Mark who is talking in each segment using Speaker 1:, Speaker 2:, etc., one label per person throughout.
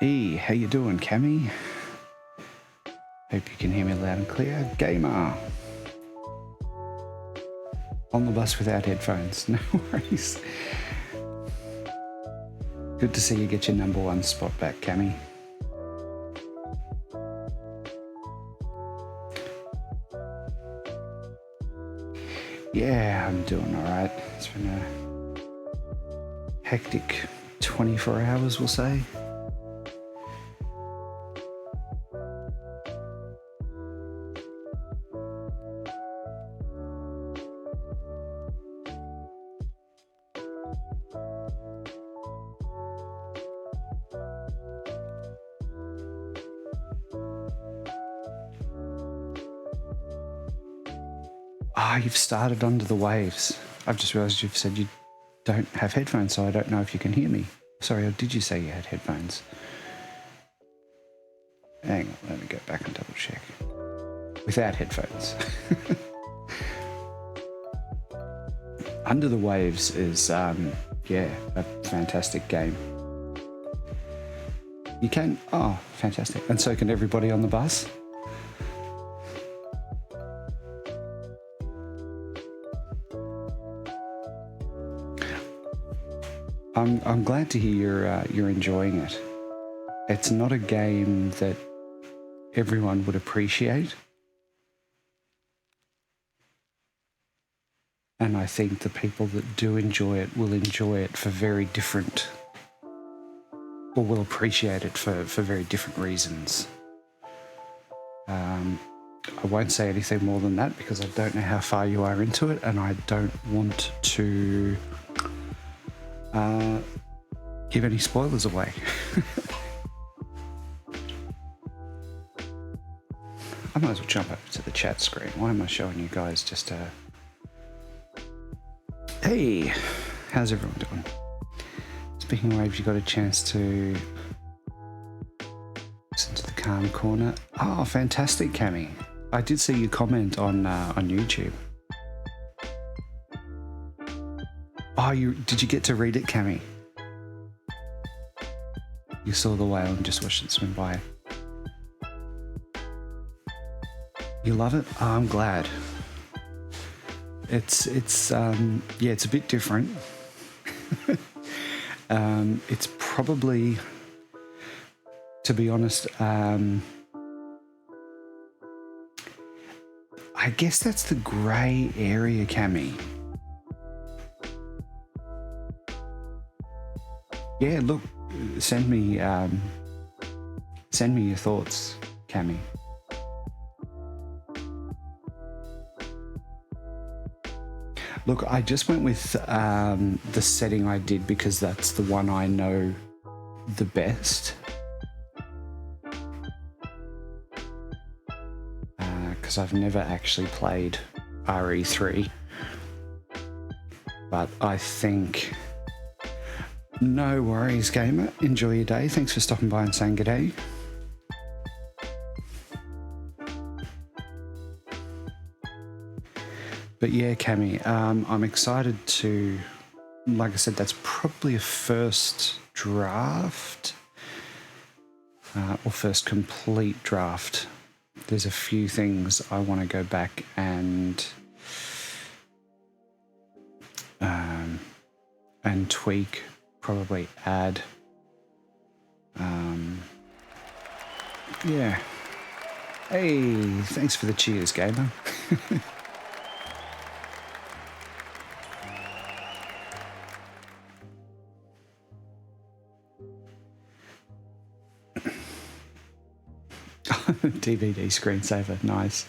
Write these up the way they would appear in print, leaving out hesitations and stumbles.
Speaker 1: Hey, how you doing, Cammy? Hope you can hear me loud and clear. Gamer! On the bus without headphones, no worries. Good to see you get your #1 spot back, Cammy. Yeah, I'm doing alright. It's been a hectic 24 hours, we'll say. You've started Under the Waves. I've just realised you've said you don't have headphones, so I don't know if you can hear me. Sorry, or did you say you had headphones? Hang on, let me go back and double check. Without headphones. Under the Waves is, yeah, a fantastic game. You can, oh, fantastic. And so can everybody on the bus? I'm glad to hear you're enjoying it. It's not a game that everyone would appreciate. And I think the people that do enjoy it will enjoy it for very different, or will appreciate it for very different reasons. I won't say anything more than that because I don't know how far you are into it, and I don't want to give any spoilers away. I might as well jump over to the chat screen. Why am I showing you guys just Hey, how's everyone doing? Speaking of waves, you got a chance to listen to the Calm Corner. Oh, fantastic, Cammy. I did see you comment on YouTube. Oh, did you get to read it, Cammy? You saw the whale and just watched it swim by. You love it? Oh, I'm glad. It's yeah, it's a bit different. It's probably, to be honest, I guess that's the grey area, Cammy. Yeah, look, send me your thoughts, Cammy. Look, I just went with the setting I did because that's the one I know the best. Because I've never actually played RE3. But I think... No worries, gamer. Enjoy your day. Thanks for stopping by and saying good day. But yeah, Cammy, I'm excited to, like I said, that's probably a first draft or first complete draft. There's a few things I want to go back and tweak, probably add. Yeah. Hey, thanks for the cheers, gamer. DVD screensaver, nice.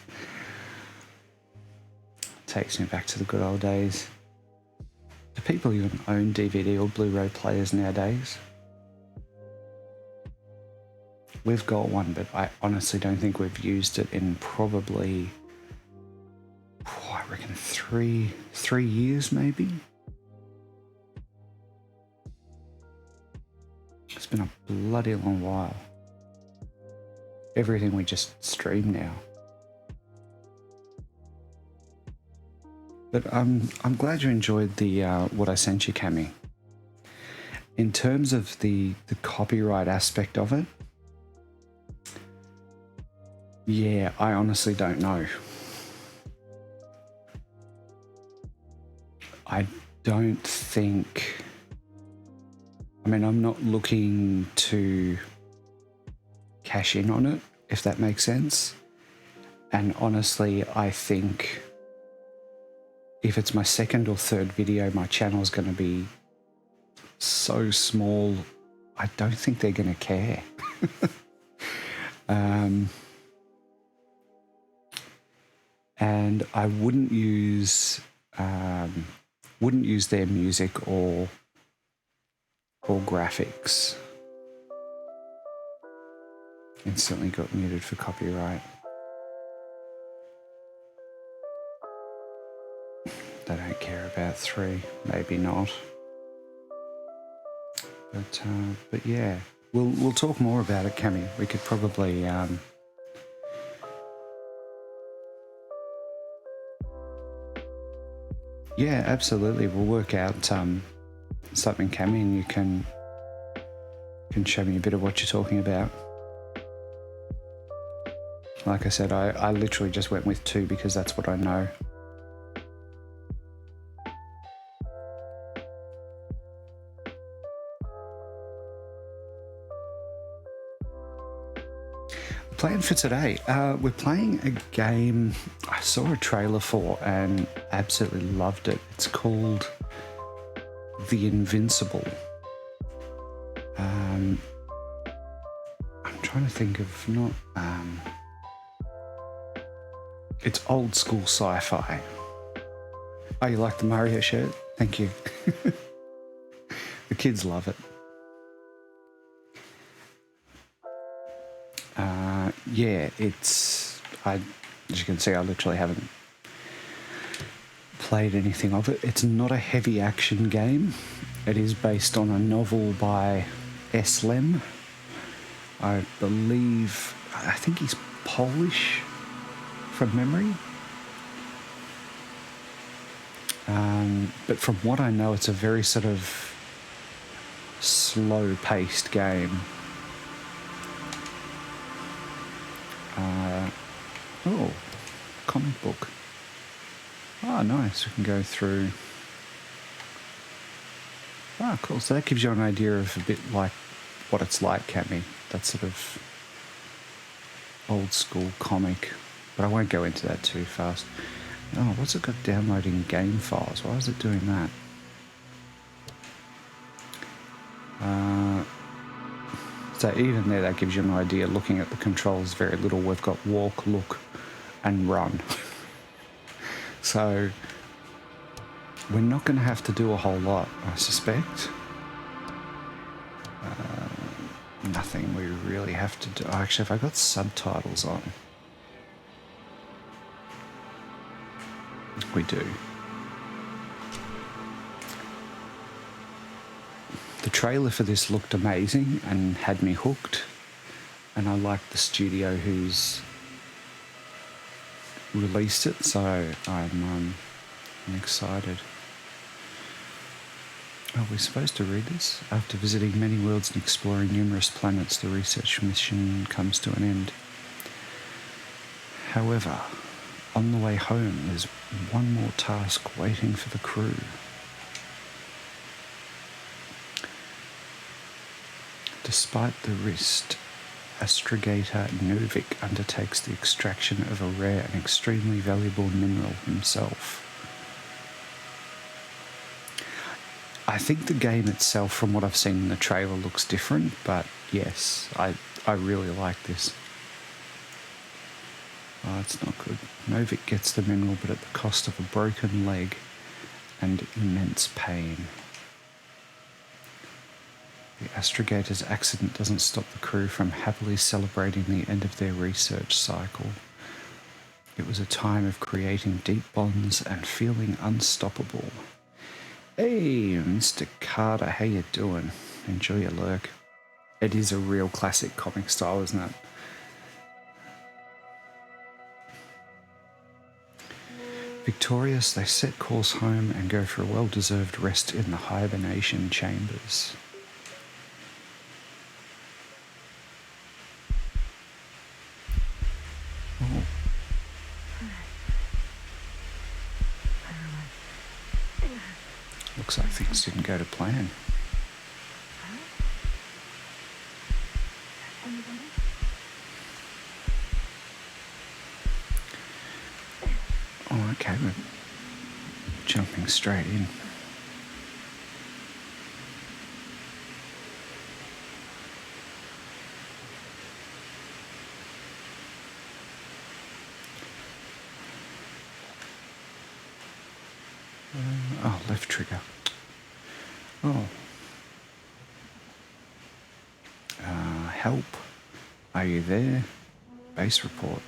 Speaker 1: Takes me back to the good old days. Do people even own DVD or Blu-ray players nowadays? We've got one, but I honestly don't think we've used it in probably, I reckon three years maybe. It's been a bloody long while. Everything we just stream now. But I'm glad you enjoyed the what I sent you, Cammy. In terms of the copyright aspect of it, yeah, I honestly don't know. I don't think... I mean, I'm not looking to cash in on it, if that makes sense. And honestly, I think if it's my second or third video, my channel's going to be so small, I don't think they're going to care. And I wouldn't use their music or graphics. Instantly got muted for copyright. They don't care about 3, maybe not. But yeah, we'll talk more about it, Cami. We could probably yeah, absolutely. We'll work out something, Cami, and you can show me a bit of what you're talking about. Like I said, I literally just went with 2 because that's what I know. Plan for today, we're playing a game I saw a trailer for and absolutely loved it. It's called The Invincible. I'm trying to think of it's old school sci-fi. Oh, you like the Mario shirt? Thank you. The kids love it. Yeah, as you can see, I literally haven't played anything of it. It's not a heavy action game. It is based on a novel by S. Lem. I think he's Polish from memory. But from what I know, it's a very sort of slow-paced game. Oh, comic book. Oh, nice. We can go through. Ah, cool. So that gives you an idea of a bit like what it's like, Cami. That sort of old school comic. But I won't go into that too fast. Oh, what's it got downloading game files? Why is it doing that? So even there, that gives you an idea. Looking at the controls, very little. We've got walk, look, and run. So we're not going to have to do a whole lot, I suspect. Nothing we really have to do. Actually, if I got subtitles on, we do. The trailer for this looked amazing and had me hooked, and I liked the studio who's released it, so I'm excited. Are we supposed to read this? After visiting many worlds and exploring numerous planets, the research mission comes to an end. However, on the way home, there's one more task waiting for the crew. Despite the risk, astrogator Novik undertakes the extraction of a rare and extremely valuable mineral himself. I think the game itself, from what I've seen in the trailer, looks different, but yes, I really like this. Oh, it's not good. Novik gets the mineral, but at the cost of a broken leg and immense pain. The astrogator's accident doesn't stop the crew from happily celebrating the end of their research cycle. It was a time of creating deep bonds and feeling unstoppable. Hey, Mr. Carter, how you doing? Enjoy your lurk. It is a real classic comic style, isn't it? Victorious, they set course home and go for a well-deserved rest in the hibernation chambers. looks like things didn't go to plan.
Speaker 2: Anybody?
Speaker 1: Oh, okay, we're jumping straight in. Oh, left trigger. Oh. Help. Are you there? Base report.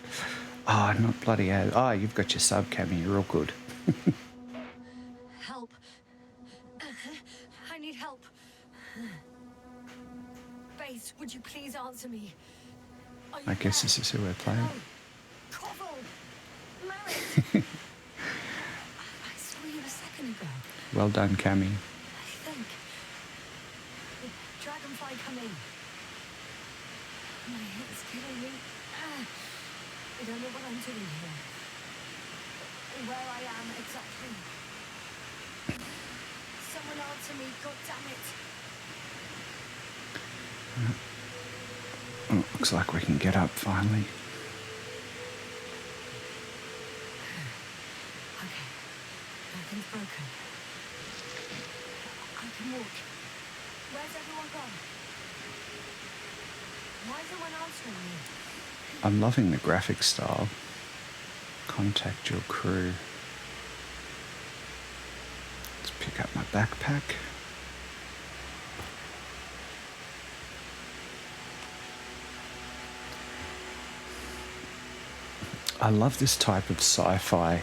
Speaker 1: Oh, not bloody hell. Oh, you've got your sub, Cammy. You're all good.
Speaker 2: Help. I need help. Base, would you please answer me? Are you
Speaker 1: I guess
Speaker 2: there?
Speaker 1: this is who we're playing.
Speaker 2: Covel. Merritt. I saw you a second ago.
Speaker 1: Well done, Cammy.
Speaker 2: I think. Dragonfly, come in. My head's killing me. I don't know what I'm doing here. Where I am exactly. Someone answer me, god damn it.
Speaker 1: Oh, looks like we can get up finally.
Speaker 2: Okay. Nothing's broken. I can walk. Where's everyone gone? Why is no one answering me?
Speaker 1: I'm loving the graphic style. Contact your crew. Let's pick up my backpack. I love this type of sci-fi.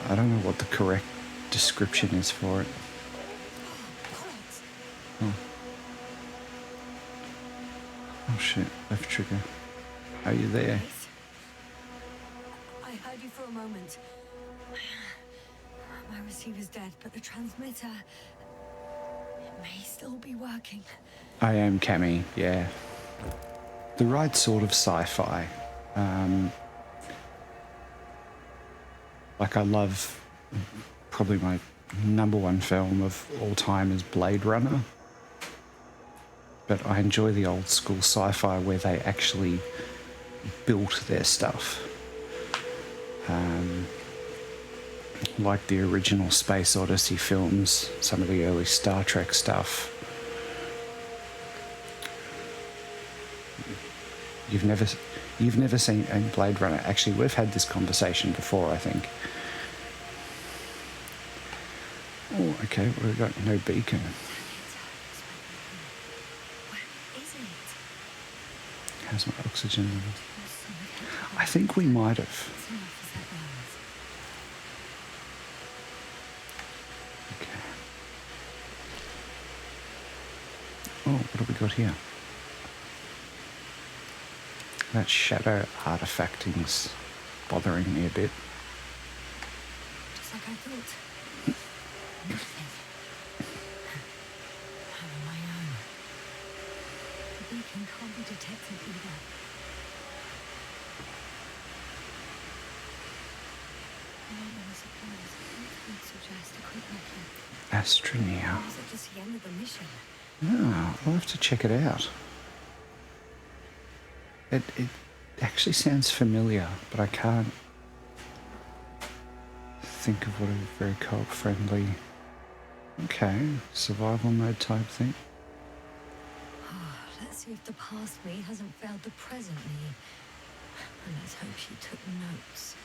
Speaker 1: I don't know what the correct description is for it. Oh. Oh shit, left trigger. Are you there?
Speaker 2: I heard you for a moment. My receiver's dead, but the transmitter may still be working.
Speaker 1: I am Cammy, yeah. The right sort of sci-fi. Like I love, probably my number one film of all time is Blade Runner. But I enjoy the old school sci-fi where they actually built their stuff. Like the original Space Odyssey films, some of the early Star Trek stuff. You've never seen Blade Runner. Actually, we've had this conversation before, I think. Oh, okay, we've got no beacon.
Speaker 2: Where is it?
Speaker 1: How's my oxygen level? I think we might have.
Speaker 2: It's enough as that
Speaker 1: Okay.
Speaker 2: burns.
Speaker 1: Oh, what have we got here? That shadow artifacting's bothering me a bit.
Speaker 2: Just like I thought. Nothing. I'm on my own. The beacon can't be detected either. No one supplies. Would suggest a quick recce.
Speaker 1: Astroneer.
Speaker 2: Or is it just the end of the mission?
Speaker 1: No, I'll have to check it out. It actually sounds familiar, but I can't think of what a very co-op friendly. Okay, survival mode type thing.
Speaker 2: Let's see if the past me hasn't failed the present me. And let's hope she took notes.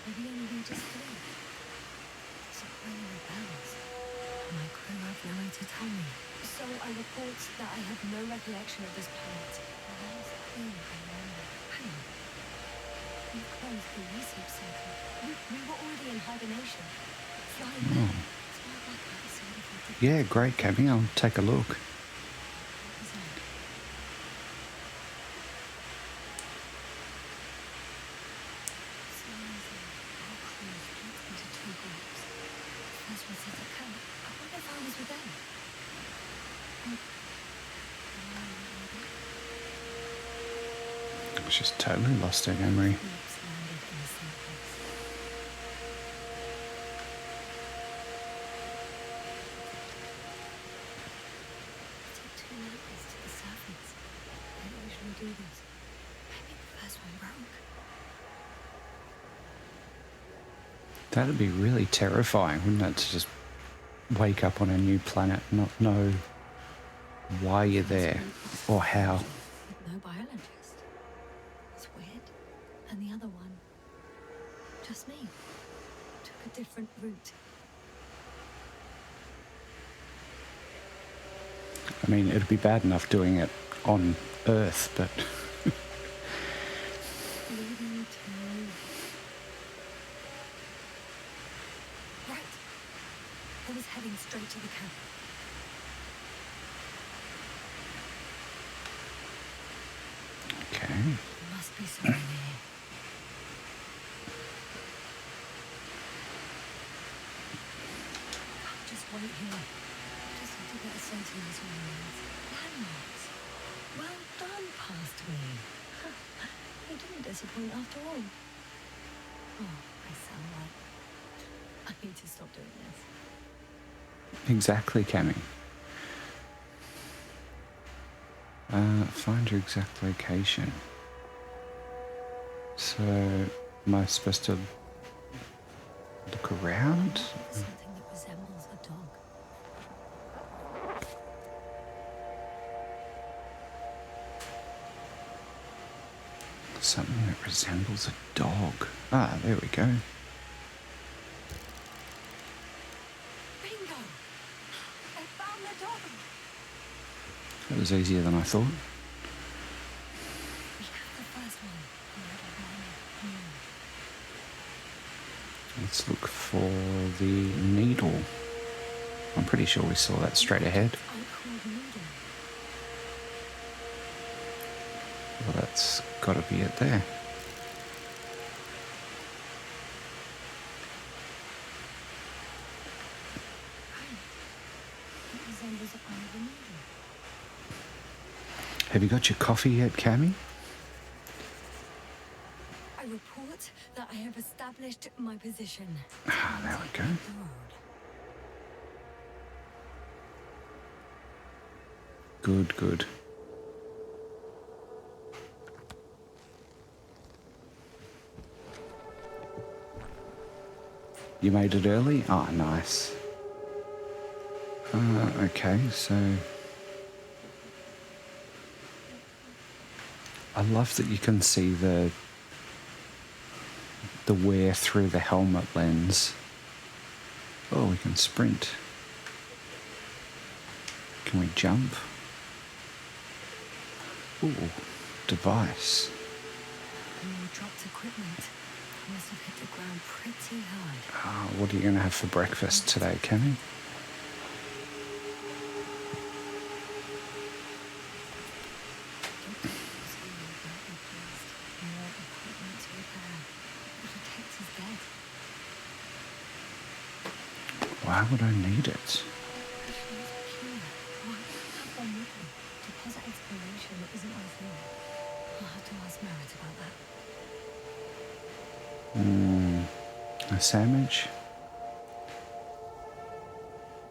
Speaker 2: Maybe only we just three. Stop ringing the bells. My crew have no way to tell me. So I report that I have no recollection of this planet. And that is clearly remember. Hang on. We've closed the research center. We were already in hibernation. Flying back. It's my backup, so what if I did
Speaker 1: Yeah, great, Cammy. I'll take a look.
Speaker 2: is that? Into two groups. First one says a camp. I wonder if I was with them.
Speaker 1: She's totally lost her memory.
Speaker 2: Oops, landed in the same place. I took 2 levels to the surface. I don't usually do this. Maybe the first one broke.
Speaker 1: That'd be really terrifying, wouldn't it? To just wake up on a new planet and not know why you're there or how.
Speaker 2: With no biologist. It's weird. And the other one, just me, took a different route.
Speaker 1: I mean, it'd be bad enough doing it on Earth, but
Speaker 2: Leading to... Right. I was heading straight to the camp.
Speaker 1: okay.
Speaker 2: There must be something here. Can't just wait here. Just have to get a sense of these remains. Landmarks. Well done, past me. You didn't disappoint after all. Oh, I sound like... I need to stop doing this.
Speaker 1: Exactly, Cammy. Find your exact location. So, am I supposed to look around?
Speaker 2: Something that resembles a dog.
Speaker 1: Something that resembles a dog. Ah, there we go.
Speaker 2: Bingo! I found the dog!
Speaker 1: That was easier than I thought.
Speaker 2: We have the first one.
Speaker 1: Let's look for the needle. I'm pretty sure we saw that straight ahead.
Speaker 2: I called Noodle.
Speaker 1: Well, that's got to be it there.
Speaker 2: Right. It resembles an eye of a noodle.
Speaker 1: Have you got your coffee yet, Cammy?
Speaker 2: I report that I have established my position.
Speaker 1: Ah, there we go.
Speaker 2: The road.
Speaker 1: Good, good. You made it early? Ah, nice. Okay, so... I love that you can see the wear through the helmet lens. Oh, we can sprint. Can we jump? Ooh, device.
Speaker 2: And we dropped equipment. I must have hit the ground pretty hard.
Speaker 1: Ah, what are you going to have for breakfast today, Cammy?
Speaker 2: More equipment to repair. The detector's dead.
Speaker 1: Why would I need it?
Speaker 2: She is pure. Why would I have one with me? Deposit exploration isn't my thing. I'll have to ask Merritt about that.
Speaker 1: A sandwich?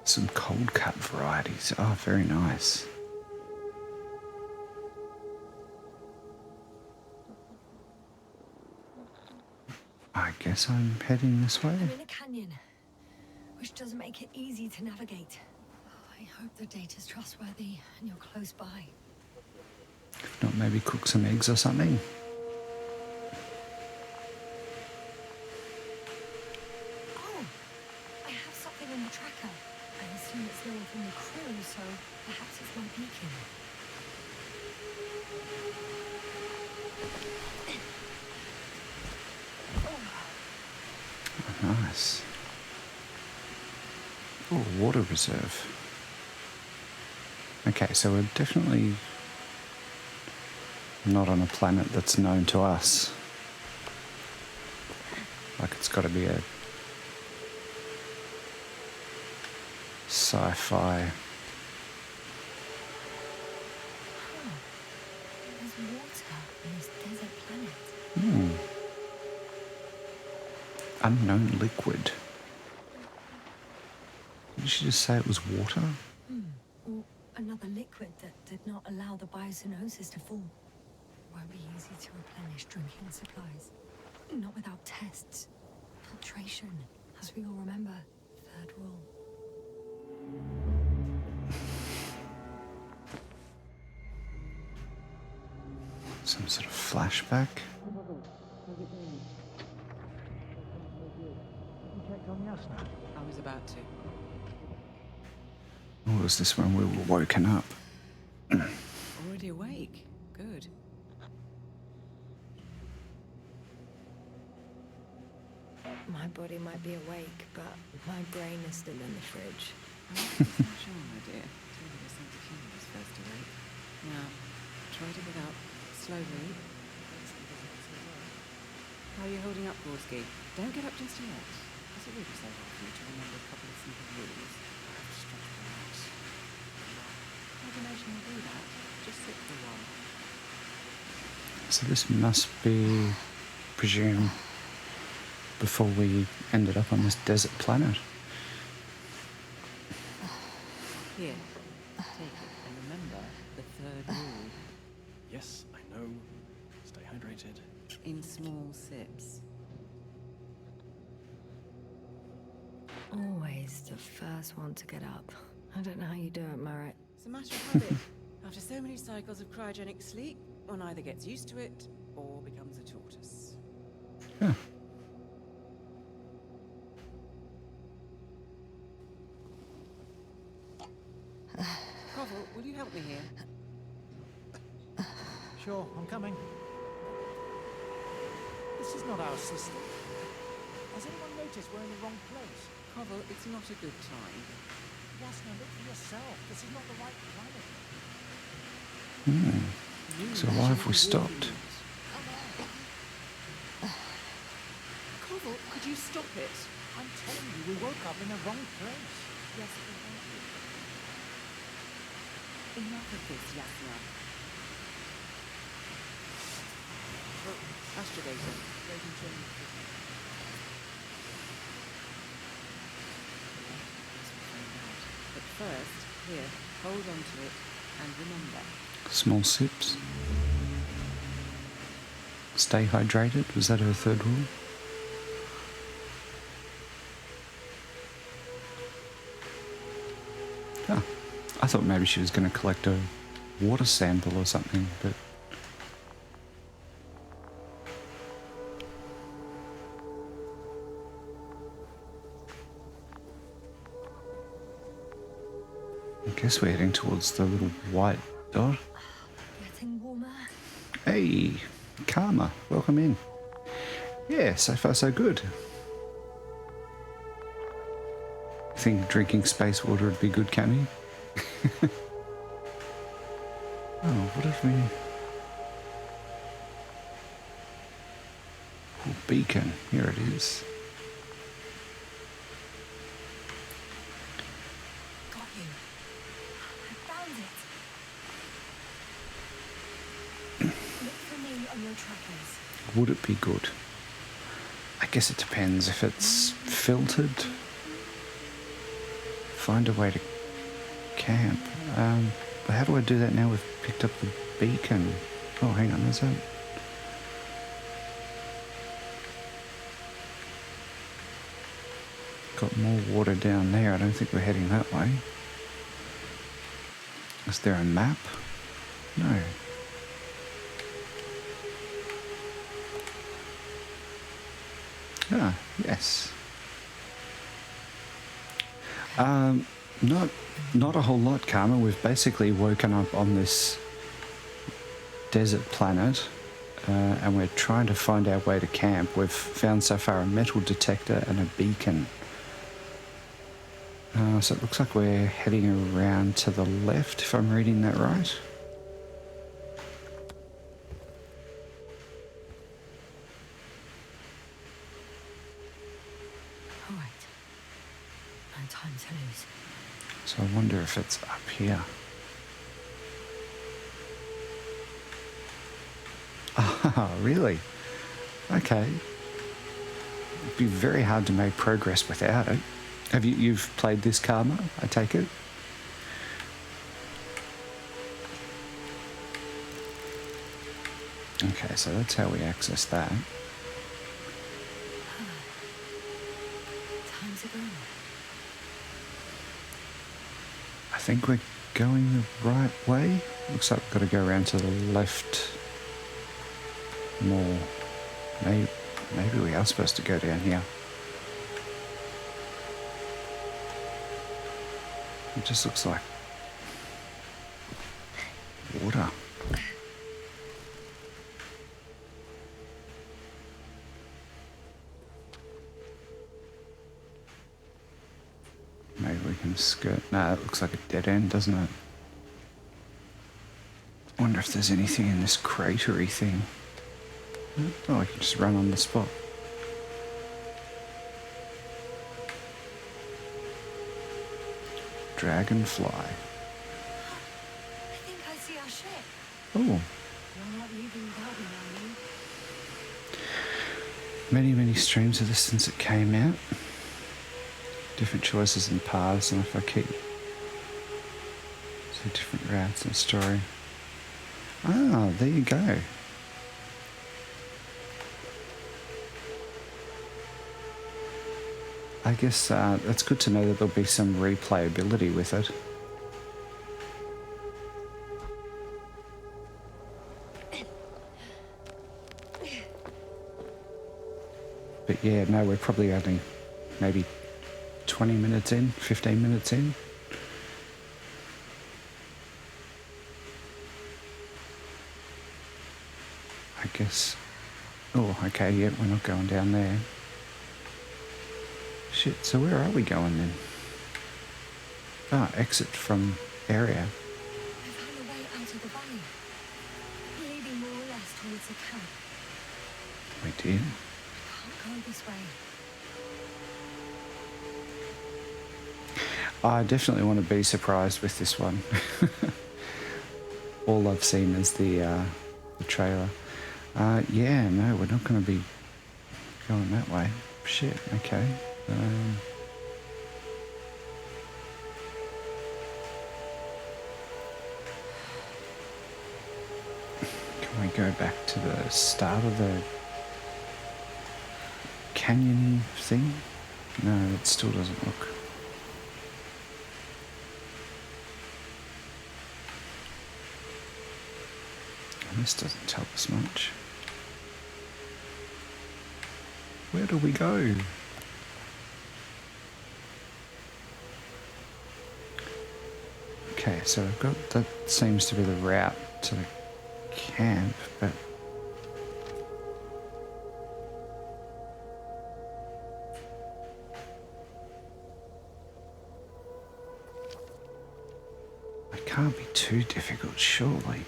Speaker 1: Some cold cut varieties. Oh, very nice. I guess I'm heading this way.
Speaker 2: I'm in a canyon, which doesn't make it easy to navigate. Oh, I hope the data's trustworthy and you're close by.
Speaker 1: If not, maybe cook some eggs or something.
Speaker 2: Oh, I have something in the tracker. I assume it's no one from the crew, so perhaps it's my beacon.
Speaker 1: Nice. Oh, water reserve. Okay, so we're definitely not on a planet that's known to us. Like it's got to be a sci-fi.
Speaker 2: There's water in this desert.
Speaker 1: Unknown liquid. Did she just say it was water?
Speaker 2: Or another liquid that did not allow the biocenosis to fall. Won't be easy to replenish drinking supplies. Not without tests. Filtration, as we all remember. Third rule.
Speaker 1: Some sort of flashback.
Speaker 3: I was about to.
Speaker 1: Or was this when we were woken up?
Speaker 3: Already awake. Good.
Speaker 2: My body might be awake, but my brain is still in the fridge.
Speaker 3: Sure, my dear. Tell you your sense of humour is first awake. Now, try to get up slowly. How are you holding up, Gorski? Don't get up just yet. Is it really so hard for you to remember a couple of simple rules? I have to stretch my legs. Imagination will do that. Just sit for a while.
Speaker 1: So this must be, presume, before we ended up on this desert planet.
Speaker 3: Here, take it and remember the third rule.
Speaker 4: Yes, I know. Stay hydrated.
Speaker 3: In small sips.
Speaker 2: Always the first one to get up. I don't know how you do it, Merritt.
Speaker 3: It's a matter of habit. After so many cycles of cryogenic sleep, one either gets used to it or becomes a tortoise.
Speaker 1: Yeah.
Speaker 3: Koval, will you help me here?
Speaker 5: Sure, I'm coming. This is not our system. Has anyone noticed we're in the wrong place?
Speaker 3: Koval, it's not a good time.
Speaker 5: Yasna, look for yourself. This is not the right planet.
Speaker 1: So why have we stopped?
Speaker 3: Koval, could you stop it?
Speaker 5: I'm telling you, we woke up in the wrong place.
Speaker 3: Yes, thank you. Enough of this, Yasna. Astrogator, rating change. But first, here, hold on to it and remember.
Speaker 1: Small sips. Stay hydrated. Was that her third rule? Ah, I thought maybe she was going to collect a water sample or something, but I guess we're heading towards the little white dot.
Speaker 2: Getting warmer.
Speaker 1: Hey, Karma, welcome in. Yeah, so far so good. Think drinking space water would be good, Cammy? Oh, what have we... Oh, beacon, here it is.
Speaker 2: Got you. I found it. Look for me on your trackers.
Speaker 1: Would it be good? I guess it depends. If it's filtered, find a way to camp. But how do I do that now we've picked up the beacon? Oh, hang on, there's that. Got more water down there. I don't think we're heading that way. Is there a map? No. Ah, yes. Not a whole lot, Karma. We've basically woken up on this desert planet, and we're trying to find our way to camp. We've found so far a metal detector and a beacon. So it looks like we're heading around to the left, if I'm reading that right.
Speaker 2: All right. No time to lose.
Speaker 1: So I wonder if it's up here. Ah, really? Okay. It'd be very hard to make progress without it. You've played this, Karma, I take it? Okay, so that's how we access that.
Speaker 2: Time to go.
Speaker 1: I think we're going the right way. Looks like we've got to go around to the left more. Maybe we are supposed to go down here. It just looks like water. Maybe we can skirt. Nah, it looks like a dead end, doesn't it? I wonder if there's anything in this cratery thing. Oh, I can just run on the spot. Dragonfly.
Speaker 2: I think I see our ship.
Speaker 1: Oh,
Speaker 2: You're not leaving without me, are you?
Speaker 1: many streams of this since it came out. Different choices and paths, and if I keep... So different routes and story. Ah, there you go. I guess that's good to know that there'll be some replayability with it. But yeah, no, we're probably only maybe 20 minutes in, 15 minutes in. I guess. Oh, okay, yeah, we're not going down there. Shit, so where are we going then? Ah, exit from area.
Speaker 2: I found a way out of the valley, leading more or less towards the camp.
Speaker 1: We did.
Speaker 2: Can't go this way.
Speaker 1: I definitely want to be surprised with this one. All I've seen is the trailer. Yeah, no, we're not going to be going that way. Shit, okay. Can we go back to the start of the canyon thing? No, it still doesn't look. And this doesn't tell us much. Where do we go? Okay, so I've got that seems to be the route to the camp, but it can't be too difficult, surely.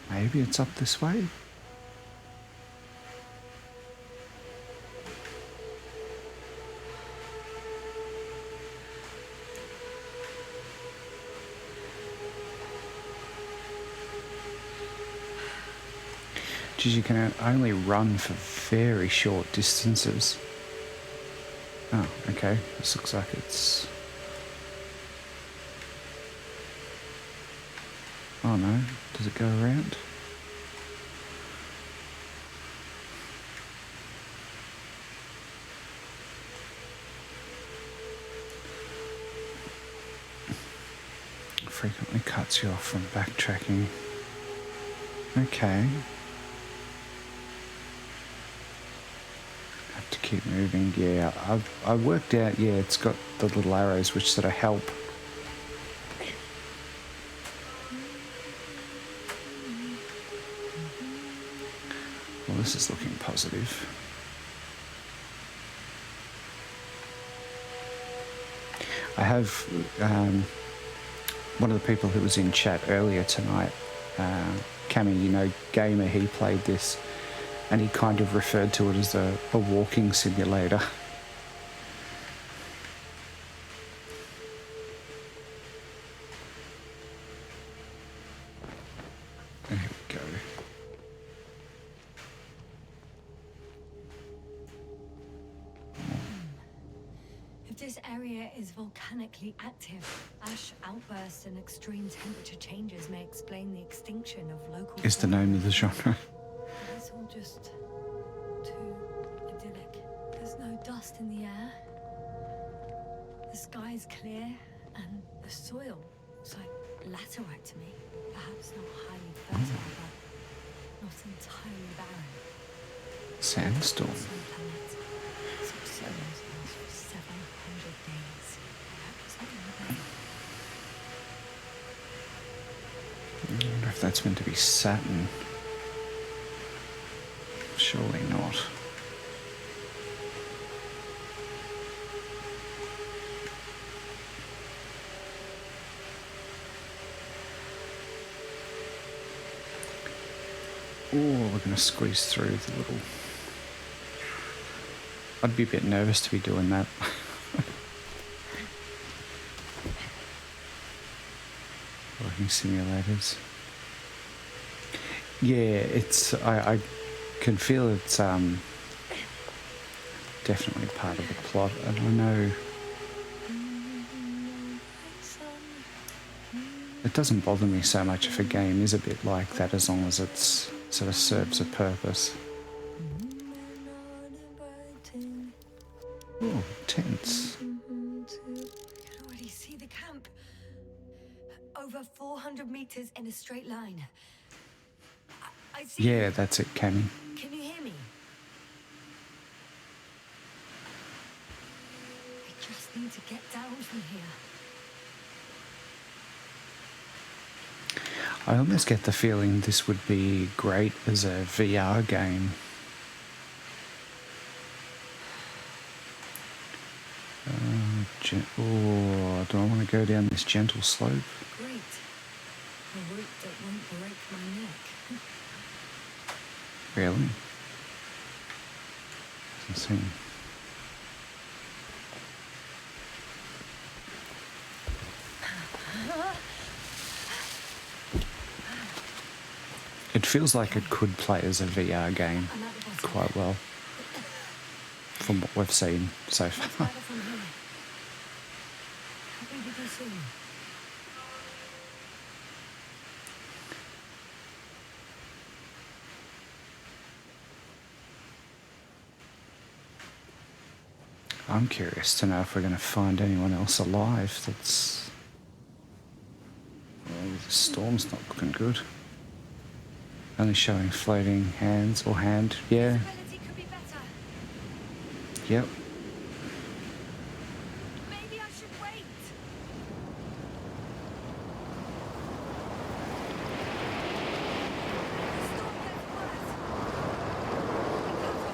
Speaker 1: Maybe it's up this way? Geez, you can only run for very short distances. Oh, okay. This looks like it's... Oh no, does it go around? Frequently cuts you off from backtracking. Okay. Have to keep moving. Yeah, I've worked out, yeah, it's got the little arrows which sort of help. Well, this is looking positive. I have one of the people who was in chat earlier tonight, Cammy, you know, Gamer, he played this and he kind of referred to it as a walking simulator.
Speaker 2: area is volcanically active. Ash outbursts and extreme temperature changes may explain the extinction of local
Speaker 1: Is the name of the genre.
Speaker 2: But it's all just too idyllic. There's no dust in the air. The sky's clear, and the soil looks like laterite to me. Perhaps not highly fertile, but not entirely barren.
Speaker 1: Sandstorm.
Speaker 2: Some planets, some soils last for 700 days. Perhaps not even.
Speaker 1: I wonder if that's meant to be Saturn. Surely not. Oh, we're going to squeeze through the little... I'd be a bit nervous to be doing that. Working simulators. Yeah, it's... I can feel it's definitely part of the plot, and I know it doesn't bother me so much if a game is a bit like that, as long as it's sort of serves a purpose. Oh, tents.
Speaker 2: I can already see the camp. Over 400 meters in a straight line. I see.
Speaker 1: Yeah, that's it, Cammy.
Speaker 2: Can you hear me? I just need to get down from here.
Speaker 1: I almost get the feeling this would be great as a VR game. Oh, do I want to go down this gentle slope?
Speaker 2: Great. A route that won't break my neck.
Speaker 1: Really? Doesn't seem... It feels like it could play as a VR game
Speaker 2: I'm at the bottom.
Speaker 1: quite well, from what we've seen so
Speaker 2: It's
Speaker 1: far.
Speaker 2: better from here. I'll be with you soon.
Speaker 1: I'm curious to know if we're going to find anyone else alive that's... Well, the storm's not looking good. Only showing floating hands or hand. Yeah,
Speaker 2: Visibility could be better.
Speaker 1: yep.
Speaker 2: Maybe I should wait. The storm gets worse. Be careful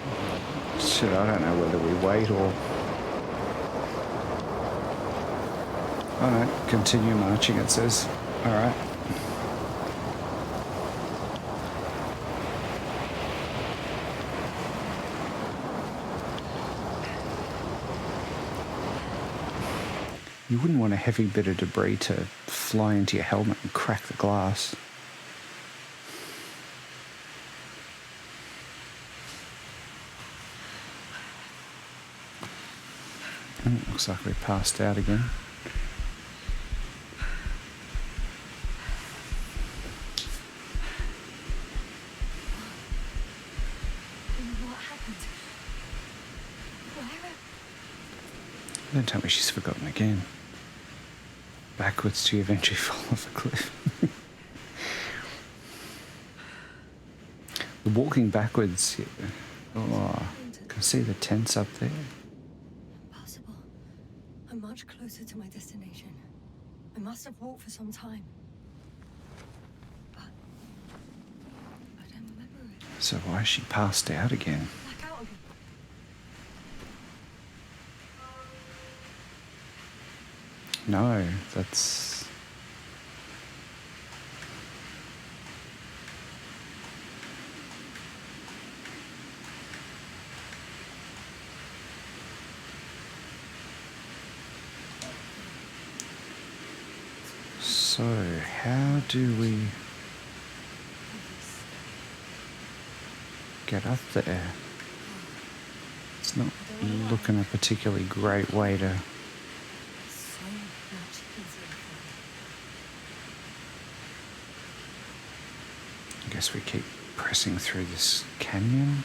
Speaker 2: from here.
Speaker 1: Shit, I don't know whether we wait or... Oh no, continue marching, it says. Alright. You wouldn't want a heavy bit of debris to fly into your helmet and crack the glass. Looks like we passed out again.
Speaker 2: What happened? Where?
Speaker 1: Don't tell me she's forgotten again. Backwards to eventually fall off a cliff. The walking backwards. Oh, I can see the tents up there.
Speaker 2: Impossible. I'm much closer to my destination. I must have walked for some time. But I don't remember it.
Speaker 1: So why is she passed out again?
Speaker 2: Back out again.
Speaker 1: No, that's... So, how do we get up there? It's not...
Speaker 2: I don't
Speaker 1: looking a particularly great way to...
Speaker 2: So much easier for me.
Speaker 1: I guess we keep pressing through this canyon.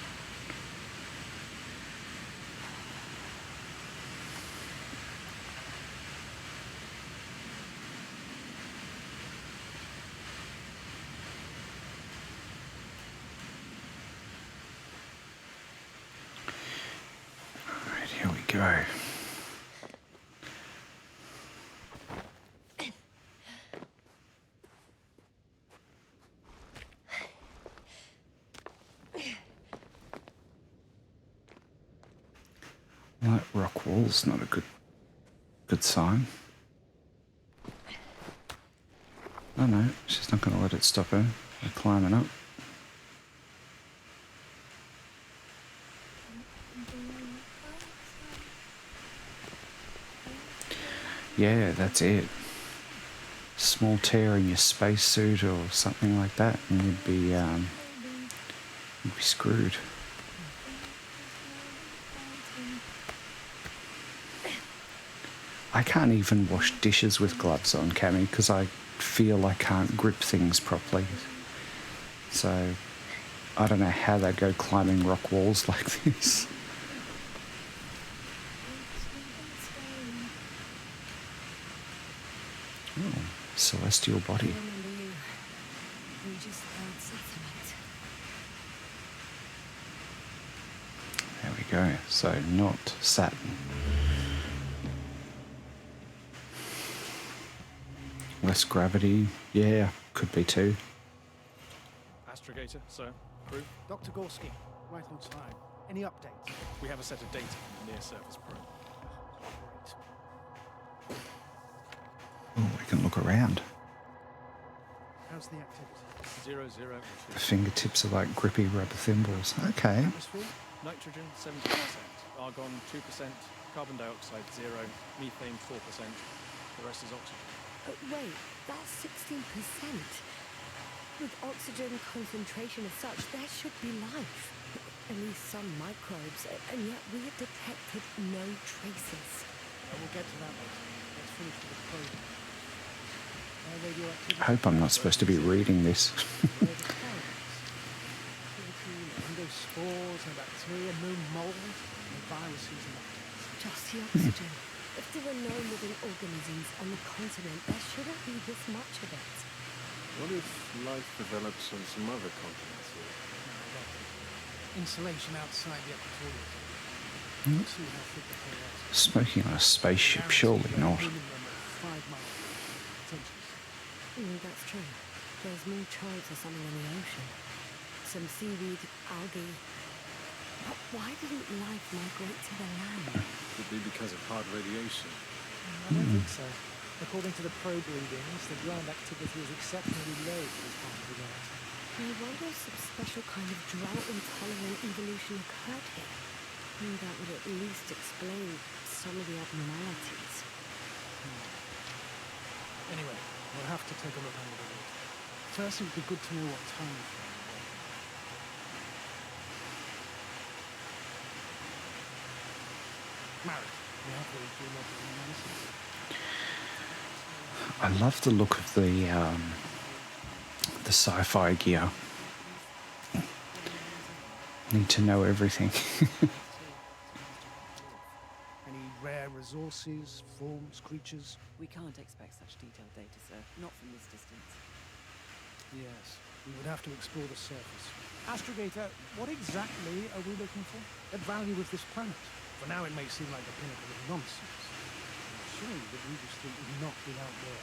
Speaker 1: Alright, here we go. Well, that rock wall's not a good sign. Oh no, she's not going to let it stop her. They're climbing up. Yeah, that's it. Small tear in your spacesuit or something like that, and you'd be screwed. I can't even wash dishes with gloves on, Cammy, because I feel I can't grip things properly. So I don't know how they go climbing rock walls like this. Oh, celestial
Speaker 2: I
Speaker 1: body.
Speaker 2: remember you. We just heard settlement.
Speaker 1: There we go. So not Saturn. Less gravity. Yeah, could be too.
Speaker 4: Astrogator, sir. Crew,
Speaker 5: Dr. Gorski, right on time. Any updates?
Speaker 4: we have a set of data from the near-surface probe.
Speaker 5: Great.
Speaker 1: Oh, we can look around.
Speaker 5: How's the activity?
Speaker 4: 0, 0.
Speaker 1: The fingertips are like grippy rubber thimbles. Okay.
Speaker 5: Atmosphere?
Speaker 4: Nitrogen 70%, argon 2%, carbon dioxide 0, methane 4%. The rest is oxygen.
Speaker 2: Wait, that's 16%. With oxygen concentration as such, there should be life. At least some microbes, and yet we have detected no traces.
Speaker 5: We'll get to that later. Let's finish with the probe. Radioactivity.
Speaker 1: I hope I'm not supposed to be reading this.
Speaker 5: Where the plants? Activity, endospores and bacteria, no mold, no viruses, nothing.
Speaker 2: Just the oxygen. If there were no living organisms on the continent, there shouldn't be this much of it.
Speaker 6: What if life develops on some other continents here?
Speaker 5: Insulation outside the equatorial zone. Let's see how thick the core is.
Speaker 1: Smoking on a spaceship, surely not.
Speaker 5: Minimum of 5 miles. Potentially.
Speaker 2: That's true. There's more chance of something in the ocean. Some seaweed, algae. But why didn't life migrate to the land?
Speaker 6: Could be because of hard radiation.
Speaker 5: I don't think so. According to the probe readings, the ground activity is exceptionally low for this part of the world.
Speaker 2: I wonder if some special kind of drought-intolerant evolution occurred here. And that would at least explain some of the abnormalities.
Speaker 5: Anyway, we'll have to take a look under the hood. First, it would be good to know what time frame we're working with. Married. We have to do logical analysis.
Speaker 1: I love the look of the sci-fi gear. Need to know everything.
Speaker 5: Any rare resources, forms, creatures?
Speaker 3: We can't expect such detailed data, sir. Not from this distance.
Speaker 5: Yes, we would have to explore the surface. Astrogator, what exactly are we looking for? At value of this planet? For now, it may seem like the pinnacle of nonsense. I'm sure that Regis Street would not be out there.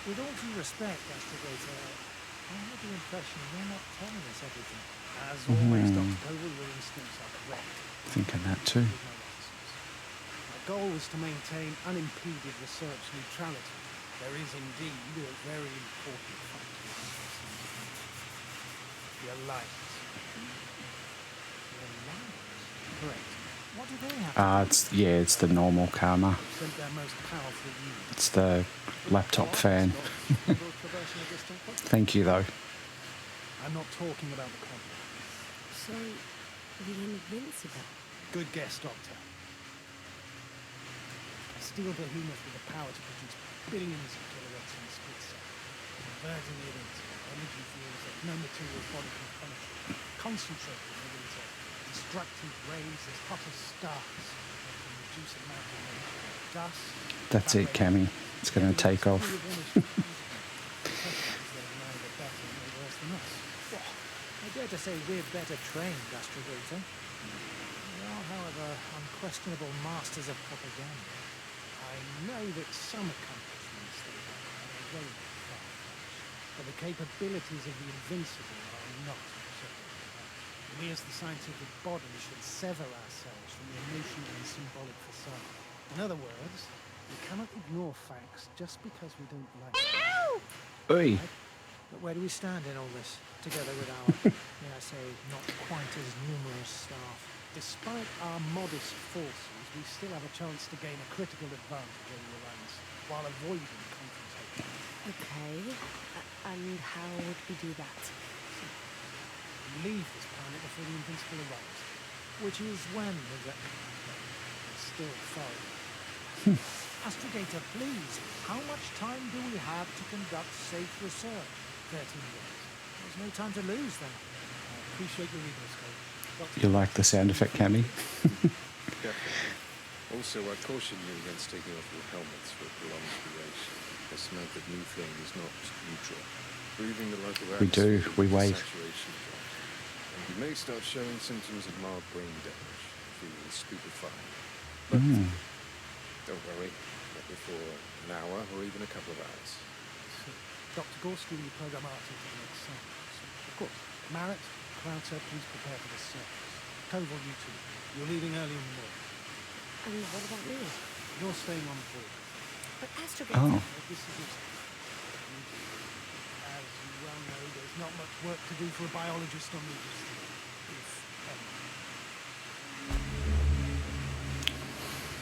Speaker 5: With all due respect, Astrogator, I have the impression you're not telling us everything. As always, Dr. Coville, your instincts are correct.
Speaker 1: Thinking that too.
Speaker 5: With no answers. My goal is to maintain unimpeded research neutrality. There is indeed a very important factor. The Alliance. The Alliance? Correct. What do they have to do?
Speaker 1: It's the normal karma.
Speaker 5: Sent their most powerful unit.
Speaker 1: It's the laptop fan. Thank you though.
Speaker 5: I'm not talking about the problem.
Speaker 2: So, the Invincible.
Speaker 5: Good guess, Doctor. A steel behemoth with the power to produce billions of kilowatts in a split second. Converting it into energy fields that no material's body can penetrate. Concentrating it into destructive rays as hot as stars. That can reduce a mountain range to dust.
Speaker 1: That's it, Cammy. It's going to take off.
Speaker 5: I dare to say we're better trained, Astrogator. We are, however, unquestionable masters of propaganda. I know that some accomplishments that we have are very far-fetched, but the capabilities of the Invincible are not so. We as the scientific body should sever ourselves from the emotional and symbolic facade. In other words, we cannot ignore facts just because we don't like them.
Speaker 1: Oi!
Speaker 5: But where do we stand in all this, together with our, may I say, not quite as numerous staff? Despite our modest forces, we still have a chance to gain a critical advantage over the lands, while avoiding confrontation.
Speaker 2: Okay. And how would we do that?
Speaker 5: We leave this planet before the Invincible arrives, which is when exactly? It's still far away. Astrogator, please, how much time do we have to conduct safe research? 13 days. There's no time to lose then. I appreciate your legal scope.
Speaker 1: You like the sound effect, Cammy?
Speaker 6: Definitely. Also, I caution you against taking off your helmets for a prolonged duration. The smoke of methane is not neutral. Breathing the local
Speaker 1: We do.
Speaker 6: atmosphere
Speaker 1: We
Speaker 6: with
Speaker 1: wait.
Speaker 6: saturation drops. And you may start showing symptoms of mild brain damage, feeling stupefied. But don't worry, not before an hour or even a couple of hours.
Speaker 5: Dr. Gorski will program Artie for the next sample. Of course. Marrett, Krauter, please prepare for the surface. Koval, you two. You're leaving early in the morning.
Speaker 2: And what about me?
Speaker 5: You're staying on board.
Speaker 2: But Astrogator...
Speaker 1: Oh.
Speaker 5: This is your As you well know, there's not much work to do for a biologist on the Invincible. If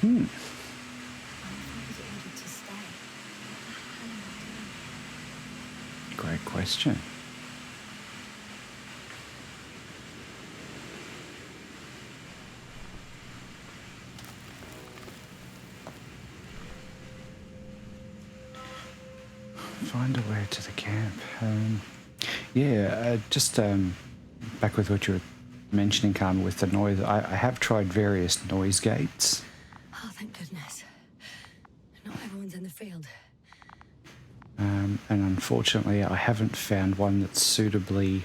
Speaker 5: any.
Speaker 2: I was ordered to stay. What the hell am I doing?
Speaker 1: Great question. Find a way to the camp. Just back with what you were mentioning, Carmen, with the noise. I have tried various noise gates.
Speaker 2: Oh, thank goodness. Not everyone's in the field.
Speaker 1: And unfortunately, I haven't found one that suitably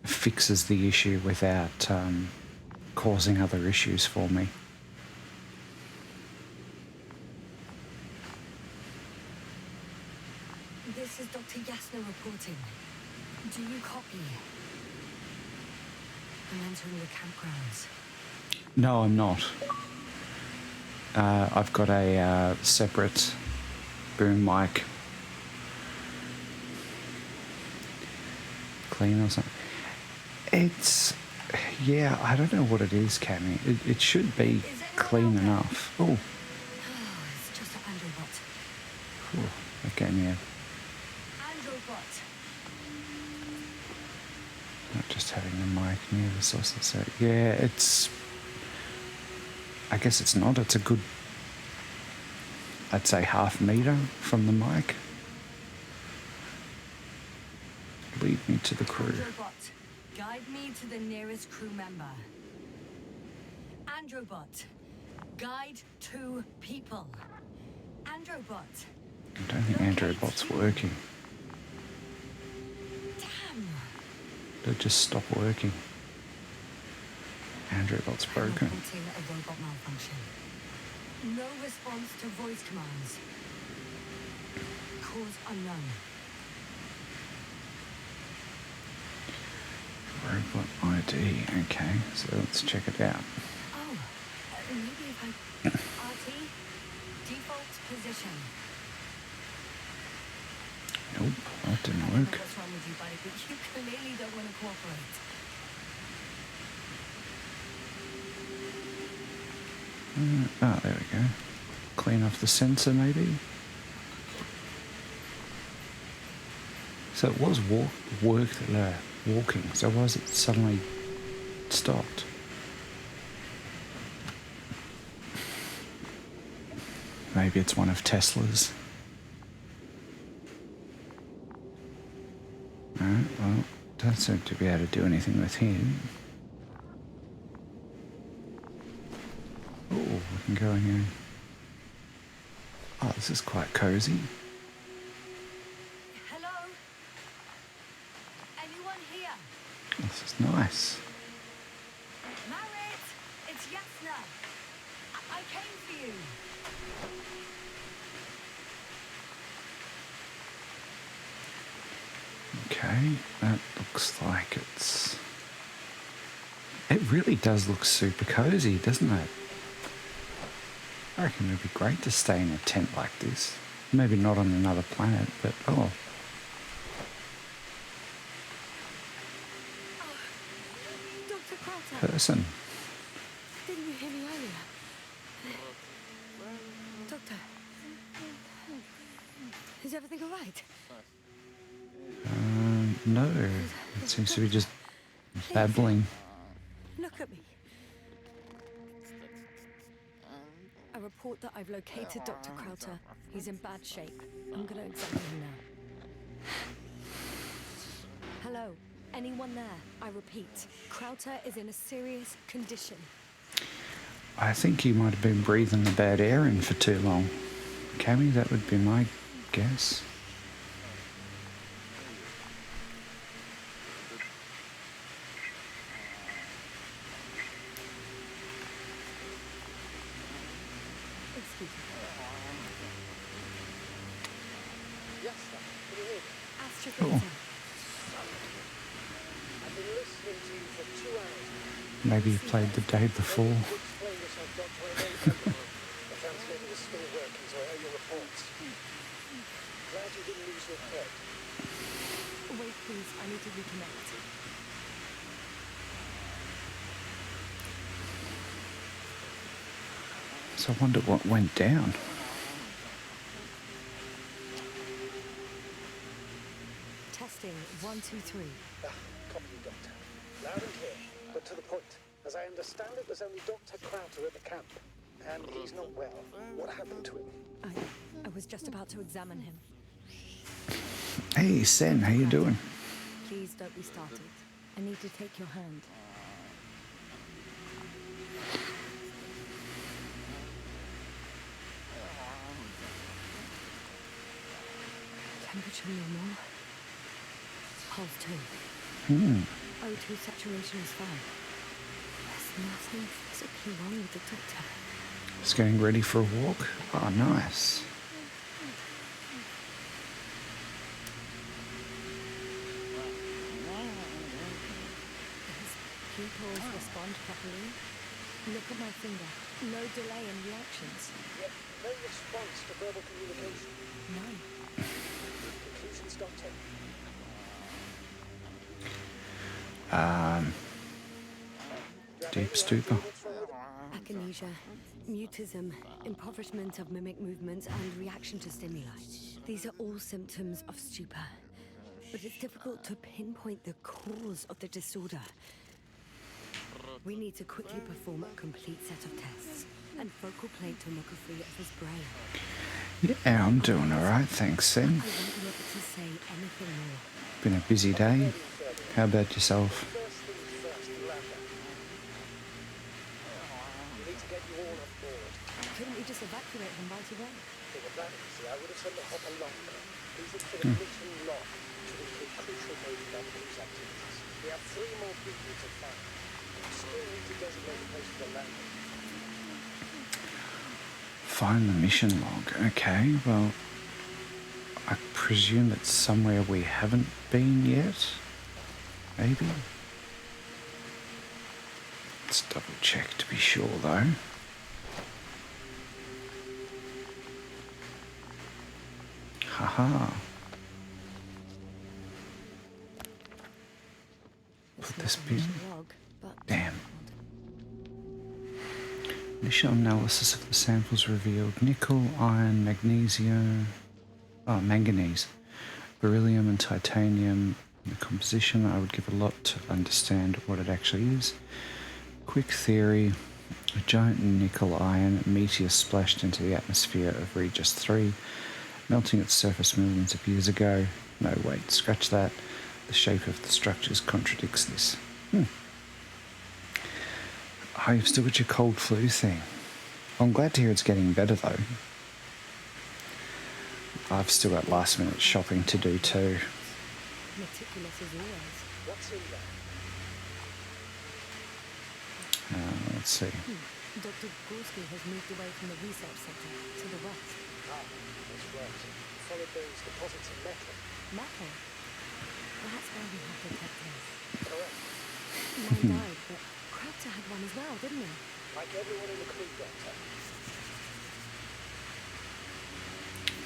Speaker 1: fixes the issue without causing other issues for me.
Speaker 2: This is Dr. Yasna reporting. Do you copy? I'm entering the campgrounds.
Speaker 1: No, I'm not. I've got a separate boom mic. Clean or something. It's... Yeah, I don't know what it is, Cammy. It should be clean enough. Oh,
Speaker 2: Oh, it's just an Androbot.
Speaker 1: okay, yeah.
Speaker 2: Androbot.
Speaker 1: Not just having the mic near the source. So, yeah, it's... I guess it's not. It's a good... I'd say half meter from the mic. Lead me to the crew.
Speaker 2: Androbot, guide me to the nearest crew member. Androbot, guide 2 people. Androbot.
Speaker 1: I don't think Androbot's working.
Speaker 2: Damn.
Speaker 1: It'll just stop working. Androbot's broken.
Speaker 2: I'm reporting a robot malfunction. No response to voice commands. Cause unknown.
Speaker 1: Robot ID. Okay, so let's check it out.
Speaker 2: Oh, maybe if I... RT, default position.
Speaker 1: Nope, that
Speaker 2: I
Speaker 1: didn't
Speaker 2: don't know
Speaker 1: work.
Speaker 2: what's wrong with you, buddy, but you clearly don't want to cooperate.
Speaker 1: There we go. Clean off the sensor, maybe. So it was walking. So why is it suddenly stopped? Maybe it's one of Tesla's. Alright, well, don't seem to be able to do anything with him. Oh, we can go in here. Oh, this is quite cozy.
Speaker 2: Hello? Anyone here?
Speaker 1: This is nice.
Speaker 2: Marit! It's Yasna! I came for you!
Speaker 1: Okay, that looks like it really does look super cozy, doesn't it? I reckon it would be great to stay in a tent like this. Maybe not on another planet, but
Speaker 2: Oh, Dr. Crowther,
Speaker 1: person.
Speaker 2: didn't you hear me earlier? Doctor, is everything all right?
Speaker 1: No, it seems to be just babbling.
Speaker 2: Look at me. I report that I've located Dr. Crowther. He's in bad shape. I'm going to examine him now. Hello? Anyone there? I repeat, Crowther is in a serious condition.
Speaker 1: I think he might have been breathing the bad air in for too long. Cammy, that would be my guess.
Speaker 2: Excuse me.
Speaker 5: Yes, sir. Can you hear me?
Speaker 2: Astrogator.
Speaker 5: I've been listening to you for 2 hours.
Speaker 1: Maybe he played the day before.
Speaker 5: Explain yourself, Doctor. I know the transmitter is still working, so I owe you reports. Glad you didn't lose your thread.
Speaker 2: Wait, please. I need to reconnect.
Speaker 1: So I wonder what went down.
Speaker 2: Testing. 1, 2, 3.
Speaker 5: Copy you, Doctor. Loud and clear, but to the point. As I understand it, there's only Dr. Crowther at the camp. And he's not well. What happened to him?
Speaker 2: I was just about to examine him.
Speaker 1: Hey, Sen, how you doing?
Speaker 2: Please don't be startled. I need to take your hand. Temperature normal. Pulse 2. O2 saturation is fine. There's nothing physically wrong with the doctor.
Speaker 1: Just getting ready for a walk. Oh, nice.
Speaker 2: His pupils respond properly. Look at my finger. No delay in reactions.
Speaker 5: Yet no response to verbal communication.
Speaker 2: None.
Speaker 5: Conclusions, Doctor.
Speaker 1: Deep stupor.
Speaker 2: Akinesia, mutism, impoverishment of mimic movements, and reaction to stimuli. These are all symptoms of stupor. But it's difficult to pinpoint the cause of the disorder. We need to quickly perform a complete set of tests and focal plane tomography of his brain.
Speaker 1: Yeah, I'm doing all right, thanks, Sen.
Speaker 2: I won't be able to say anything more.
Speaker 1: Been a busy day. How about yourself?
Speaker 5: First things first, Lambda. We need to get you all on board.
Speaker 2: Couldn't we just evacuate him right away?
Speaker 5: If it were that easy, I would have sent the hopper longer. Please look for the mission log to include crucial data about the crew's activities. We have 3 more people to find. We still need to designate a place for the landing.
Speaker 1: Find the mission log. Okay, well, I presume it's somewhere we haven't been yet. Maybe. Let's double check to be sure, though. Haha. Put this bit.
Speaker 2: Log, but
Speaker 1: Damn. Initial analysis of the samples revealed nickel, iron, magnesium, manganese. beryllium and titanium in the composition. I would give a lot to understand what it actually is. Quick theory. A giant nickel-iron meteor splashed into the atmosphere of Regis 3, melting its surface millions of years ago. No, wait, scratch that. The shape of the structures contradicts this. Oh, you've still got your cold flu thing. I'm glad to hear it's getting better, though. I've still got last-minute shopping to do, too.
Speaker 2: Meticulous as always.
Speaker 5: What's in there?
Speaker 1: Let's see.
Speaker 2: Dr. Gorski has moved away from the research center to the west.
Speaker 5: Ah, that's right. Followed those deposits of metal.
Speaker 2: Metal? That's where we have detectors.
Speaker 5: Correct.
Speaker 2: Mine died, but Crowther had one as well, didn't he?
Speaker 5: Like everyone in the crew, Doctor.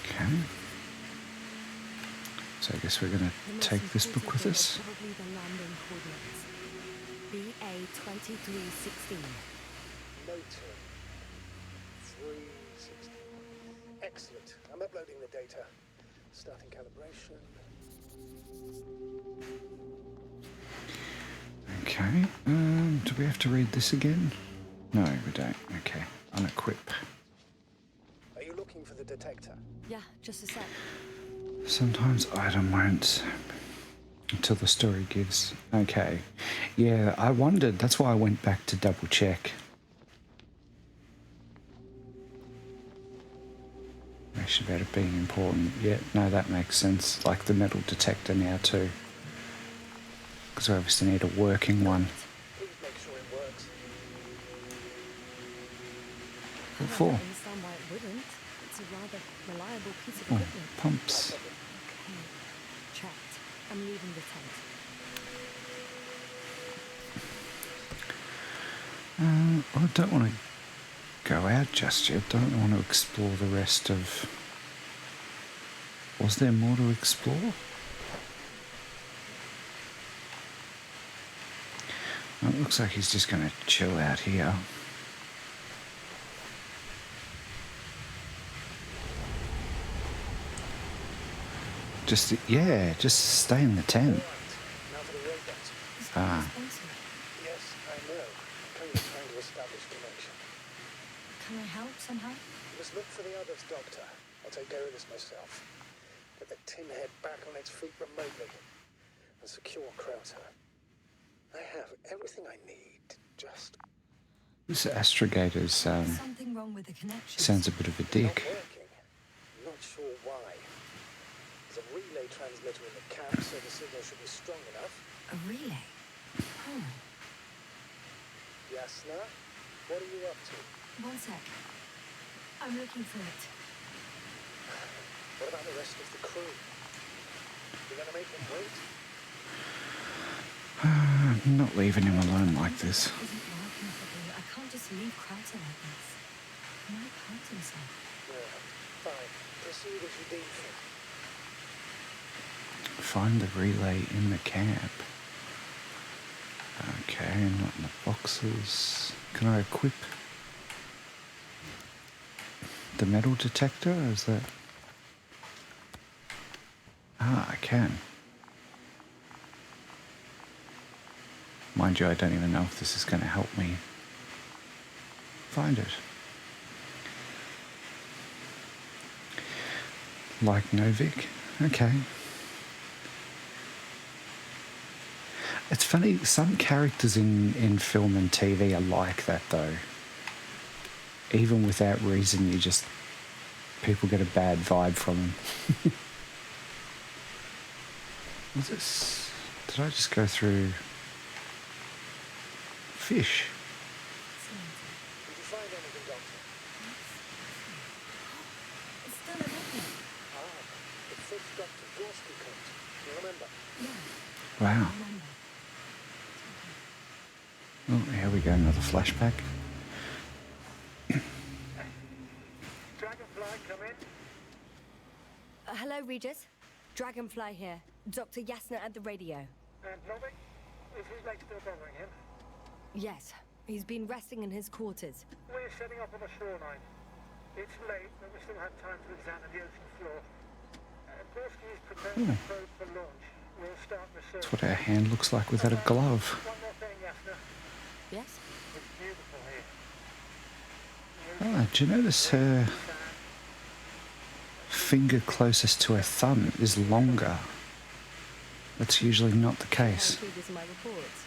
Speaker 1: Okay. So I guess we're going to
Speaker 2: The most
Speaker 1: take this book
Speaker 2: important
Speaker 1: with
Speaker 2: thing
Speaker 1: us.
Speaker 2: is probably the landing coordinates. BA 2316.
Speaker 5: Noted. 360. Excellent. I'm uploading the data. Starting calibration.
Speaker 1: Okay. Do we have to read this again? No, we don't. Okay. Unequip.
Speaker 5: Are you looking for the detector?
Speaker 2: Yeah, just a sec.
Speaker 1: Sometimes item won't until the story gives. Okay. Yeah, I wondered. That's why I went back to double check. Actually, about it being important. Yeah, no, that makes sense. Like the metal detector now too. Because we obviously need a working one.
Speaker 5: Please make sure it works.
Speaker 1: What
Speaker 2: I
Speaker 1: for?
Speaker 2: don't understand why it wouldn't. It's a rather reliable piece of
Speaker 1: Oh,
Speaker 2: equipment.
Speaker 1: pumps.
Speaker 2: Okay, checked. I'm leaving the tent.
Speaker 1: I don't want to go out just yet. Don't want to explore the rest of... Was there more to explore? Well, it looks like he's just going to chill out here. Just, yeah, just stay in the tent.
Speaker 5: Now for the robot.
Speaker 2: Is that
Speaker 1: Ah.
Speaker 2: responsive?
Speaker 5: Yes, I know. Currently trying to establish connection.
Speaker 2: Can I help somehow?
Speaker 5: You must look for the others, Doctor. I'll take care of this myself. Get the tin head back on its feet remotely. And secure Crowther. I have everything I need to just...
Speaker 1: This astrogator's
Speaker 2: Something wrong with the connection.
Speaker 1: sounds a bit of a
Speaker 5: Not
Speaker 1: dick.
Speaker 5: working. Not sure why. There's a relay transmitter in the camp, so the signal should be strong enough.
Speaker 2: A relay? Oh,
Speaker 5: Yasna, what are you up to?
Speaker 2: one sec. I'm looking for it.
Speaker 5: What about the rest of the crew? You're gonna make them wait?
Speaker 1: I'm not leaving him alone like this.
Speaker 2: Isn't working properly. I can't just leave Crowther like this. He might hurt himself.
Speaker 5: Yeah, fine. Proceed as you deem fit.
Speaker 1: Find the relay in the camp. Okay, not in the boxes. Can I equip the metal detector? Is that... Ah, I can. Mind you, I don't even know if this is going to help me find it. Like Novik? Okay. It's funny, some characters in film and TV are like that though. Even without reason, people get a bad vibe from them. Was this... Did I just go through... Fish?
Speaker 2: Excellent.
Speaker 5: Did you find anything, Doctor?
Speaker 2: It's still a record.
Speaker 5: The fifth Dr. Gorski code. You remember?
Speaker 2: Yeah,
Speaker 1: Wow.
Speaker 2: I remember.
Speaker 1: Oh, here we go, another flashback.
Speaker 5: Dragonfly, come in.
Speaker 2: Hello, Regis. Dragonfly here. Dr. Yasna at the radio.
Speaker 5: And Novik? Is his leg still bothering him?
Speaker 2: Yes, he's been resting in his quarters.
Speaker 5: We're setting up on the shoreline. It's late, but we still have time to examine the ocean floor.
Speaker 1: Oh, that's what her hand looks like without a glove.
Speaker 2: Yes?
Speaker 1: Oh, do you notice her finger closest to her thumb is longer? That's usually not the
Speaker 2: I
Speaker 1: case.
Speaker 2: include this in my reports.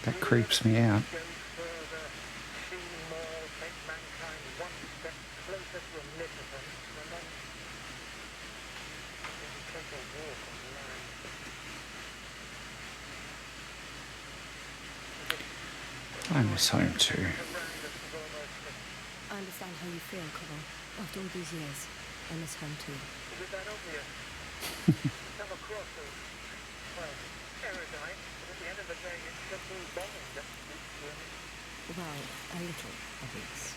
Speaker 1: That creeps me out. I miss home too.
Speaker 2: I understand how you feel, Cobble. After all these years, I miss home too. Well, a little, at least.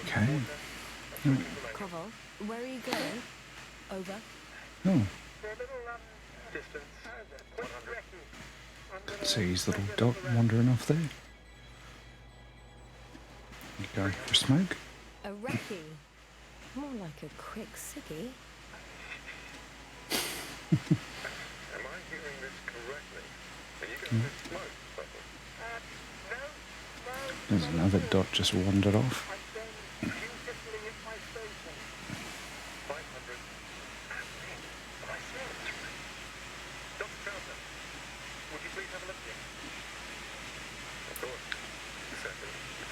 Speaker 1: Okay.
Speaker 2: Cobble, where are you going? Over.
Speaker 1: Oh. See his little dot wandering off there. You going for a smoke?
Speaker 2: A recce. More like a quick sickie.
Speaker 1: There's another dot just wandered off.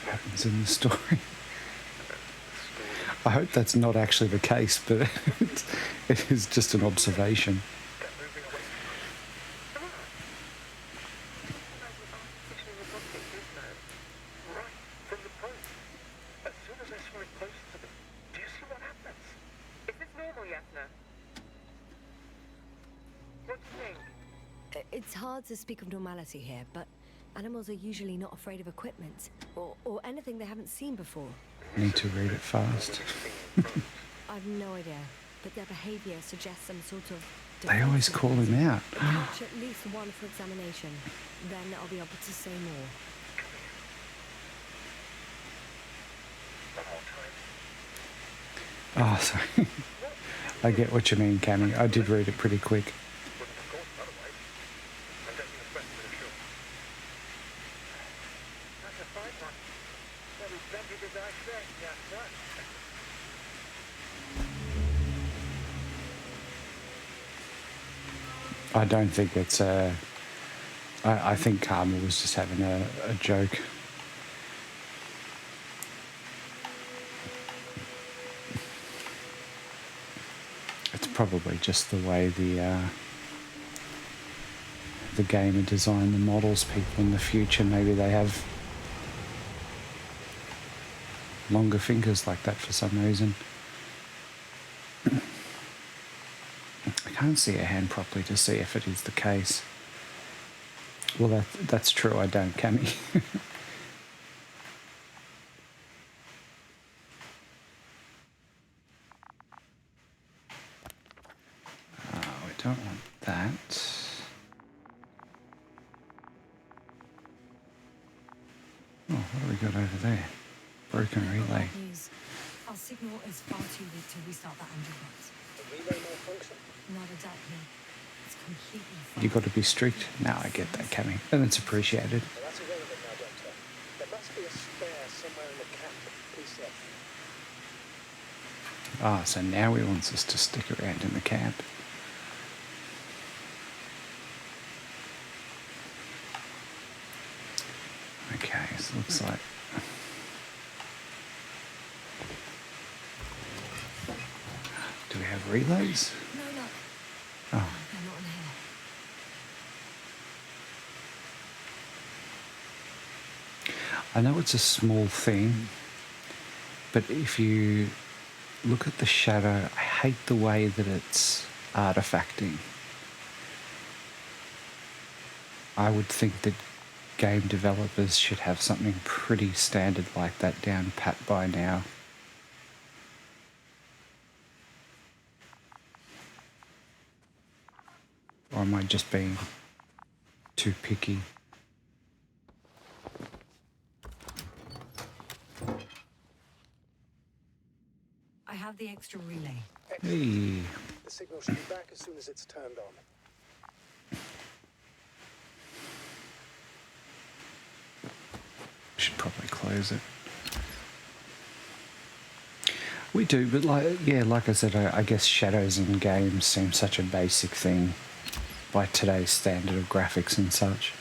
Speaker 1: Happens in the story. I hope that's not actually the case, but it is just an observation.
Speaker 2: It's hard to speak of normality here, but animals are usually not afraid of equipment or anything they haven't seen before.
Speaker 1: Need to read it fast.
Speaker 2: I've no idea, but their behavior suggests some sort of...
Speaker 1: They always call him out.
Speaker 2: Catch at least one for examination. Then I'll be able to say more.
Speaker 1: Oh, sorry. I get what you mean, Cammy. I did read it pretty quick. I don't think it's a... I think Karma was just having a joke. It's probably just the way the gamer designed the models. People in the future, maybe they have longer fingers like that for some reason. I can't see a hand properly to see if it is the case. Well, that's true, I don't, Cammy. We don't want that. Oh, what do we got over there? Broken relay.
Speaker 2: News. Our signal is far too weak to restart that engine box.
Speaker 5: The relay malfunction.
Speaker 2: Not exactly. It's completely
Speaker 1: You got to be strict. Now I get that, Cammy, and it's appreciated.
Speaker 5: Well, that's irrelevant now, Doctor. There must be a spare somewhere in the camp. Please say.
Speaker 1: Ah, so now he wants us to stick around in the camp. Okay, so it looks like... Do we have relays?
Speaker 2: No, look.
Speaker 1: Oh,
Speaker 2: They're not in here.
Speaker 1: I know it's a small thing, but if you look at the shadow, I hate the way that it's artifacting. I would think that game developers should have something pretty standard like that down pat by now. Or am I just being too picky?
Speaker 2: I have the extra relay.
Speaker 1: Hey,
Speaker 5: The signal should be back as soon as it's turned on.
Speaker 1: should probably close it. We do, but like I said, I guess shadows in games seem such a basic thing by today's standard of graphics and such.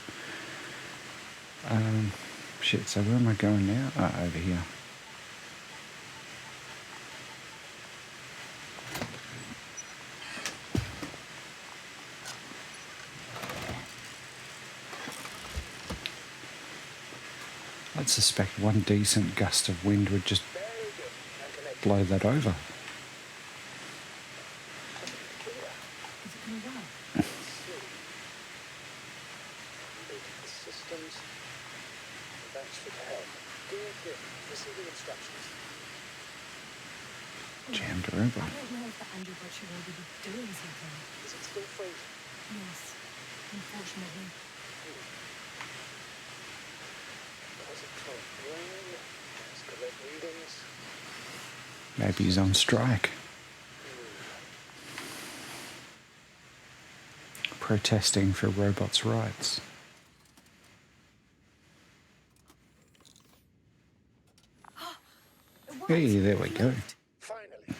Speaker 1: Shit, so where am I going now? Oh, over here. I'd suspect one decent gust of wind would just blow that over.
Speaker 2: Is it gonna work?
Speaker 5: The systems. That should help. Good, good. Receiving instructions.
Speaker 1: Jammed
Speaker 2: I
Speaker 1: over.
Speaker 2: don't know if the Andrew Butcher will be doing something.
Speaker 5: Is it still frozen?
Speaker 2: Yes, unfortunately.
Speaker 5: Positron brain. Let's collect readings.
Speaker 1: Maybe he's on strike. Protesting for robots' rights.
Speaker 2: It worked.
Speaker 1: Hey, there we go.
Speaker 5: Finally.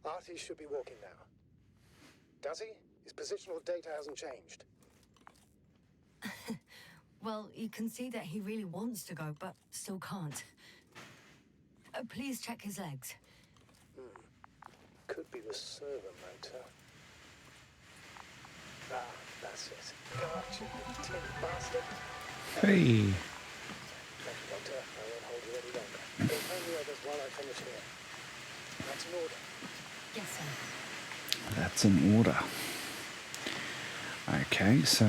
Speaker 5: Artie should be walking now. Does he? His positional data hasn't changed.
Speaker 2: Well, you can see that he really wants to go, but still can't. Please check his legs.
Speaker 5: Could be the servo motor. Ah, that's it. Gotcha, you tin bastard.
Speaker 1: Hey,
Speaker 5: Thank you, Doctor. I won't hold you any longer. Go find the others while I finish here. That's an order.
Speaker 2: Yes, sir.
Speaker 1: that's an order. Okay, so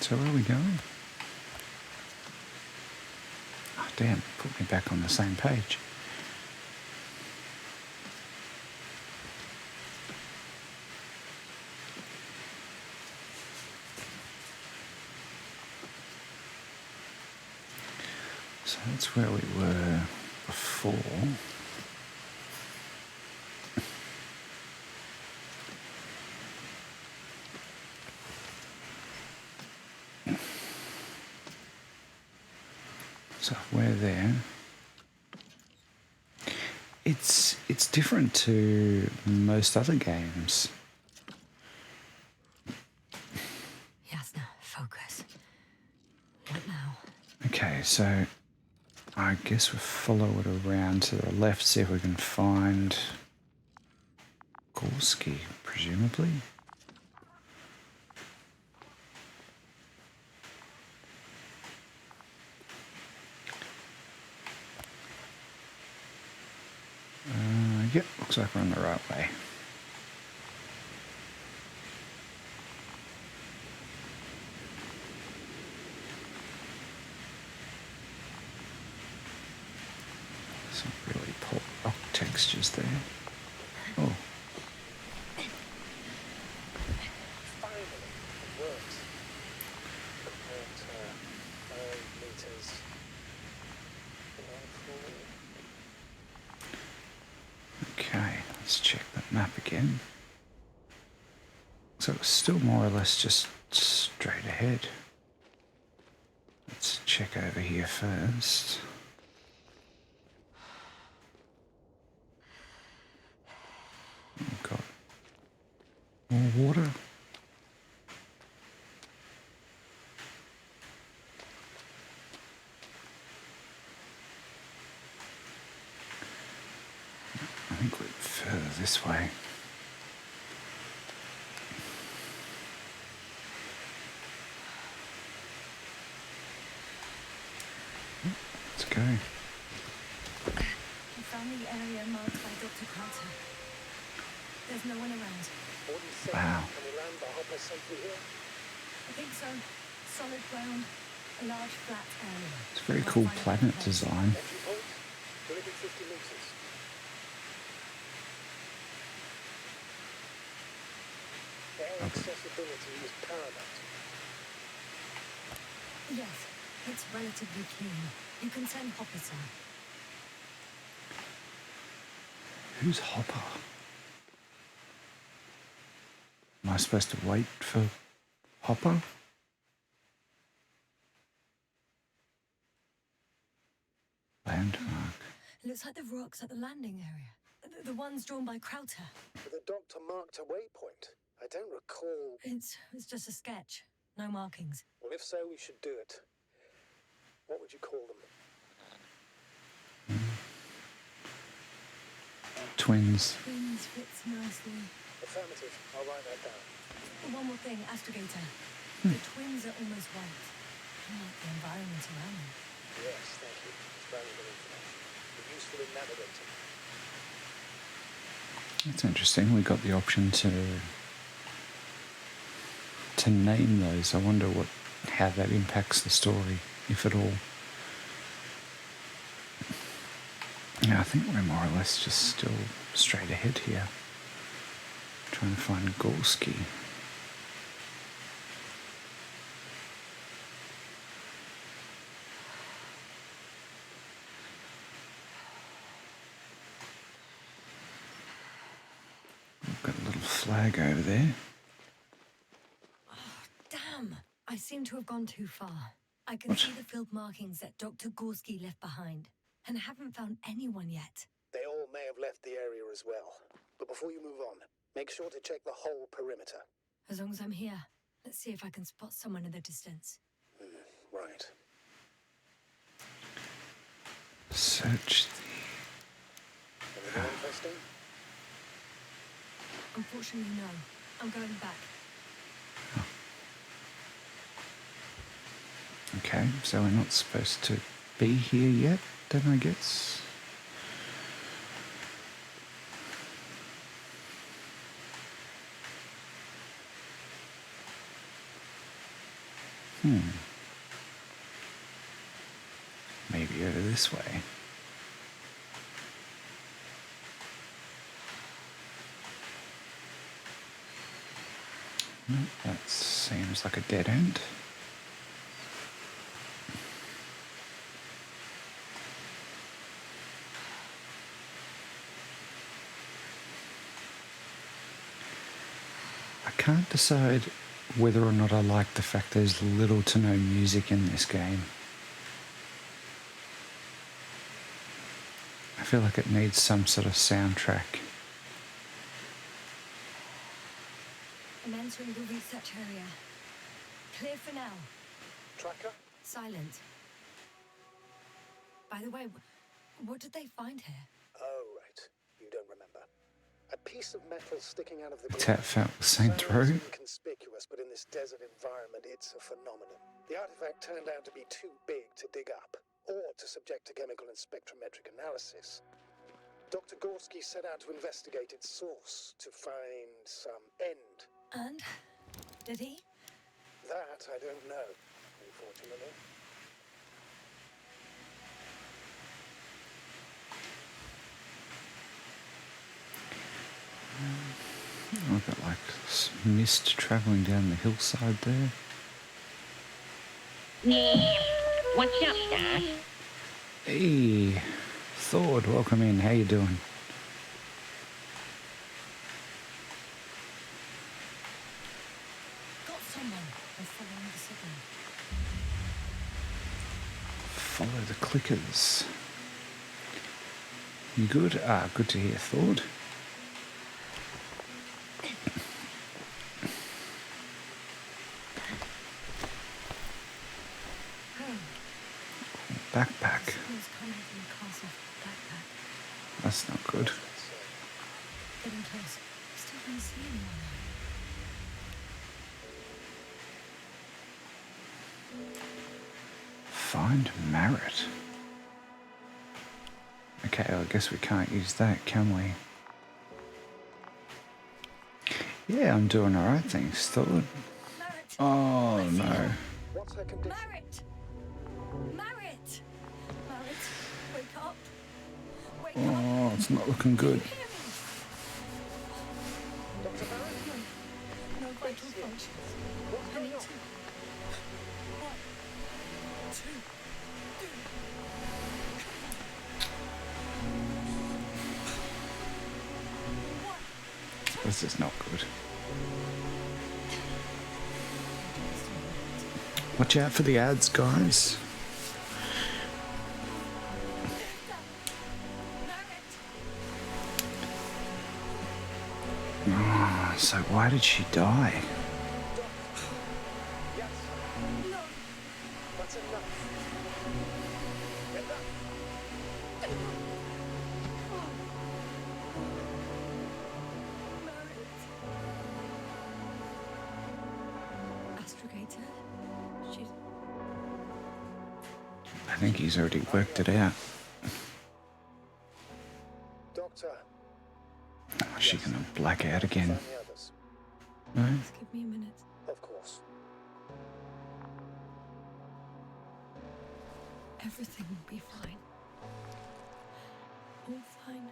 Speaker 1: so where are we going? Oh, damn, put me back on the same page. So that's where we were before. So if we're there, it's different to most other games.
Speaker 2: Yasna, focus. What now?
Speaker 1: Okay, so I guess we'll follow it around to the left, see if we can find Gorski, presumably. Yep, looks like we're on the right way. Some really pop rock textures there. Oh,
Speaker 5: Finally, it works. About 5 meters.
Speaker 1: okay, let's check that map again. So it's still more or less just straight ahead. Let's check over here first. Oh god. More water? I think we're further this way. Let's go.
Speaker 2: I found the area marked by Dr. Carter. There's no one around.
Speaker 5: What do you say?
Speaker 1: Wow.
Speaker 5: Can we land the hopper safely here?
Speaker 2: I think so. Solid ground. A large flat area.
Speaker 1: It's a very
Speaker 2: I'll
Speaker 1: cool
Speaker 2: find a
Speaker 1: planet
Speaker 2: better place.
Speaker 1: design.
Speaker 5: Entry point, 250 meters. Air accessibility is paramount.
Speaker 2: Yes, it's relatively clean. You can send Hopper, sir.
Speaker 1: Who's Hopper? Am I supposed to wait for Hopper? Landmark.
Speaker 2: It looks like the rocks at the landing area. The ones drawn by Crowther.
Speaker 5: The doctor marked a waypoint. I don't recall.
Speaker 2: It's just a sketch. No markings.
Speaker 5: Well, if so, we should do it. What would you call them?
Speaker 1: Twins.
Speaker 2: Twins fits nicely.
Speaker 5: Affirmative. I'll write that down.
Speaker 2: One more thing, Astrogator. The twins are almost white. Unlike the environment around them.
Speaker 5: Yes, thank you. It's valuable information. Be useful in navigating.
Speaker 1: That's interesting. We got the option to name those. I wonder how that impacts the story, if at all. Yeah, I think we're more or less just still straight ahead here. Trying to find Gorski. We've got a little flag over there.
Speaker 2: Damn! I seem to have gone too far. I can see the field markings that Dr. Gorski left behind, and haven't found anyone yet.
Speaker 5: They all may have left the area as well. But before you move on, make sure to check the whole perimeter.
Speaker 2: As long as I'm here, let's see if I can spot someone in the distance.
Speaker 5: Right.
Speaker 1: Search
Speaker 5: Anything interesting?
Speaker 2: Unfortunately, no. I'm going back.
Speaker 1: Okay, so we're not supposed to be here yet, then I guess. Maybe over this way. No, that seems like a dead end. I can't decide whether or not I like the fact there's little to no music in this game. I feel like it needs some sort of soundtrack.
Speaker 2: I'm entering the research area. Clear for now.
Speaker 5: Tracker?
Speaker 2: Silent. By the way, what did they find here?
Speaker 5: Oh, right. You don't remember. A piece of metal sticking out of the
Speaker 1: That felt Saint Row.
Speaker 5: Sounds inconspicuous, but in this desert environment, it's a phenomenon. The artifact turned out to be too big to dig up, or to subject to chemical and spectrometric analysis. Dr. Gorski set out to investigate its source, to find some end.
Speaker 2: And? Did he?
Speaker 5: That I don't know, unfortunately.
Speaker 1: I've got like mist travelling down the hillside there.
Speaker 7: What's up, Star?
Speaker 1: Hey, Thord, welcome in. How you doing?
Speaker 2: Got someone. I'm following the signal.
Speaker 1: Follow the clickers. You good? Ah, good to hear, Thord. Backpack.
Speaker 2: Signal's coming from the castle backpack.
Speaker 1: That's not good.
Speaker 2: Getting close. Still don't see anyone though.
Speaker 1: Find Marret. Okay, well, I guess we can't use that, can we? Yeah, I'm doing alright, thanks, Thord.
Speaker 2: Marret!
Speaker 1: Oh, no.
Speaker 5: What's her condition?
Speaker 2: Marret! Marit! Marit, wake up. Wake up.
Speaker 1: Oh, it's not looking good.
Speaker 2: Hear me.
Speaker 5: Dr. Barrett?
Speaker 2: No vital functions.
Speaker 5: What's
Speaker 2: I
Speaker 5: going
Speaker 2: need
Speaker 5: on?
Speaker 2: to. 1, 2, 3.
Speaker 1: This is not good. Watch out for the ads, guys. Oh, so why did she die?
Speaker 5: Yes.
Speaker 2: No.
Speaker 5: That's enough. Enough.
Speaker 2: Astrogator? She's...
Speaker 1: I think he's already worked it out.
Speaker 5: Doctor,
Speaker 1: Oh, is she gonna black out again?
Speaker 5: find the others.
Speaker 1: No?
Speaker 2: Just give me a minute.
Speaker 5: Of course.
Speaker 2: Everything will be fine. All fine.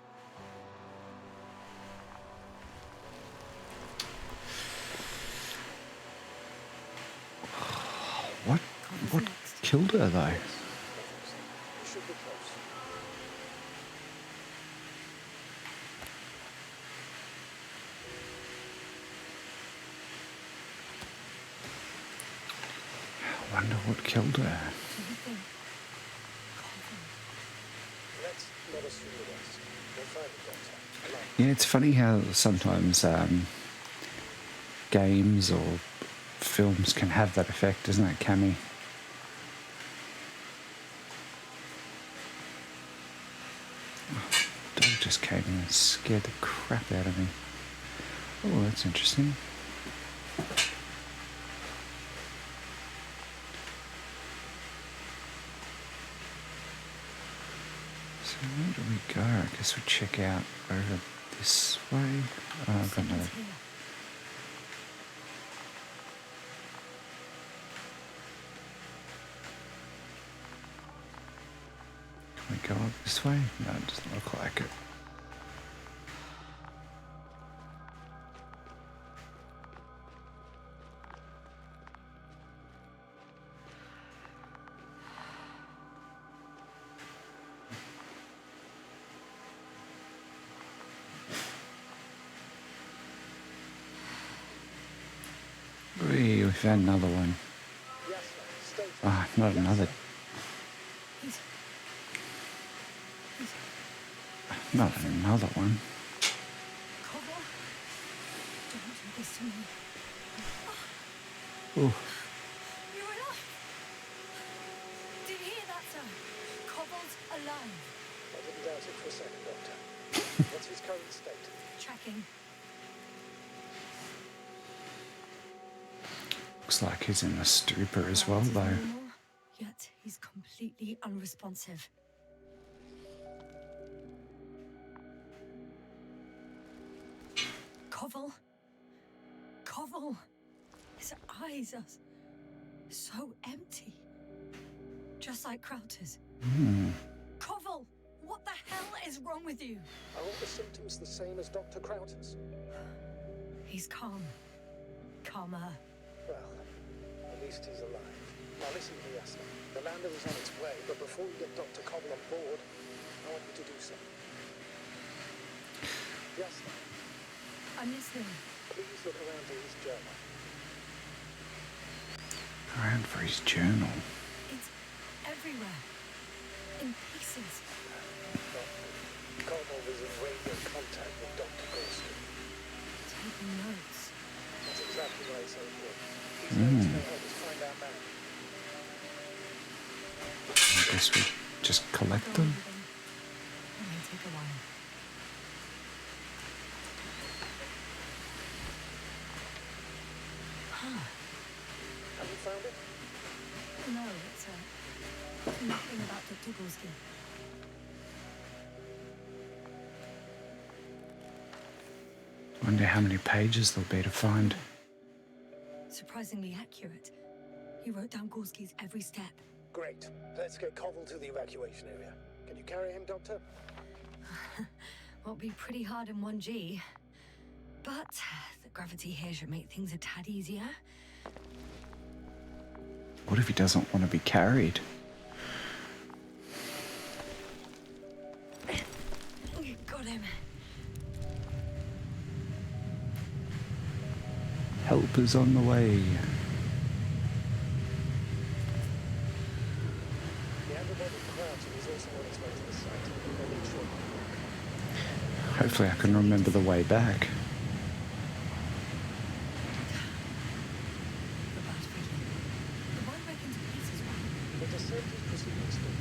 Speaker 1: What? What
Speaker 2: next.
Speaker 1: killed her though?
Speaker 5: You should be close.
Speaker 1: I wonder what killed her.
Speaker 2: Do you think? Coffin.
Speaker 5: Let's let us through the rest. We'll find the doctor. Alone.
Speaker 1: Yeah, it's funny how sometimes games or films can have that effect, isn't it, Cammy? Oh, dog just came in and scared the crap out of me. Oh, that's interesting. So where do we go? I guess we check out over this way. Oh, I've got another.
Speaker 2: Someone's here.
Speaker 1: Can we go up this way? No, it doesn't look like it. We found another one.
Speaker 5: Yes, sir. Stay
Speaker 1: Ah, not another.
Speaker 2: He's...
Speaker 1: Not another one.
Speaker 2: Cover? Don't do this to me.
Speaker 1: Oh,
Speaker 2: You're alive! Did you hear that, sir? Cobble's alive.
Speaker 5: I didn't doubt it for a second, Doctor. What's his current state?
Speaker 2: Tracking.
Speaker 1: looks like he's in the stupor as well,
Speaker 2: Marit is
Speaker 1: though.
Speaker 2: normal, yet he's completely unresponsive. Koval? Koval? His eyes are so empty. Just like Crowter's. Koval! What the hell is wrong with you?
Speaker 5: Are all the symptoms the same as Dr. Crowter's?
Speaker 2: He's calm. Calmer.
Speaker 5: Well, at least he's alive. Now listen to me, Esther. The lander is on its way, but before you get Dr. Cobble on board, I want you to do something. Yes, sir.
Speaker 2: I'm listening.
Speaker 5: Please look around for his journal.
Speaker 1: Around for his journal.
Speaker 2: It's everywhere. In pieces.
Speaker 5: Cobble was in radio contact with Dr. Gorski.
Speaker 2: Taking notes.
Speaker 5: That's exactly why it's so important. These notes may help us find our man.
Speaker 1: I guess we just collect
Speaker 2: Go
Speaker 1: them.
Speaker 2: with them. It may take a while.
Speaker 5: Have you found it?
Speaker 2: No, it's nothing about Dr. Gorski.
Speaker 1: Wonder how many pages there'll be to find.
Speaker 2: Surprisingly accurate. He wrote down Gorski's every step.
Speaker 5: Great. Let's get Koval to the evacuation area. Can you carry him, Doctor?
Speaker 2: Won't be pretty hard in 1G. But the gravity here should make things a tad easier.
Speaker 1: What if he doesn't want to be carried?
Speaker 2: Got him.
Speaker 1: Help is on the way.
Speaker 5: The antibody crouch is also on its way to the site. We'll make sure.
Speaker 1: Hopefully I can remember the way back.
Speaker 2: The bad feeling. The one reckons pieces, right?
Speaker 5: But the safety's proceeding still.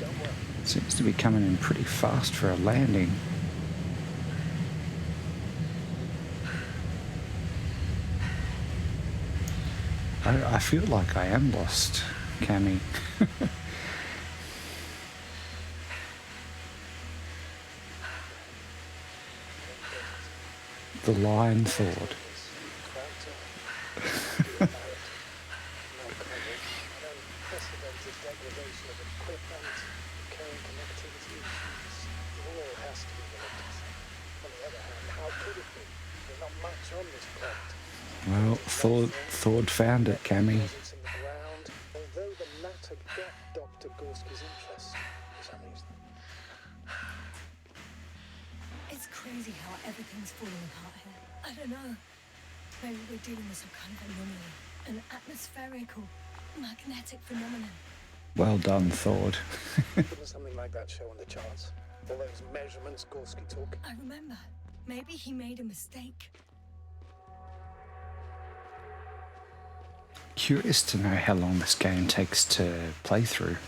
Speaker 5: Don't worry.
Speaker 1: Seems to be coming in pretty fast for a landing. I feel like I am lost, Cammy. The line thought.
Speaker 5: Unprecedented degradation of equipment, carrying connectivity. It all has to be limited. On the other hand, how could it be? There's not much on this planet.
Speaker 1: Well, Thord found it, Cammy.
Speaker 5: Deposits in the ground, although the latter got Dr. Gorski's interest for some reason.
Speaker 2: It's crazy how everything's falling apart here. I don't know. Maybe we're dealing with some kind of anomaly. An atmospheric or magnetic phenomenon.
Speaker 1: Well done, Thord.
Speaker 5: Wouldn't something like that show on the charts? All those measurements Gorski took?
Speaker 2: I remember. Maybe he made a mistake.
Speaker 1: Curious to know how long this game takes to play through.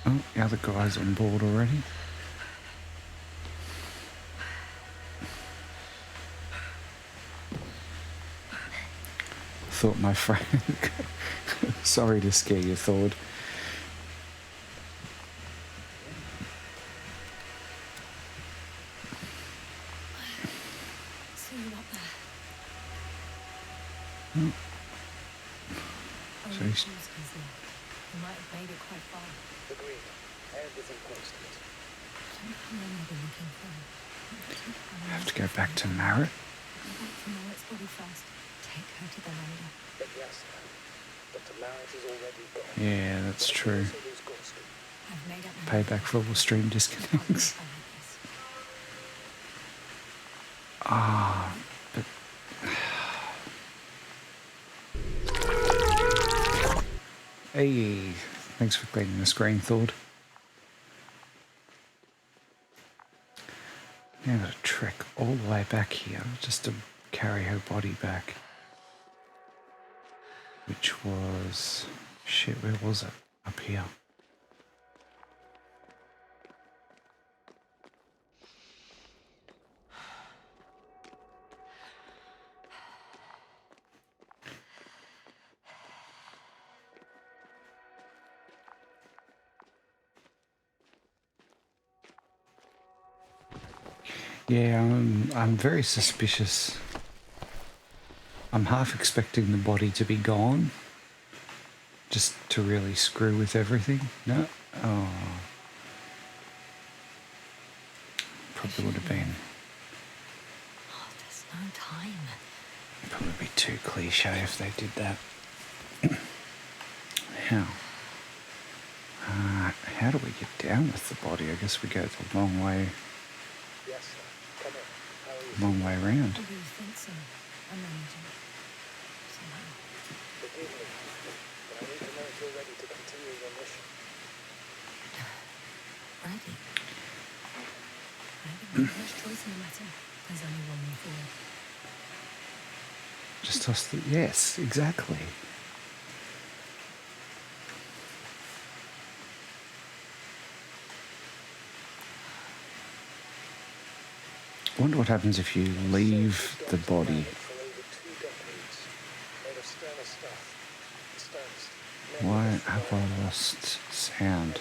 Speaker 1: Oh, the other guy's on board already. Thought my friend... Sorry to scare you, Thord.
Speaker 2: See you up there.
Speaker 1: Oh,
Speaker 2: Only
Speaker 1: so he's-
Speaker 2: Gorski's left. He might have made it quite far.
Speaker 5: Agreed. Everything points to it.
Speaker 2: I don't know how long I've been looking for him.
Speaker 1: I have to go back to Marret.
Speaker 2: Go back to Marret's body first. Take her to the lander.
Speaker 5: But yes, Dr. Marret is already gone.
Speaker 1: Yeah, that's true.
Speaker 5: So there's Gorski.
Speaker 2: I've made up my
Speaker 1: Payback for all stream disconnects.
Speaker 2: I like this.
Speaker 1: Ah, but... Hey, thanks for cleaning the screen, Thord. Now I've got to trek all the way back here just to carry her body back. Which was... Shit, where was it? Up here. Yeah, I'm very suspicious. I'm half expecting the body to be gone, just to really screw with everything. No? Oh. Probably would have been.
Speaker 2: Oh, there's no time.
Speaker 1: Probably be too cliche if they did that. How? How do we get down with the body? I guess we go the long way
Speaker 5: Yes, sir. Come in. How are you?
Speaker 1: long way around.
Speaker 2: What do you think so? I'm managing. Somehow.
Speaker 5: Forgive me, but I need to know if you're ready to continue your mission.
Speaker 2: Ready? I haven't made much choice in the matter. There's only one way forward.
Speaker 1: Just toss the... Yes, exactly. I wonder what happens if you leave the body.
Speaker 5: For over 2 decades, made of sterner stuff. The sternest.
Speaker 1: Why have I lost sound?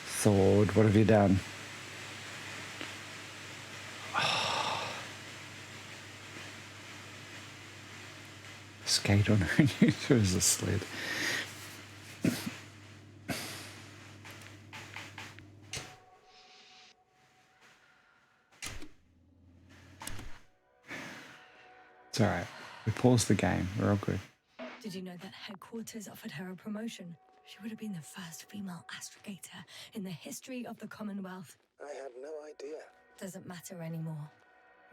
Speaker 1: Thord, what have you done? Skate on her and use her as a sled. It's alright. We paused the game. We're all good.
Speaker 2: Did you know that headquarters offered her a promotion? She would have been the first female astrogator in the history of the Commonwealth.
Speaker 5: I had no idea.
Speaker 2: Doesn't matter anymore,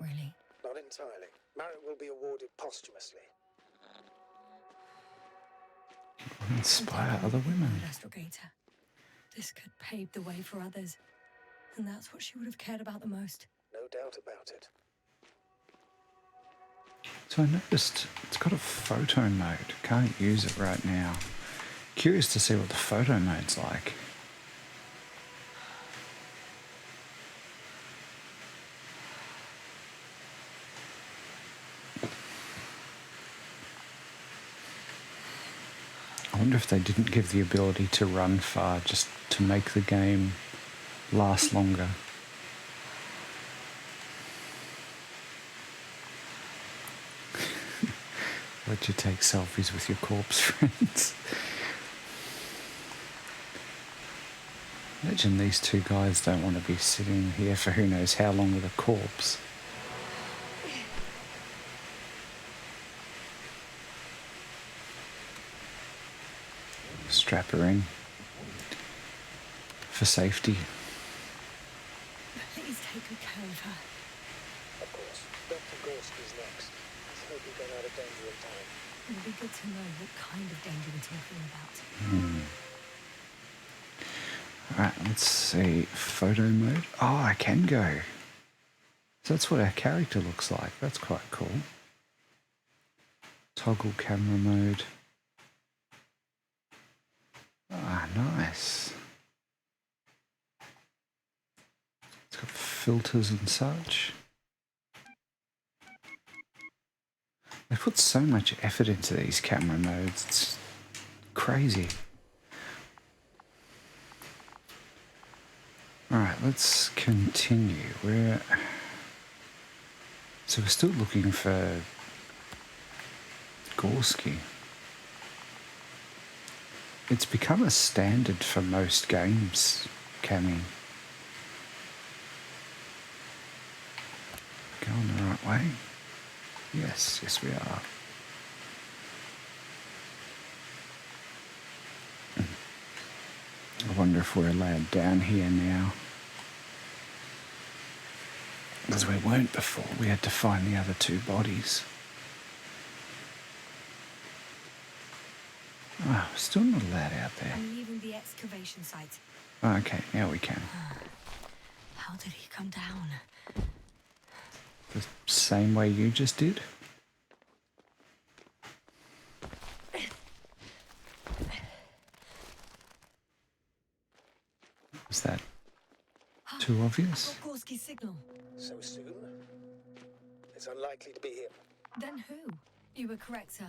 Speaker 2: really.
Speaker 5: Not entirely. Merit will be awarded posthumously.
Speaker 1: Inspire other women.
Speaker 2: Astrogator. This could pave the way for others. And that's what she would have cared about the most.
Speaker 5: No doubt about it.
Speaker 1: So I noticed it's got a photo mode. Can't use it right now. Curious to see what the photo mode's like. I wonder if they didn't give the ability to run far just to make the game last longer. Let you take selfies with your corpse friends. Imagine these two guys don't want to be sitting here for who knows how long with a corpse. Strap her in for safety.
Speaker 2: Please take good care of her.
Speaker 5: Of course. Dr. Gorski's next. Let's hope we got out of danger in time.
Speaker 2: It'll be good to know what kind of danger we're talking about.
Speaker 1: Alright, let's see. Photo mode. Oh, I can go. So that's what our character looks like. That's quite cool. Toggle camera mode. Ah, nice. It's got filters and such. They put so much effort into these camera modes. It's crazy. Alright, let's continue. So we're still looking for Gorski. It's become a standard for most games, Cammy. Going the right way? Yes, yes we are. I wonder if we're allowed down here now. Because we weren't before. We had to find the other two bodies. Oh, still not allowed out there.
Speaker 2: I'm leaving the excavation site.
Speaker 1: Oh, okay, now we can.
Speaker 2: How did he come down?
Speaker 1: The same way you just did? Is that too obvious?
Speaker 2: Got Gorski's signal.
Speaker 5: So soon? It's unlikely to be him.
Speaker 2: Then who? You were correct, sir.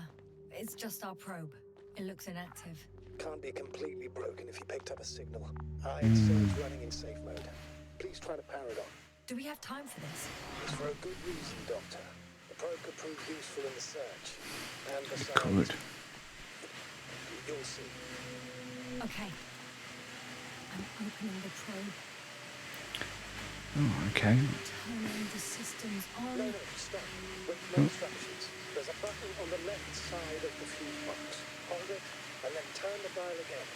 Speaker 2: It's just our probe. It looks inactive.
Speaker 5: Can't be completely broken if he picked up a signal. I'd say it's running in safe mode. Please try to power it on.
Speaker 2: Do we have time for this?
Speaker 5: It's for a good reason, Doctor. The probe could prove useful in the search. And besides,
Speaker 1: Good.
Speaker 5: you'll see.
Speaker 2: Okay. I'm opening the probe.
Speaker 1: Oh, okay.
Speaker 2: Turning the systems on.
Speaker 5: No, stop. With no instructions. There's a button on the left side of the fuse box. Hold it, and then turn the dial again.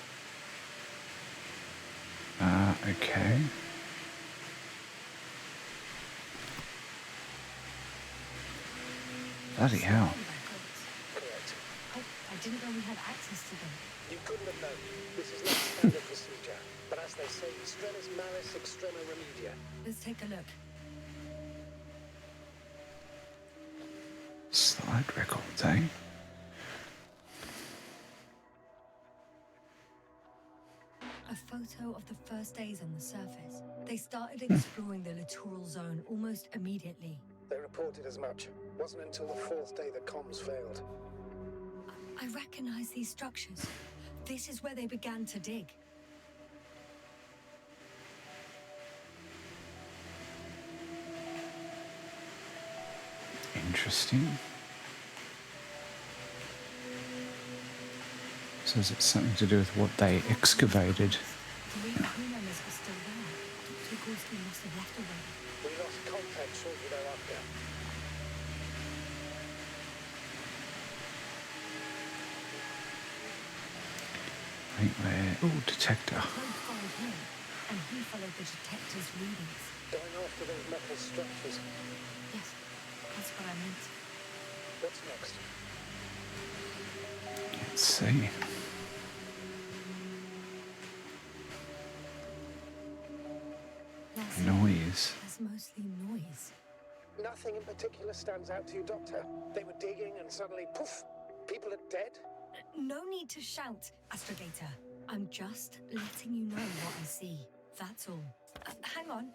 Speaker 1: Okay. Bloody hell.
Speaker 2: Records.
Speaker 5: Correct.
Speaker 2: Oh, I didn't know we had access to them.
Speaker 5: You couldn't have known. This is not standard procedure. But as they say, extremis malis, extrema remedia.
Speaker 2: Let's take a look.
Speaker 1: Slide records, eh?
Speaker 2: A photo of the first days on the surface. They started exploring the littoral zone almost immediately.
Speaker 5: They reported as much. Wasn't until the fourth day that comms failed.
Speaker 2: I recognize these structures. This is where they began to dig.
Speaker 1: Interesting. So is it something to do with what they excavated?
Speaker 2: 3 crew members are still there. Dr. Gorski must have left already.
Speaker 5: We lost contact shortly thereafter.
Speaker 1: I think we're... Oh, detector.
Speaker 2: Probe followed him, and he followed the detector's readings.
Speaker 5: Going after those metal structures.
Speaker 2: Yes, that's what I meant.
Speaker 5: What's next?
Speaker 1: Let's see. Noise.
Speaker 2: That's mostly noise.
Speaker 5: Nothing in particular stands out to you, Doctor. They were digging and suddenly, poof, people are dead.
Speaker 2: No need to shout, Astrogator. I'm just letting you know what I see. That's all. Hang on.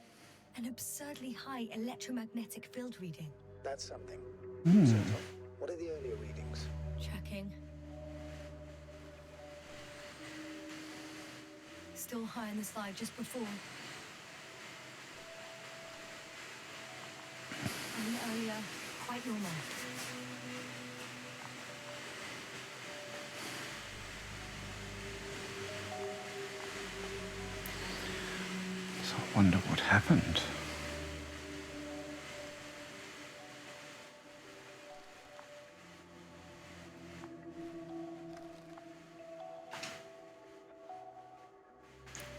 Speaker 2: An absurdly high electromagnetic field reading.
Speaker 5: That's something.
Speaker 1: Hmm.
Speaker 5: So, Tom, what are the earlier readings?
Speaker 2: Checking. Still high in the slide just before. And earlier, quite normal.
Speaker 1: So I wonder what happened.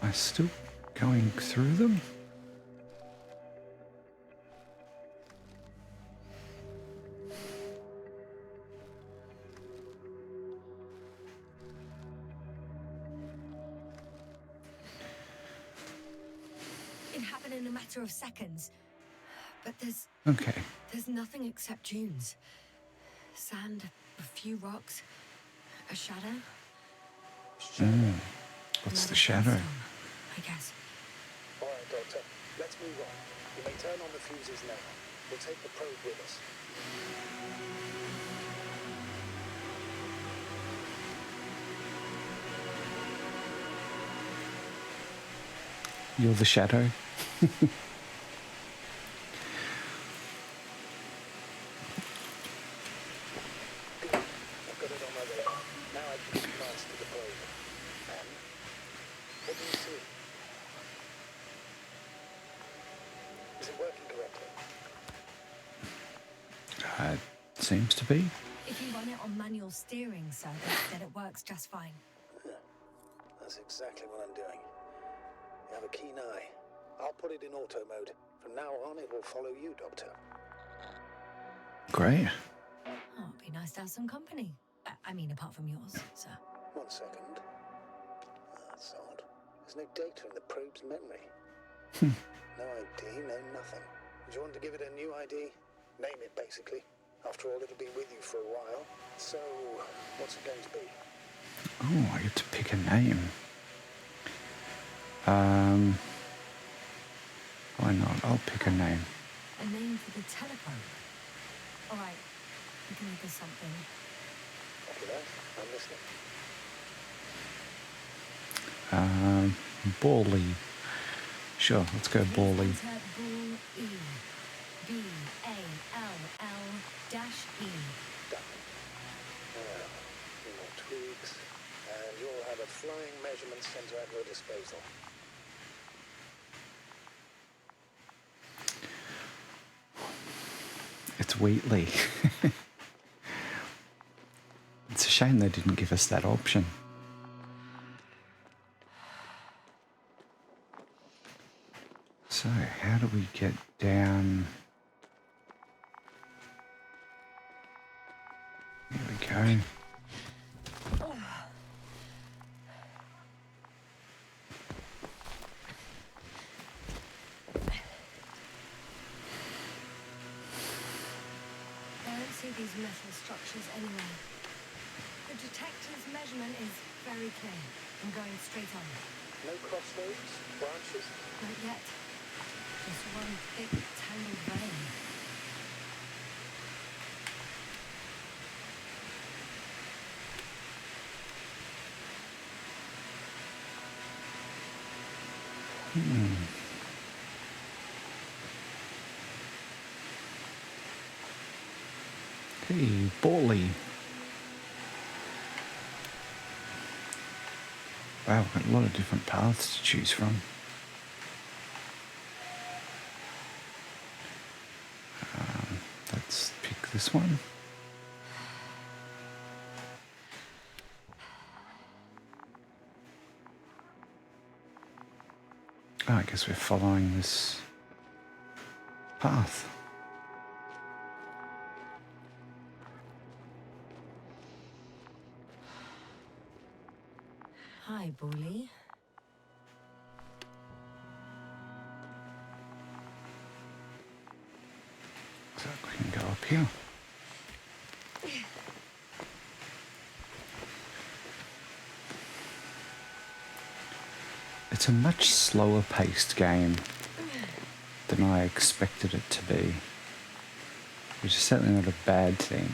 Speaker 1: Am I still going through them?
Speaker 2: It happened in a matter of seconds. But
Speaker 1: Okay.
Speaker 2: there's nothing except dunes. Sand, a few rocks, a shadow.
Speaker 1: What's the
Speaker 2: Another
Speaker 1: shadow?
Speaker 2: thunderstorm, I guess.
Speaker 5: All right, Doctor, let's move on. You may turn on the fuses now. We'll take the probe with us.
Speaker 1: You're the shadow.
Speaker 5: I've got it on my radar. Now I can get commands to the probe. And what do you see? Is it working correctly?
Speaker 1: Seems to be.
Speaker 2: If you run it on manual steering, sir, then it works just fine.
Speaker 5: That's exactly what I'm doing. You have a keen eye. I'll put it in auto mode. From now on, it will follow you, Doctor.
Speaker 1: Great.
Speaker 2: Oh, it'd be nice to have some company. I mean, apart from yours, sir.
Speaker 5: 1 second. That's odd. There's no data in the probe's memory. No ID, no nothing. Do you want to give it a new ID? Name it, basically. After all, it'll be with you for a while. So, what's it going to be?
Speaker 1: Oh, I get to pick a name. Why not? I'll pick a name.
Speaker 2: A name for the teleprobe. All right, we can make this something.
Speaker 5: After that, I'm listening.
Speaker 1: Bally. Sure, let's go Bally.
Speaker 2: Enter Ball E. B-A-L-L--E.
Speaker 5: Done. Now, a few more tweaks, and you'll have a flying measurement center at your disposal.
Speaker 1: It's Wheatley. It's a shame they didn't give us that option. So, how do we get down? Here we go.
Speaker 2: I don't see these metal structures anywhere. The detector's measurement is very clear. I'm going straight on.
Speaker 5: No crossroads, branches.
Speaker 2: Not yet. Just one thick, tangled vein.
Speaker 1: Hey, Bally. Wow, we've got a lot of different paths to choose from. Let's pick this one. Oh, I guess we're following this path.
Speaker 2: Hi, Bully.
Speaker 1: So we can go up here. It's a much slower paced game than I expected it to be, which is certainly not a bad thing.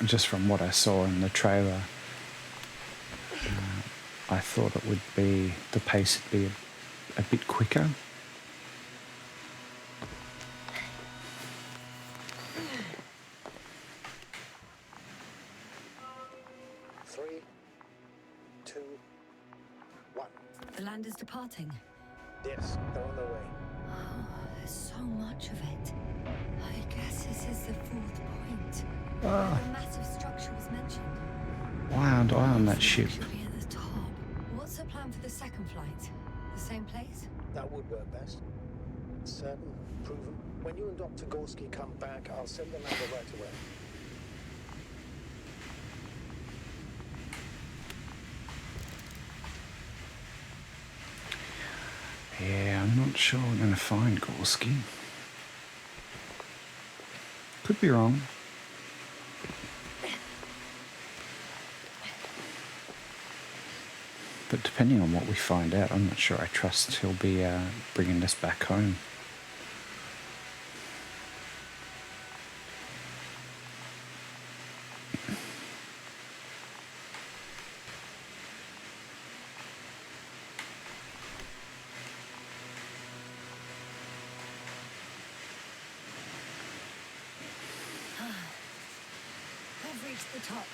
Speaker 1: Just from what I saw in the trailer, I thought it would be, the pace would be a bit quicker.
Speaker 5: Three, two, one.
Speaker 2: The land is departing.
Speaker 5: Yes, they're on their way.
Speaker 2: Oh, there's so much of it. I guess this is the fourth point. Where the massive structure was mentioned.
Speaker 1: Why aren't I on that ship?
Speaker 2: Should be at the top. What's the plan for the second flight? The same place?
Speaker 5: That would work best. Certain, proven. When you and Dr. Gorski come back, I'll send the number right away.
Speaker 1: Yeah, I'm not sure we're going to find Gorski. Could be wrong. But depending on what we find out, I'm not sure I trust he'll be bringing us back home.
Speaker 2: I've reached the top.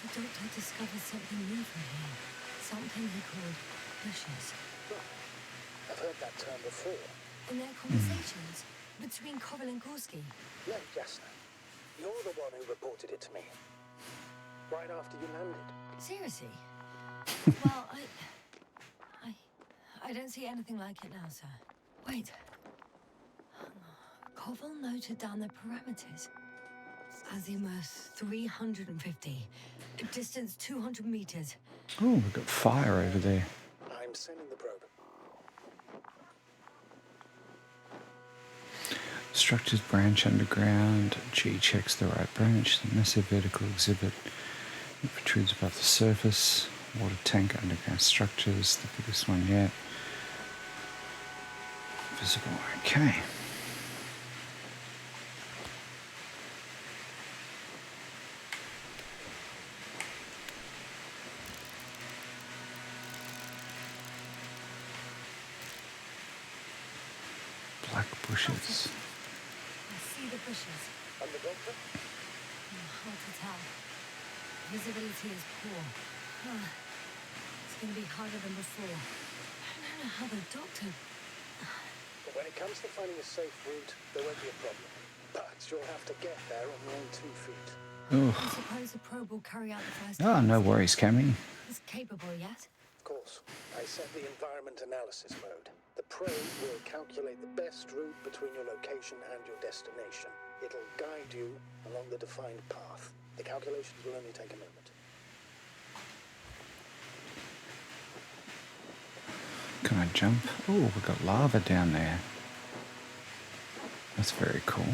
Speaker 2: The doctor discovered something new from here. Something he called bushes.
Speaker 5: I've heard that term before.
Speaker 2: In their conversations between Koval and Gorski.
Speaker 5: No, Jasna. You're the one who reported it to me. Right after you landed.
Speaker 2: Seriously? Well, I don't see anything like it now, sir. Wait. Koval noted down the parameters. Azimuth 350. Distance 200 meters.
Speaker 1: Oh, we've got fire over there.
Speaker 5: I'm sending the probe.
Speaker 1: Structures branch underground. G checks the right branch. The massive vertical exhibit. It protrudes above the surface. Water tank underground structures. The biggest one yet. Visible. Okay. Black bushes.
Speaker 2: I see the bushes.
Speaker 5: And the doctor?
Speaker 2: Hard to tell. Visibility is poor. It's going to be harder than before. I don't know how the doctor...
Speaker 5: But when it comes to finding a safe route, there won't be a problem. But you'll have to get there on your own 2 feet.
Speaker 2: I suppose the probe will carry out the first...
Speaker 1: Oh, no worries, Cammy.
Speaker 2: It's capable yet?
Speaker 5: Of course, I set the environment analysis mode. The probe will calculate the best route between your location and your destination. It'll guide you along the defined path. The calculations will only take a moment.
Speaker 1: Can I jump? Oh, we've got lava down there. That's very cool.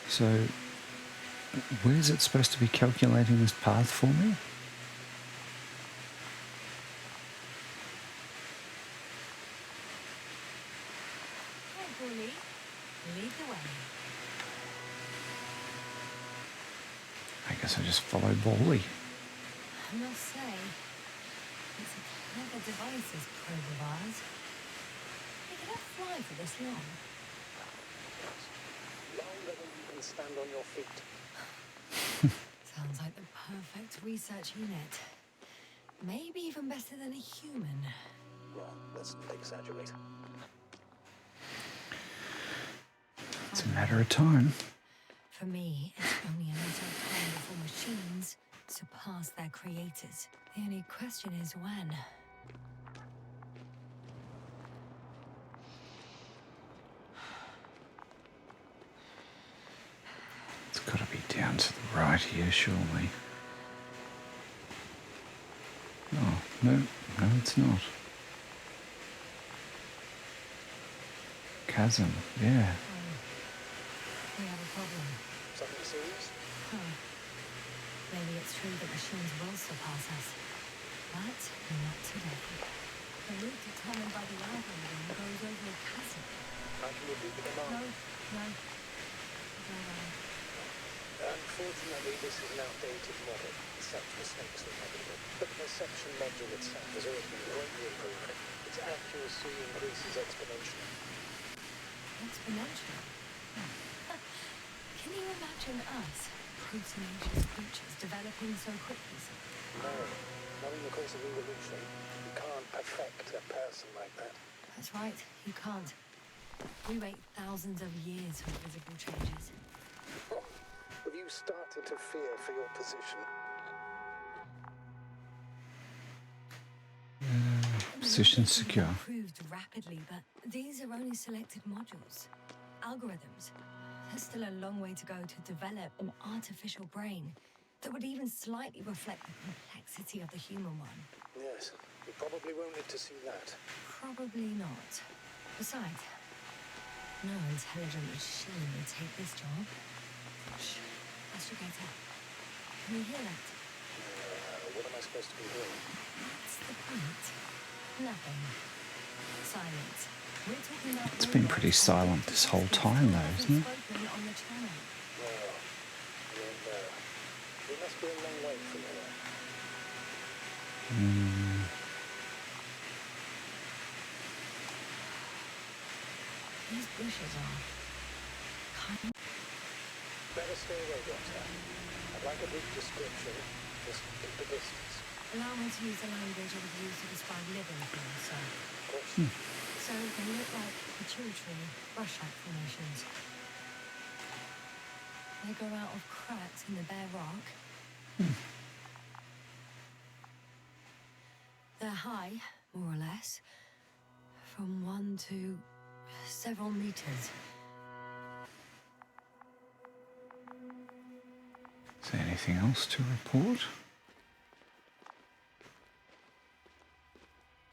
Speaker 1: So, where's it supposed to be calculating this path for me?
Speaker 2: Hey, Bully. Lead the way.
Speaker 1: I guess I just follow Bally.
Speaker 2: I must say, it's a clever device, this probe of ours. It cannot fly for this long.
Speaker 5: Longer than you can stand on your feet.
Speaker 2: Sounds like the perfect research unit. Maybe even better than a human.
Speaker 5: Well, let's not exaggerate.
Speaker 1: It's a matter of time.
Speaker 2: For me, it's only a matter of time before machines surpass their creators. The only question is when.
Speaker 1: It's got to be down to the right here, surely. Oh, no, it's not. Chasm, yeah.
Speaker 2: We have a problem.
Speaker 5: Something serious?
Speaker 2: Huh. Maybe it's true that machines will surpass us. But not today. The route determined by the algorithm goes over a chasm.
Speaker 5: I can repeat the
Speaker 2: No,
Speaker 5: command.
Speaker 2: no.
Speaker 5: Unfortunately, this is an outdated model. Such mistakes are inevitable. But the perception module itself has already been greatly improved. Its accuracy increases exponentially.
Speaker 2: Exponential. Can you imagine us, proteinaceous creatures, developing so quickly?
Speaker 5: No, not in the course of evolution. You can't perfect a person like that.
Speaker 2: That's right, you can't. We wait thousands of years for physical changes.
Speaker 5: Have you started to fear for your position?
Speaker 1: Position secure.
Speaker 2: Improved rapidly, but these are only selected modules. Algorithms. There's still a long way to go to develop an artificial brain that would even slightly reflect the complexity of the human one.
Speaker 5: Yes, we probably won't live to see that.
Speaker 2: Probably not. Besides, no intelligent machine would take this job. Shh. Astrogator. Can you hear that?
Speaker 5: What am I supposed to be doing?
Speaker 2: That's the point. Nothing. Silence. We're talking about
Speaker 1: It's been pretty silent this whole time, though, isn't it?
Speaker 2: spoken on the channel.
Speaker 5: Well, we must be a long way from here.
Speaker 2: These bushes are kind.
Speaker 5: Better stay away, Doctor. I'd like a brief description. Just keep the distance.
Speaker 2: Allow me to use the language I would use to describe living things, sir.
Speaker 5: Of course.
Speaker 2: So they look like pituitary brush-like formations. They grow out of cracks in the bare rock. They're high, more or less, from 1 to several meters.
Speaker 1: Is there anything else to report?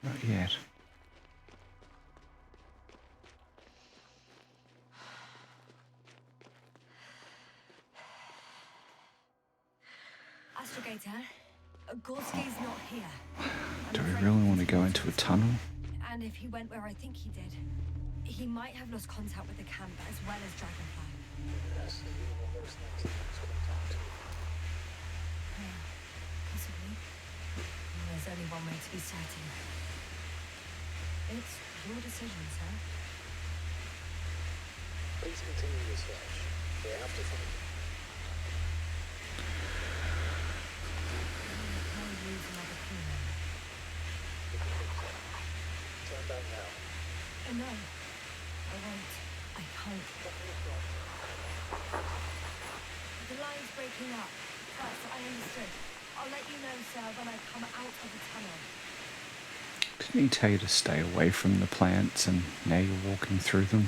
Speaker 1: Not yet.
Speaker 2: Astrogator, Gorski's not here.
Speaker 1: Do we really want to go into a tunnel?
Speaker 2: And if he went where I think he did, he might have lost contact with the camp as well as Dragonfly.
Speaker 5: Yes, one of those things that makes contact.
Speaker 2: Yeah, possibly. There's only one way to be certain. It's your decision, sir.
Speaker 5: Please continue your search. We have to find him.
Speaker 2: I'll use another clue.
Speaker 5: Turn back now.
Speaker 2: No, I won't. I can't. The line's breaking up. Right, I understood. I'll let you know, sir, when I come out of the tunnel.
Speaker 1: Didn't he tell you to stay away from the plants and now you're walking through them?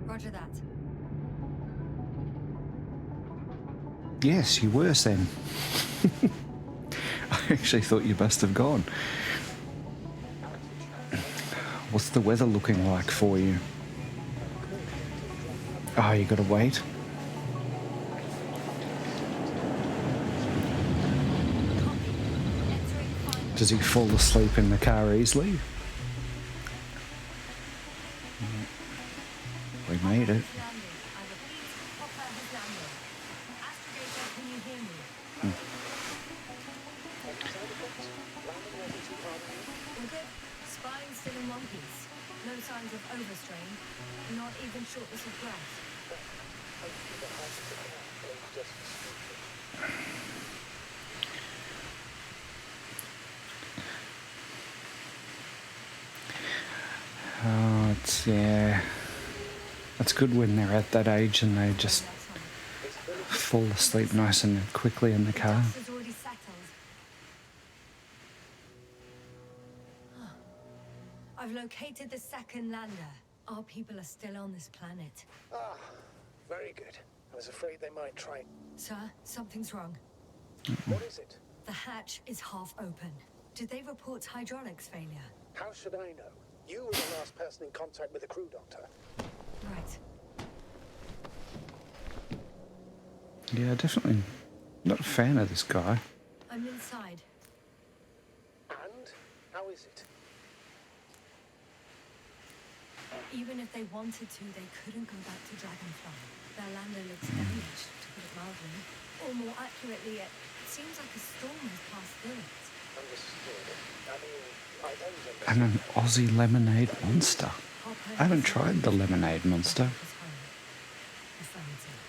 Speaker 2: Roger that.
Speaker 1: Yes, you were, Sam. I actually thought you must have gone. What's the weather looking like for you? Oh, you gotta wait. Does he fall asleep in the car easily? We made it.
Speaker 2: Spine still in one piece. No signs of overstrain. Not even shortness of breath.
Speaker 1: Oh, it's, yeah. That's good when they're at that age and they just fall asleep nice and quickly in the car.
Speaker 2: Dust has already settled. I've located the second lander. Our people are still on this planet.
Speaker 5: Ah, very good. I was afraid they might try.
Speaker 2: Sir, something's wrong.
Speaker 5: What is it?
Speaker 2: The hatch is half open. Did they report hydraulics failure?
Speaker 5: How should I know? You were the last person in contact with the crew, Doctor.
Speaker 2: Right.
Speaker 1: Yeah, definitely not a fan of this guy.
Speaker 2: I'm inside.
Speaker 5: And? How is it?
Speaker 2: Even if they wanted to, they couldn't go back to Dragonfly. Their lander looks damaged, to put it mildly. Or more accurately, it seems like a storm has passed through it.
Speaker 5: Understood. I mean, I don't understand.
Speaker 1: And an Aussie lemonade monster.
Speaker 2: Hopper
Speaker 1: I haven't
Speaker 2: is
Speaker 1: tried the lemonade monster.
Speaker 2: his home. Affirmative.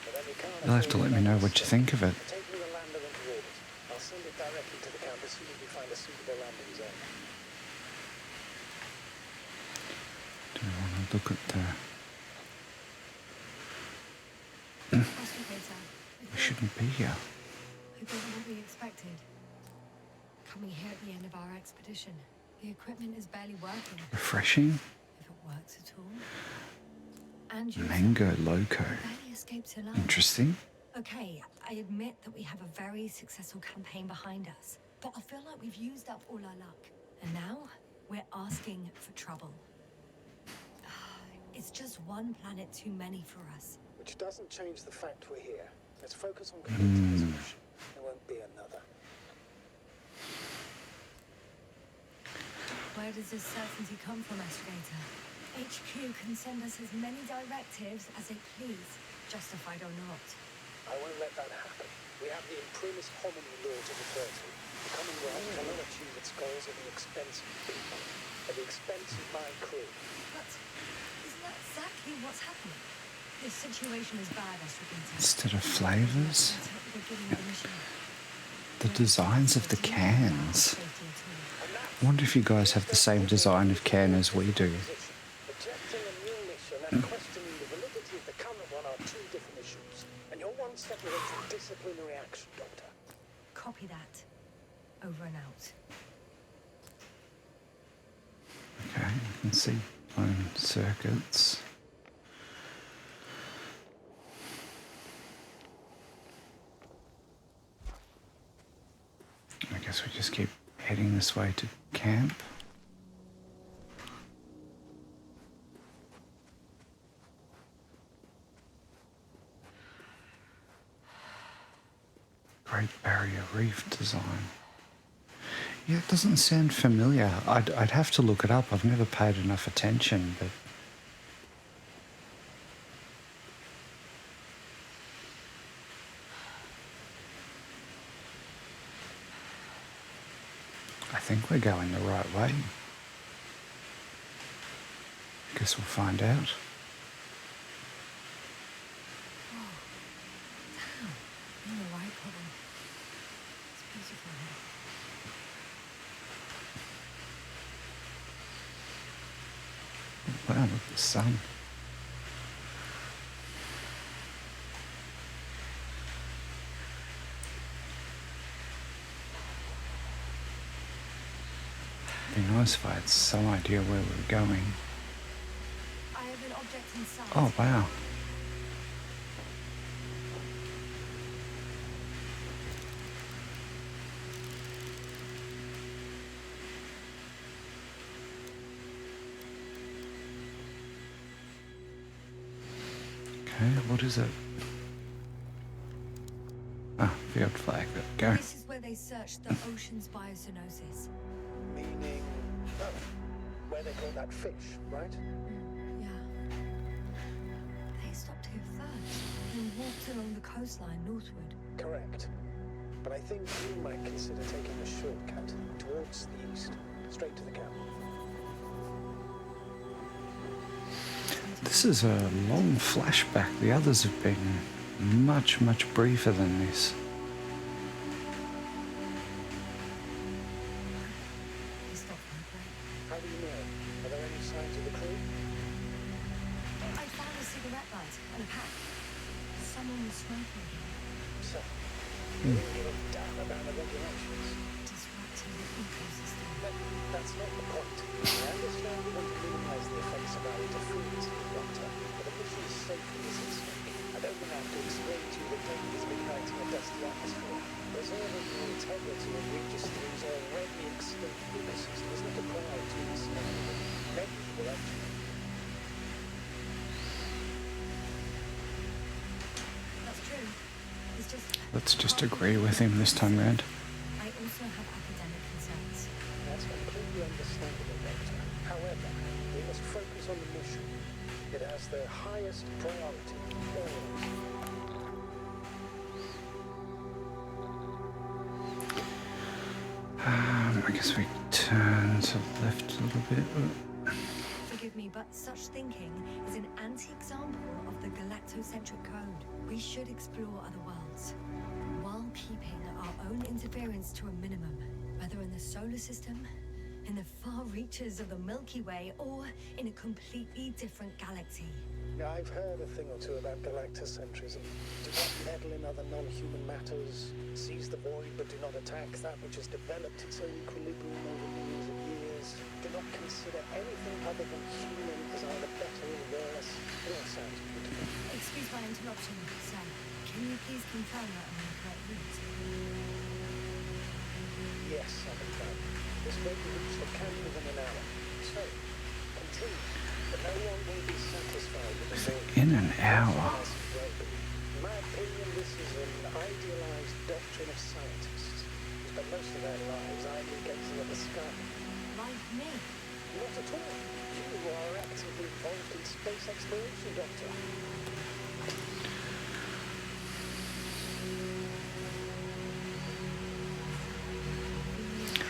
Speaker 5: But then we can't
Speaker 1: You'll have to let me know what you think of it.
Speaker 5: take the lander into orbit. I'll send it directly to the camp as soon as we find a suitable landing zone.
Speaker 1: Do you want to look at the...
Speaker 2: Astrogator,
Speaker 1: We shouldn't be here.
Speaker 2: it wasn't what we expected. Coming here at the end of our expedition. The equipment is barely working,
Speaker 1: Refreshing.
Speaker 2: if it works at all. And you
Speaker 1: Mango Loco.
Speaker 2: barely escaped alive.
Speaker 1: Interesting.
Speaker 2: Okay, I admit that we have a very successful campaign behind us, but I feel like we've used up all our luck. And now, we're asking for trouble. It's just one planet too many for us.
Speaker 5: Which doesn't change the fact we're here. Let's focus on completing this mission. There won't be another.
Speaker 2: Where does this certainty come from, Astrogator? HQ can send us as many directives as they please, justified or not.
Speaker 5: I won't let that happen. We have the imprimis homini law to defer to. The Commonwealth cannot achieve its goals at the expense of people, at the expense of my crew.
Speaker 2: But isn't that exactly what's happening? This situation is bad, Astrogator.
Speaker 1: Instead of flavours,
Speaker 2: At the beginning of the mission.
Speaker 1: the designs of the cans. I wonder if you guys have the same design of can as we do.
Speaker 5: Rejecting a new mission and questioning the validity of the current one are two different issues. And you're one step away from disciplinary action, Doctor.
Speaker 2: Copy that. Over and out.
Speaker 1: Okay, I can see bone circuits. I guess we just keep heading this way to camp. Great Barrier Reef design. Yeah, it doesn't sound familiar. I'd have to look it up. I've never paid enough attention, but I think we're going the right way. Guess we'll find out.
Speaker 2: Damn. You're the right problem. It's beautiful here.
Speaker 1: Wow, look at the sun. It'd be nice if I had some idea where we're going.
Speaker 2: I have an object in sight.
Speaker 1: Oh, wow. Okay, what is it? Ah, field flag. There we go.
Speaker 2: This is where they searched the ocean's biocenosis.
Speaker 5: Meaning, where they caught that fish, right?
Speaker 2: Yeah. They stopped here first and walked along the coastline northward.
Speaker 5: Correct. But I think you might consider taking a shortcut towards the east, straight to the camp.
Speaker 1: This is a long flashback. The others have been much, much briefer than this.
Speaker 2: They stopped for a break.
Speaker 5: How do you know? Are there any signs of the crew?
Speaker 2: I found a cigarette light and a pack. Someone was smoking.
Speaker 5: So, you didn't give a damn about the regulations.
Speaker 2: Disrupting the ecosystem.
Speaker 5: That's not the point. I understand you want to minimize the effects of our interference, Doctor, but the mission's safety is at stake. I don't want to have to explain to you the dangers of igniting a dusty atmosphere. Preserving the integrity of Regis 3's already extinct ecosystem is not a priority in this area. Negligible, actually.
Speaker 2: That's true. It's just...
Speaker 1: Let's just agree with him this time round.
Speaker 2: I also have academic concerns.
Speaker 5: That's completely understandable, Doctor. However, we must focus on the mission. It has the highest priority, always.
Speaker 1: I guess we turn to the left a little bit.
Speaker 2: Forgive me, but such thinking is an anti-example of the galactocentric code. We should explore other worlds, while keeping our own interference to a minimum, whether in the solar system, in the far reaches of the Milky Way, or in a completely different galaxy.
Speaker 5: Now, I've heard a thing or two about galactocentrism. Do not meddle in other non-human matters, seize the void but do not attack that which has developed its own equilibrium over millions of years. Do not consider anything other than human as either better or worse. It all sounds beautiful.
Speaker 2: Excuse my interruption, sir. Can you please confirm that I'm on the correct route?
Speaker 5: Yes, I can try. This boat will reach the camp within an hour. So, continue. But no one will be satisfied with the void.
Speaker 1: In an hour.
Speaker 5: In my opinion, this is an idealized doctrine of scientists who spend most of their lives idly gazing at the sky.
Speaker 2: Like me.
Speaker 5: Not at all. You are actively involved in space exploration, Doctor.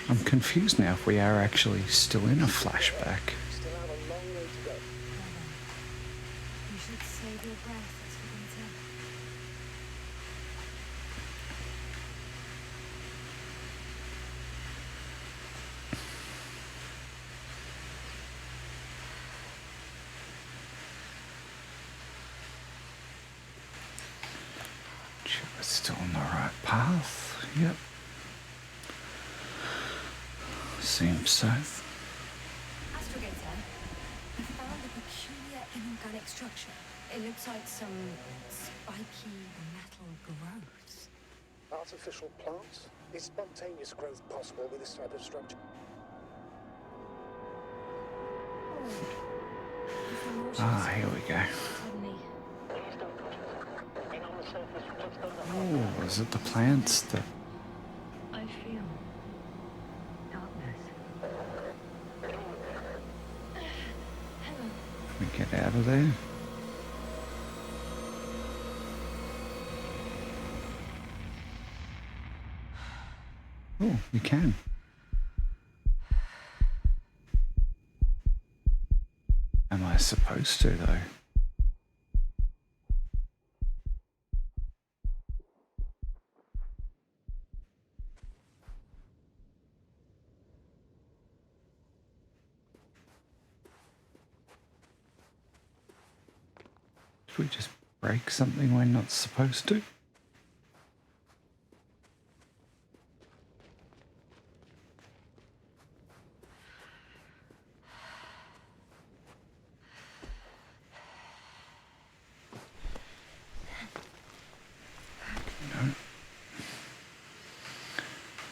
Speaker 1: I'm confused now if we are actually still in a flashback.
Speaker 5: Still have a long way to go.
Speaker 2: Well then, you should save your breath as for later.
Speaker 1: Sure, we're still on the right path. Yep. Seems so.
Speaker 2: Astrogator, I found a peculiar inorganic structure. It looks like some spiky metal growths.
Speaker 5: Artificial plants? Is spontaneous growth possible with this type of structure?
Speaker 1: Ah, here we go.
Speaker 2: Suddenly,
Speaker 1: Oh, is it the plants that...
Speaker 2: I feel darkness. Hello.
Speaker 1: we get out of there? Oh, you can. Am I supposed to, though? Did we just break something we're not supposed to? No.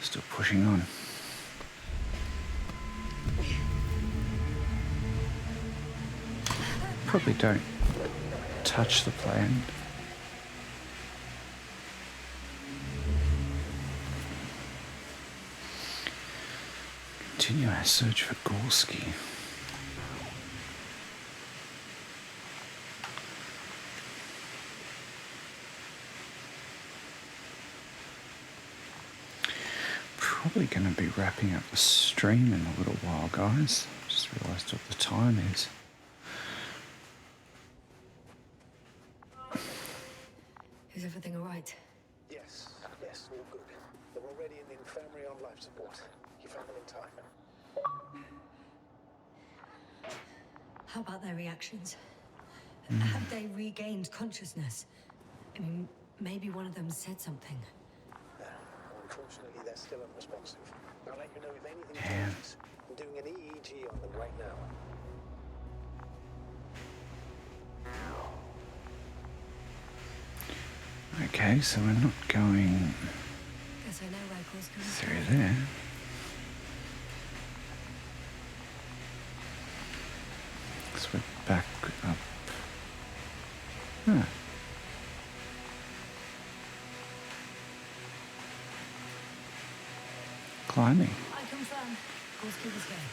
Speaker 1: Still pushing on. Probably don't touch the plant. Continue our search for Gorski. Probably going to be wrapping up the stream in a little while, guys. Just realised what the time is.
Speaker 2: Is everything all right?
Speaker 5: Yes, all good. They're already in the infirmary on life support. You found them in time.
Speaker 2: How about their reactions? Have they regained consciousness? I mean, maybe one of them said something.
Speaker 5: No, unfortunately, they're still unresponsive. I'll let you know if anything
Speaker 1: Damn.
Speaker 5: changes. I'm doing an EEG on them right now.
Speaker 1: Okay, so we're not going
Speaker 2: Guess I know where Gorski is
Speaker 1: through
Speaker 2: going.
Speaker 1: there. So we're back up. Huh. Climbing.
Speaker 2: I confirm. Gorski was here.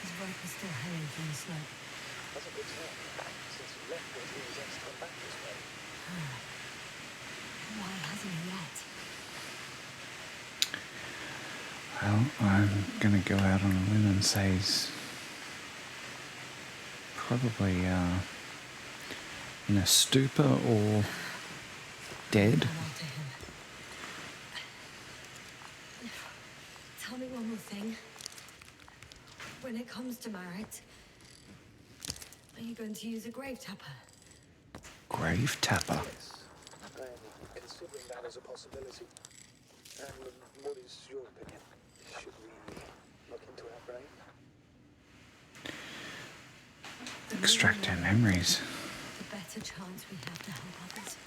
Speaker 2: His rope is still hanging from the slope.
Speaker 5: That's a good sign. Since he left, it means he's come back this way.
Speaker 2: Why hasn't he yet?
Speaker 1: Well, I'm going to go out on a limb and say he's probably in a stupor or dead.
Speaker 2: I'm after him. Tell me one more thing. When it comes to Marit, are you going to use a grave tapper?
Speaker 1: Grave tapper.
Speaker 5: Yes, I'm considering that as a possibility. And what is your opinion? Should we look into our brain?
Speaker 1: Extract our memories.
Speaker 2: The better chance we have to help others.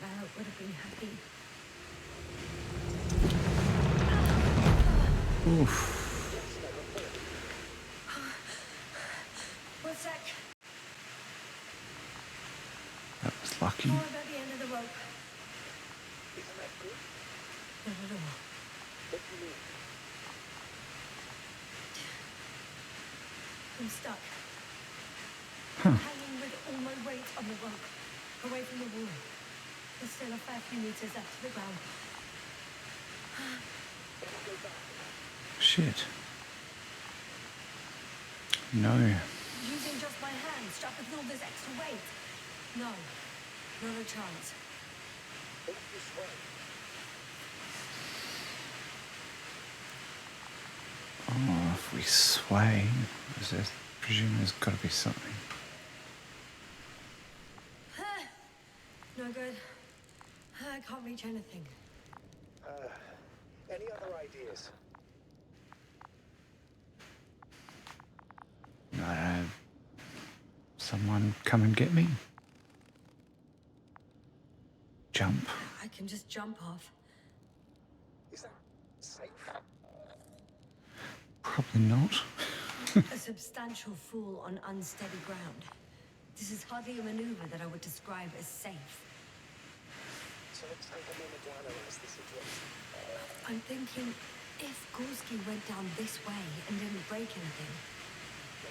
Speaker 2: Marit would have been happy.
Speaker 1: Oof.
Speaker 2: One sec.
Speaker 1: That was lucky.
Speaker 2: Oh, I'm at the end of the rope.
Speaker 5: Isn't that good?
Speaker 2: Not at all.
Speaker 5: What do you mean?
Speaker 2: I'm stuck.
Speaker 1: Huh.
Speaker 2: Hanging with all my weight on the rope. Away from the wall. There's still a fair few meters up to the ground.
Speaker 1: Shit. No.
Speaker 2: Using just my hands, strapped with all this extra weight. No. Not a chance.
Speaker 5: Think this way.
Speaker 1: Oh, if we sway, I presume there's got to be something.
Speaker 2: No good. I can't reach anything.
Speaker 5: Any other ideas?
Speaker 1: Someone come and get me. Jump.
Speaker 2: I can just jump off.
Speaker 5: Is that safe?
Speaker 1: Probably not.
Speaker 2: A substantial fall on unsteady ground. This is hardly a maneuver that I would describe as safe.
Speaker 5: So let's take a moment to analyze the situation.
Speaker 2: I'm thinking, if Gorski went down this way and didn't break anything,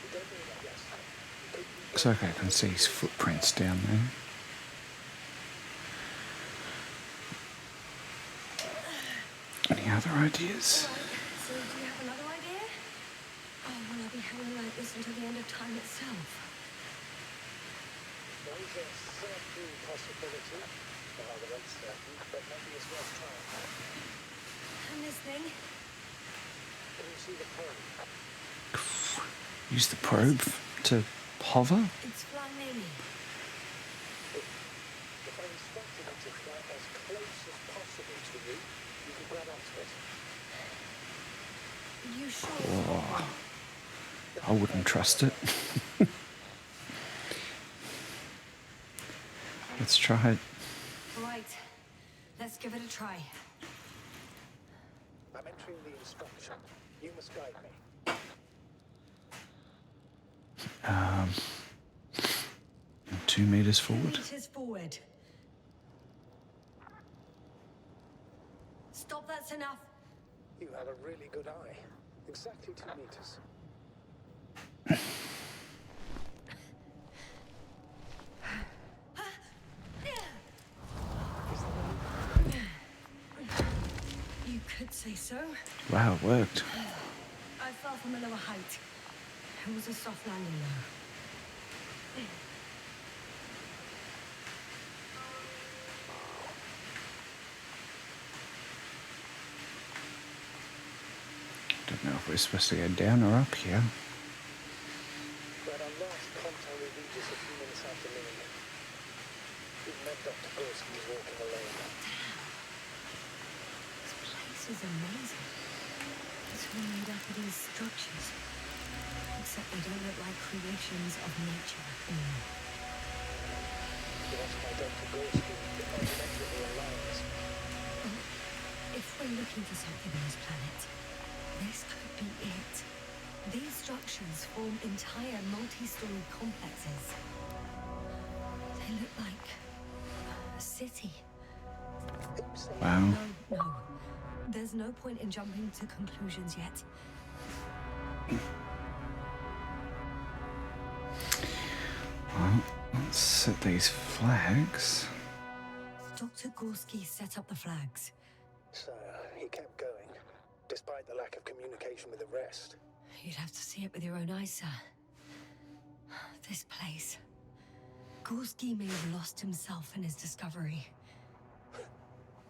Speaker 5: We don't know that yet.
Speaker 1: Looks like I can see his footprints down there. Any other ideas?
Speaker 2: so do you have another idea? Oh, will I be hanging like this until the end of time itself?
Speaker 5: There is a certain possibility, or rather uncertain, but maybe it's worth trying.
Speaker 2: And this thing?
Speaker 5: Can you see the probe?
Speaker 1: Use the probe to hover?
Speaker 2: It's flying near me.
Speaker 5: If I instructed it to fly as close as possible to you, you can grab onto it.
Speaker 2: You sure?
Speaker 1: Oh, I wouldn't trust it. Let's try it.
Speaker 2: Right. Let's give it a try.
Speaker 5: I'm entering the instruction. You must guide me.
Speaker 1: 2 meters
Speaker 2: 2
Speaker 1: forward.
Speaker 2: meters forward. Stop, that's enough.
Speaker 5: You have a really good eye. Exactly 2 meters.
Speaker 2: You could say so.
Speaker 1: Wow, it worked.
Speaker 2: I fell from a lower height. It was a soft landing though.
Speaker 1: Don't know if we're supposed to go down or up here.
Speaker 5: We had our last contact with Regis a few minutes after leaving. We met Dr. Gorski was walking alone.
Speaker 2: This place is amazing. It's all made up of these structures. Except they don't look like creations of nature anymore.
Speaker 5: That's why Dr. Gorski fundamentally aligns.
Speaker 2: If we're looking for something on this planet, this could be it. These structures form entire multi-story complexes. They look like a city.
Speaker 1: Wow.
Speaker 2: No. There's no point in jumping to conclusions yet.
Speaker 1: Well, let's set these flags.
Speaker 2: Dr. Gorski set up the flags.
Speaker 5: So he kept going, despite the lack of communication with the rest.
Speaker 2: You'd have to see it with your own eyes, sir. This place. Gorski may have lost himself in his discovery.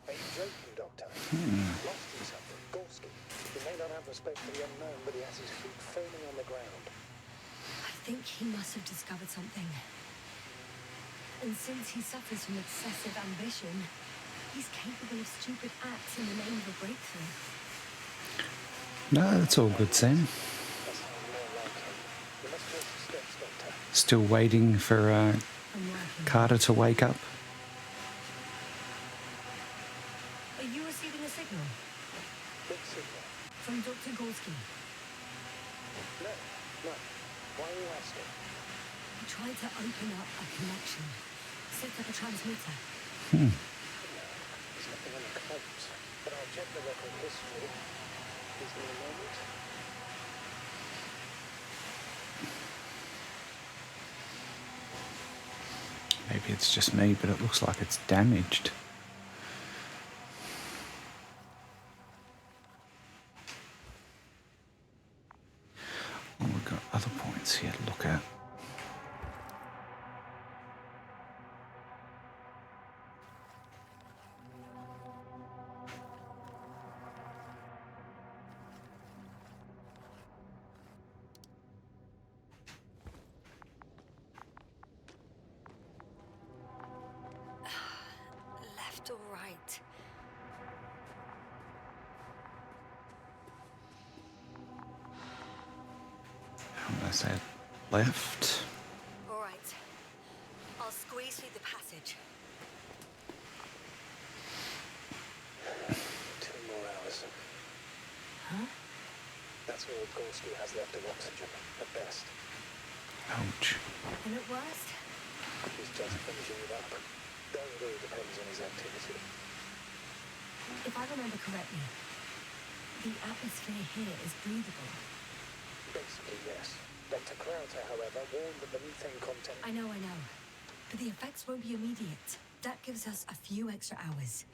Speaker 5: Are you joking, Doctor? Lost himself in Gorski. He may not have respect for the unknown, but he has his feet firmly on the ground.
Speaker 2: I think he must have discovered something. And since he suffers from excessive ambition, he's capable of stupid acts in the name of a breakthrough.
Speaker 1: No, that's all good, Sam.
Speaker 5: That sounds more like him. You must trace the steps, Doctor.
Speaker 1: Still waiting for
Speaker 2: I'm working.
Speaker 1: Carter to wake up.
Speaker 2: Are you receiving a signal?
Speaker 5: Big signal.
Speaker 2: From Dr. Gorski?
Speaker 5: No. Why are you asking?
Speaker 2: He tried to open up a connection. Set up a transmitter.
Speaker 5: There's nothing on the comms, but I'll check the record history. Is there a moment?
Speaker 1: Maybe it's just me, but it looks like it's damaged. Oh, we've got other points here to look at.
Speaker 2: Left or right?
Speaker 1: I'm going to say left.
Speaker 2: All right. I'll squeeze through the passage.
Speaker 5: 2 more hours.
Speaker 2: Huh?
Speaker 5: That's all Gorski has left of oxygen, at best.
Speaker 1: Ouch.
Speaker 2: And at worst?
Speaker 5: He's just finishing it up. Though it all depends on his activity.
Speaker 2: If I remember correctly, the atmosphere here is breathable.
Speaker 5: Basically, yes. Dr. Crowther, however, warned that the methane content...
Speaker 2: I know. But the effects won't be immediate. That gives us a few extra hours.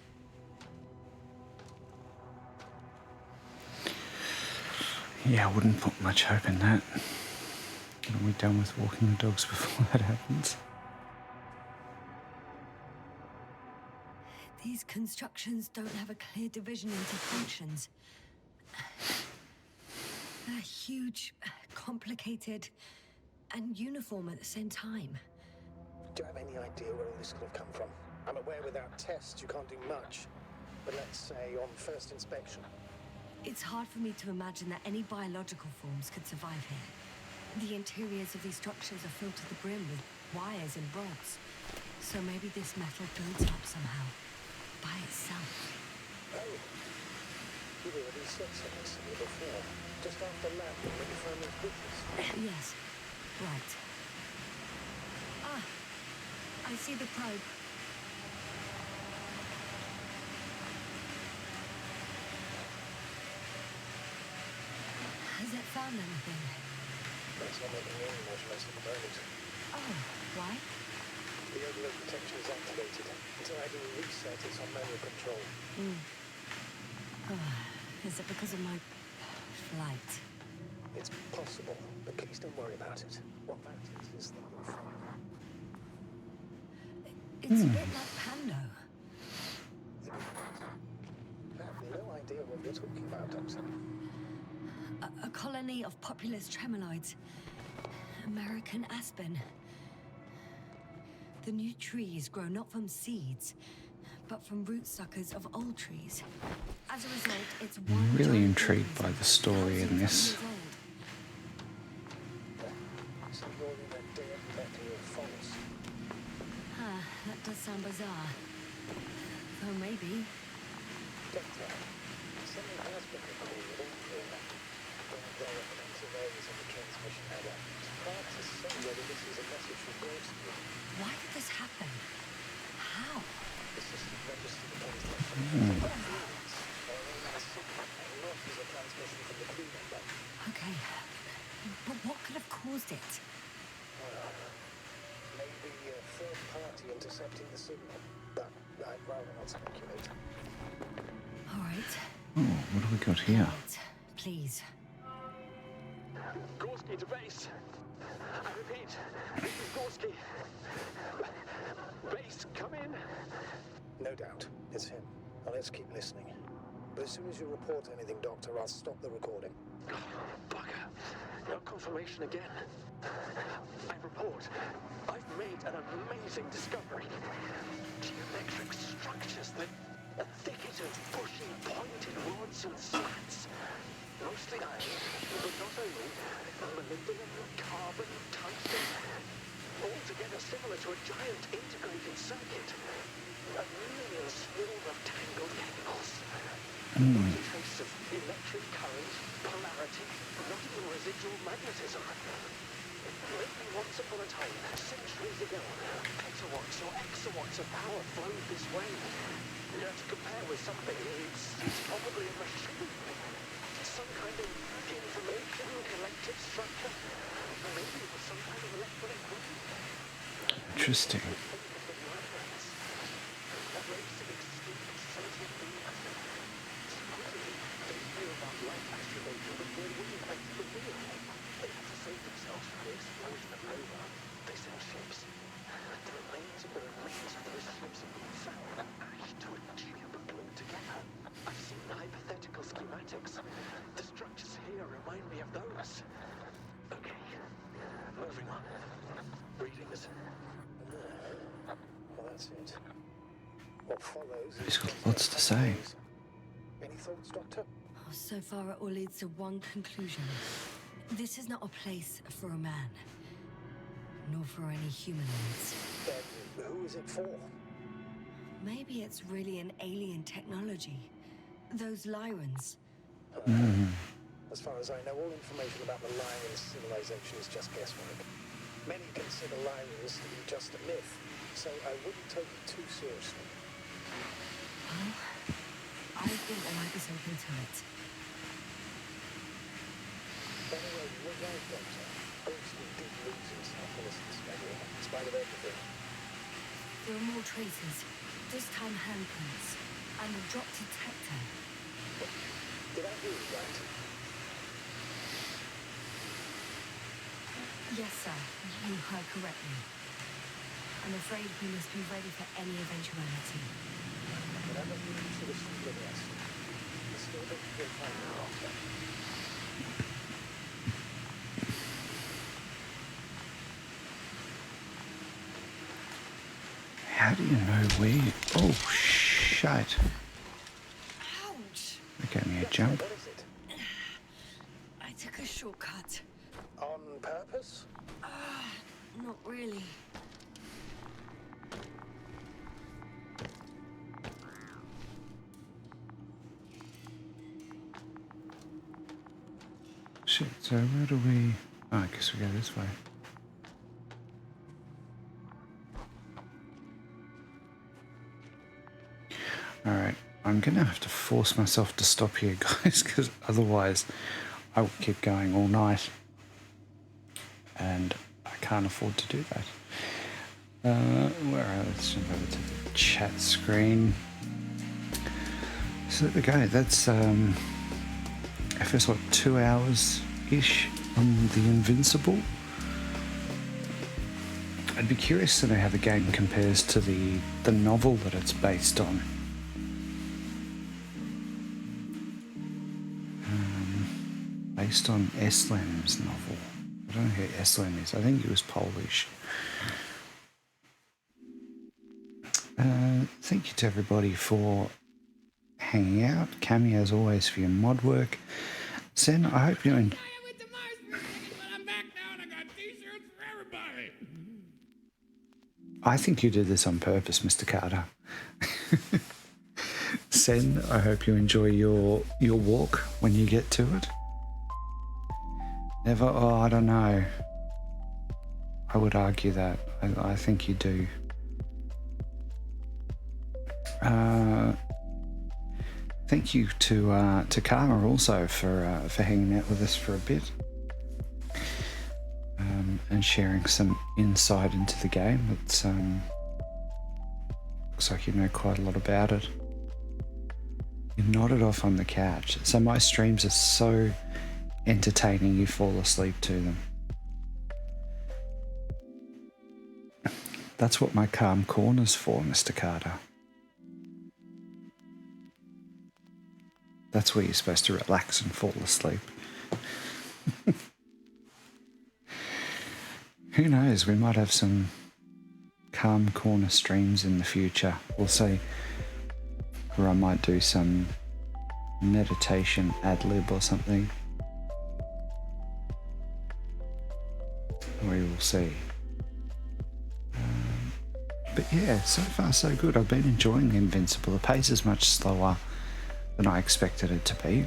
Speaker 1: Yeah, I wouldn't put much hope in that. Are we done with walking the dogs before that happens?
Speaker 2: These constructions don't have a clear division into functions. They're huge, complicated, and uniform at the same time.
Speaker 5: Do you have any idea where all this could have come from? I'm aware without tests you can't do much. But let's say on first inspection.
Speaker 2: It's hard for me to imagine that any biological forms could survive here. The interiors of these structures are filled to the brim with wires and rods. So maybe this metal builds up somehow, by itself.
Speaker 5: Oh, you've already said something similar before. Just after lab, when you found those bushes.
Speaker 2: Yes, right. I see the probe. Has it found anything?
Speaker 5: It's not making any measurements at the moment.
Speaker 2: Oh, why?
Speaker 5: The overload protection is activated. Until I do a reset, it's on manual control.
Speaker 2: Is it because of my flight?
Speaker 5: It's possible, but please don't worry about it. What matters is that you're fine.
Speaker 2: It's a bit like Pando.
Speaker 5: I have no idea what you're talking about, Doctor.
Speaker 2: A colony of populous tremoloids. American aspen. The new trees grow not from seeds, but from root suckers of old trees. As a result, it's one
Speaker 1: I'm really
Speaker 2: giant
Speaker 1: intrigued by
Speaker 2: organism,
Speaker 1: the story in
Speaker 2: thousands of
Speaker 1: this.
Speaker 2: years old.
Speaker 5: So you're in a dead metal forest.
Speaker 2: That does sound bizarre. Though maybe.
Speaker 5: Doctor, something has been recorded all through that. There are plenty of areas on the transmission header. It's hard to say whether this is a message from Gorski.
Speaker 2: Why did this happen? How?
Speaker 5: The system registered against the feelings, or only a signal, and not as a transmission from the crew member.
Speaker 2: Okay. But what could have caused it?
Speaker 5: Maybe a third party intercepting the signal, but I'd rather not speculate.
Speaker 2: All right.
Speaker 1: Oh, what do we got here?
Speaker 2: Right. Please.
Speaker 8: Gorski to base. I repeat, this is Gorski. Base, come in.
Speaker 5: No doubt, it's him. Now let's keep listening. But as soon as you report anything, Doctor, I'll stop the recording.
Speaker 8: Bugger. No confirmation again. I report. I've made an amazing discovery. Geometric structures that a thicket of bushy, pointed rods and slats. Mostly iron, but not only. Molybdenum, carbon, tungsten. Altogether similar to a giant integrated circuit. A million swarm of tangled cables. Not a trace of electric current, polarity, not even residual magnetism. Maybe once upon a time, centuries ago, petawatts or exawatts of power flowed this way. To compare with something, it's probably a machine. Some kind of information collective structure. Maybe it was some kind of electronic group.
Speaker 1: Interesting.
Speaker 8: A race of extinct sentient beings. Supposedly, they knew about life astrogation before we invented the wheel. They had to save themselves from the explosion of Nova. They sent ships. The remains of those ships have been found ashed to a tube glued together. I've seen hypothetical schematics. The structures here remind me of those. Okay, moving on. Readings.
Speaker 5: Well, that's it. What follows is
Speaker 1: He's got
Speaker 5: just
Speaker 1: lots to say.
Speaker 5: Any thoughts, Doctor?
Speaker 2: So far, it all leads to one conclusion. This is not a place for a man. Nor for any humanoids.
Speaker 5: Then who is it for?
Speaker 2: Maybe it's really an alien technology. Those Lyrans.
Speaker 5: As far as I know, all information about the Lyran civilization is just guesswork. Many consider Lyrans to be just a myth, so I wouldn't take it too seriously.
Speaker 2: Well, I think I might be something to it.
Speaker 5: Anyway, you were right, Doctor. Gorski did lose himself in this discovery, in spite of everything.
Speaker 2: There are more traces. This time handprints. And a drop detector.
Speaker 5: Did I hear you right?
Speaker 2: Yes, sir. You heard correctly. I'm afraid we must be ready for any eventuality.
Speaker 5: Whatever you should have seen the rest. The still don't feel fine, Doctor.
Speaker 1: How do you know where? Oh, shite.
Speaker 2: Ouch!
Speaker 1: That gave me a jump.
Speaker 5: What is it?
Speaker 2: I took a shortcut.
Speaker 5: On purpose?
Speaker 2: Not really.
Speaker 1: Shit, so where do we... Oh, I guess we go this way. Alright, I'm going to have to force myself to stop here, guys, because otherwise I will keep going all night. And I can't afford to do that. Let's jump over to the chat screen. So there we go. That's first, what, 2 hours-ish on the Invincible. I'd be curious to know how the game compares to the novel that it's based on. Based on Eslem's novel. I don't know who Eslem is. I think he was Polish. Thank you to everybody for hanging out. Cammy, as always, for your mod work. Sen, I hope you enjoy. I think you did this on purpose, Mr. Carter. Sen, I hope you enjoy your walk when you get to it. Never, oh, I don't know. I would argue that. I think you do. Thank you to Karma also for hanging out with us for a bit. And sharing some insight into the game. It's looks like you know quite a lot about it. You nodded off on the couch. So my streams are so entertaining you fall asleep to them. That's what my calm corner's for, Mr. Carter. That's where you're supposed to relax and fall asleep. Who knows, we might have some calm corner streams in the future. We'll see. Or I might do some meditation ad-lib or something. We will see. But yeah, so far so good. I've been enjoying Invincible. The pace is much slower than I expected it to be.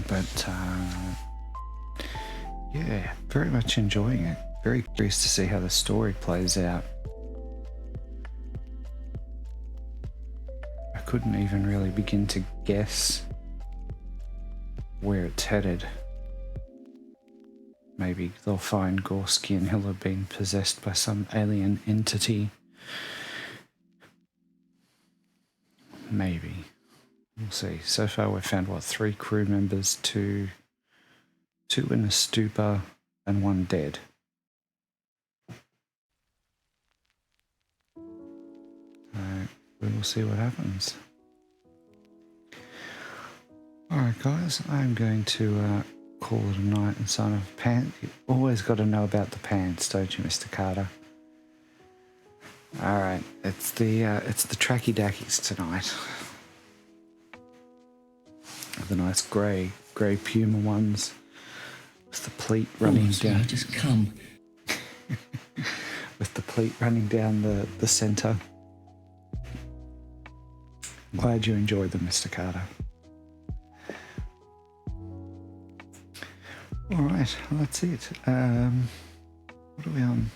Speaker 1: But yeah, very much enjoying it. Very curious to see how the story plays out. I couldn't even really begin to guess where it's headed. Maybe they'll find Gorski and he'll have been possessed by some alien entity. Maybe. We'll see. So far we've found, what, 3 crew members, 2 in a stupor and 1 dead. We will see what happens. Alright guys, I'm going to call it a night and sign off. Pants. You always got to know about the pants, don't you, Mr. Carter? Alright, it's the tracky dackies tonight. The nice grey Puma ones with the pleat running down.
Speaker 9: Just come.
Speaker 1: With the pleat running down the centre. I'm glad you enjoyed them, Mr. Carter. Alright, well, that's it. What are we on?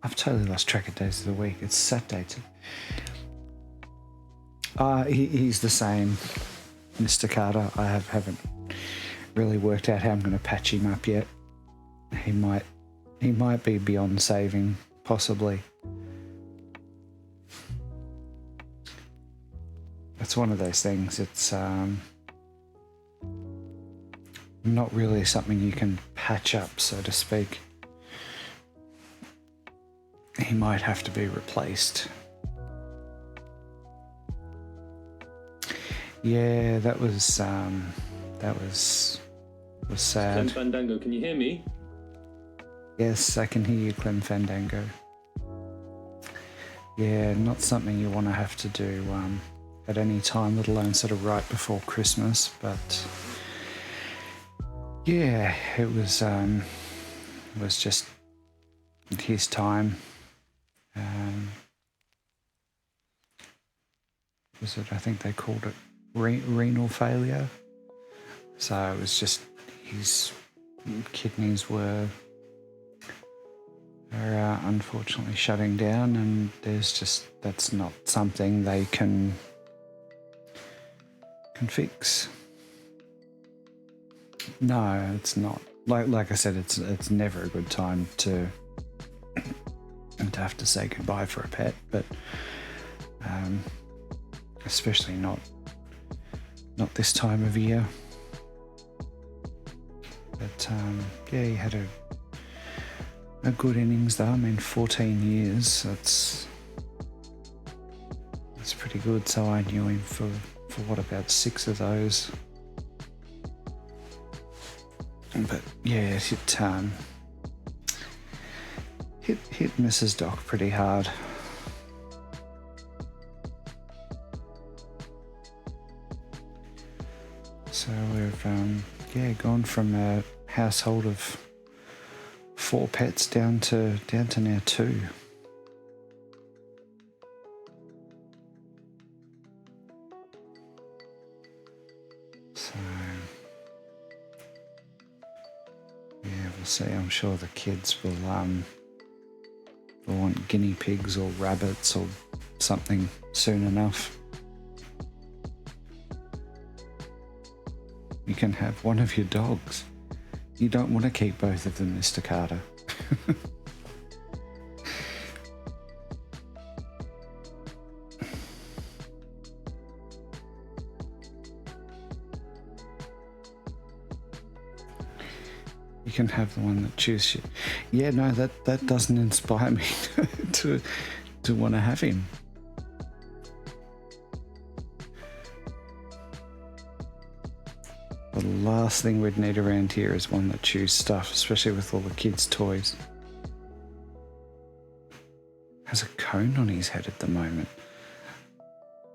Speaker 1: I've totally lost track of days of the week. It's Saturday. He's the same, Mr. Carter. I haven't really worked out how I'm going to patch him up yet. He might be beyond saving, possibly. It's one of those things. It's not really something you can patch up, so to speak. He might have to be replaced. Yeah, that was sad.
Speaker 10: Clem Fandango, can you hear me?
Speaker 1: Yes, I can hear you, Clem Fandango. Yeah, not something you want to have to do at any time, let alone sort of right before Christmas, but yeah, it was just his time. Was it? I think they called it renal failure. So it was just his kidneys were are unfortunately shutting down, and that's not something they can fix. No, it's not. Like I said, it's never a good time to have to say goodbye for a pet, but especially not this time of year. But yeah, he had a good innings though. I mean, 14 years. That's pretty good. So I knew him for what, about 6 of those. But yeah, it hit Mrs. Doc pretty hard. So we've gone from a household of 4 pets down to now 2. So yeah, we'll see. I'm sure the kids will want guinea pigs or rabbits or something soon enough. You can have one of your dogs. You don't want to keep both of them, Mr. Carter. You can have the one that chooses you. Yeah, no, that doesn't inspire me to want to have him. The last thing we'd need around here is one that chews stuff, especially with all the kids' toys. Has a cone on his head at the moment.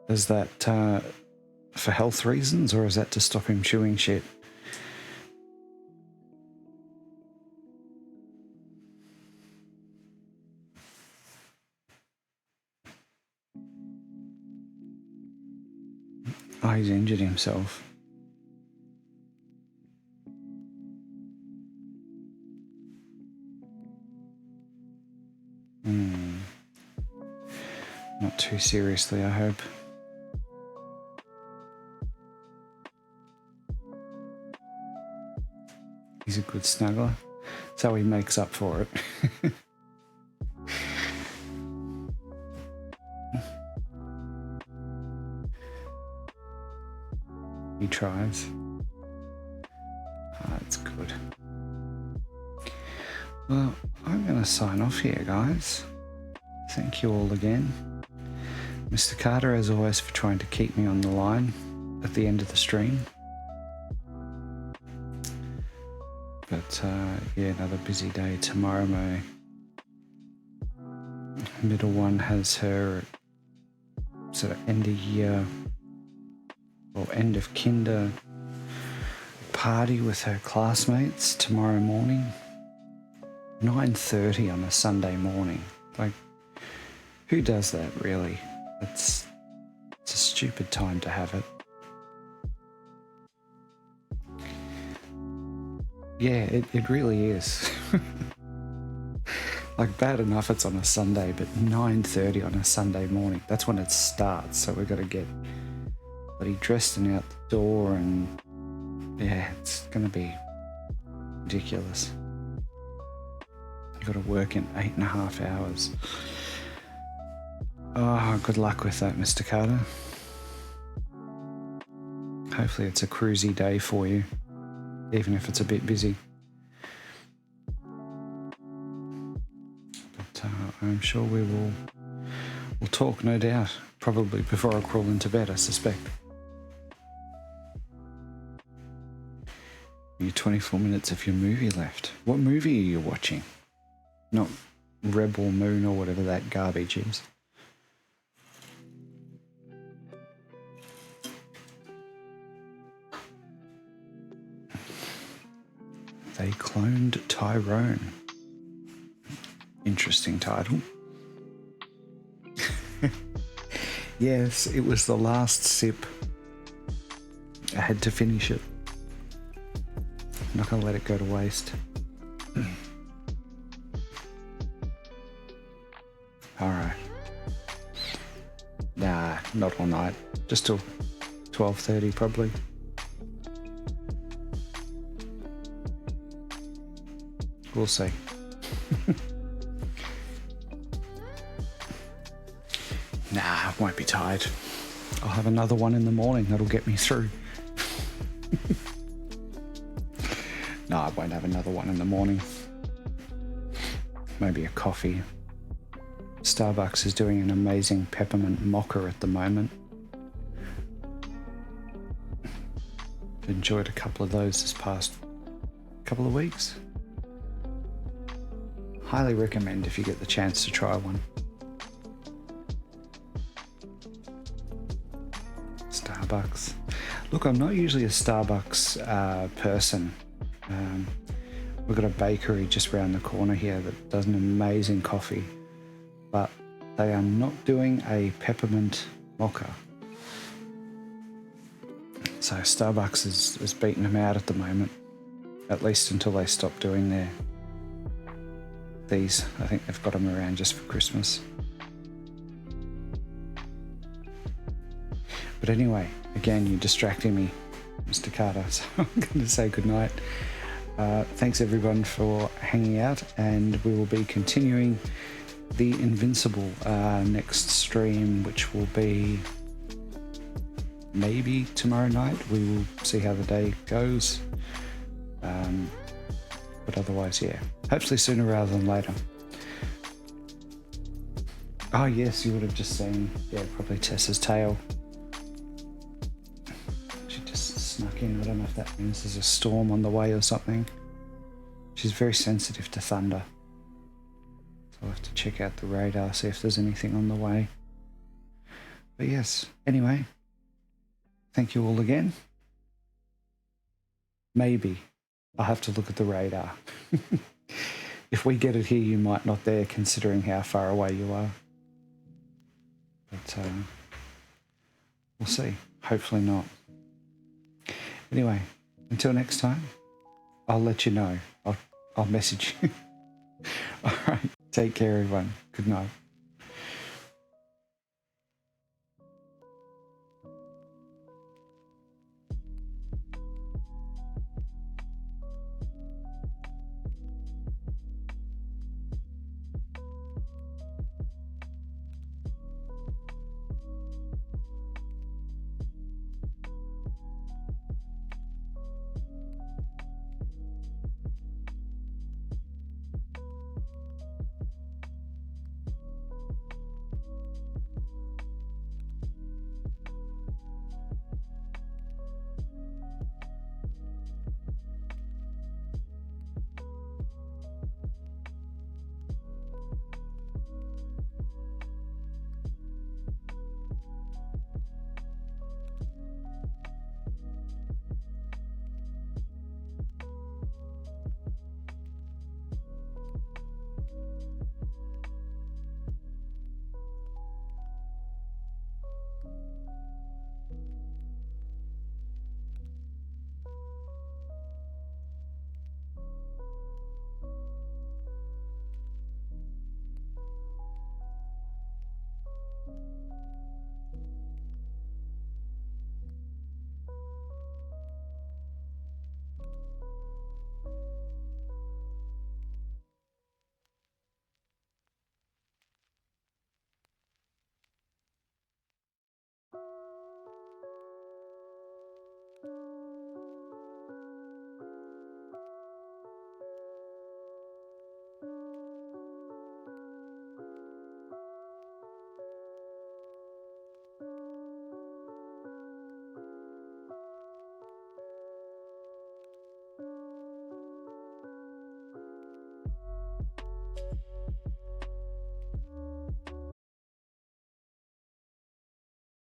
Speaker 1: Is that for health reasons, or is that to stop him chewing shit? Oh, he's injured himself. Not too seriously, I hope. He's a good snuggler. That's how he makes up for it. He tries. That's good. Well, I'm going to sign off here, guys. Thank you all again. Mr. Carter, as always, for trying to keep me on the line at the end of the stream. But yeah, another busy day tomorrow. My middle one has her sort of end of year or end of kinder party with her classmates tomorrow morning. 9:30 on a Sunday morning. Like, who does that really? It's a stupid time to have it. Yeah, it really is. Like, bad enough it's on a Sunday, but 9:30 on a Sunday morning, that's when it starts. So we've got to get bloody dressed and out the door, and yeah, it's going to be ridiculous. You've got to work in 8.5 hours. Oh, good luck with that, Mr. Carter. Hopefully it's a cruisy day for you, even if it's a bit busy. But I'm sure we'll talk, no doubt. Probably before I crawl into bed, I suspect. You're 24 minutes of your movie left. What movie are you watching? Not Rebel Moon or whatever that garbage is. They cloned Tyrone. Interesting title. Yes, it was the last sip. I had to finish it. I'm not going to let it go to waste. All right. Nah, not all night. Just till 12:30 probably. We'll see. Nah, I won't be tired. I'll have another one in the morning that'll get me through. No, I won't have another one in the morning. Maybe a coffee. Starbucks is doing an amazing peppermint mocha at the moment. Enjoyed a couple of those this past couple of weeks. Highly recommend if you get the chance to try one. Starbucks. Look, I'm not usually a Starbucks person. We've got a bakery just around the corner here that does an amazing coffee, but they are not doing a peppermint mocha. So Starbucks is beating them out at the moment, at least until they stop doing these. I think they've got them around just for Christmas. But anyway, again, you're distracting me, Mr. Carter, so I'm going to say goodnight. Thanks everyone for hanging out, and we will be continuing the Invincible next stream, which will be maybe tomorrow night. We will see how the day goes. But otherwise, yeah, hopefully sooner rather than later. Oh yes, you would have just seen, yeah, probably Tessa's tail. She just snuck in. I don't know if that means there's a storm on the way or something. She's very sensitive to thunder. So I'll have to check out the radar, see if there's anything on the way. But yes, anyway, thank you all again. Maybe I'll have to look at the radar. If we get it here, you might not there, considering how far away you are. But we'll see. Hopefully not. Anyway, until next time, I'll let you know. I'll message you. All right. Take care, everyone. Good night.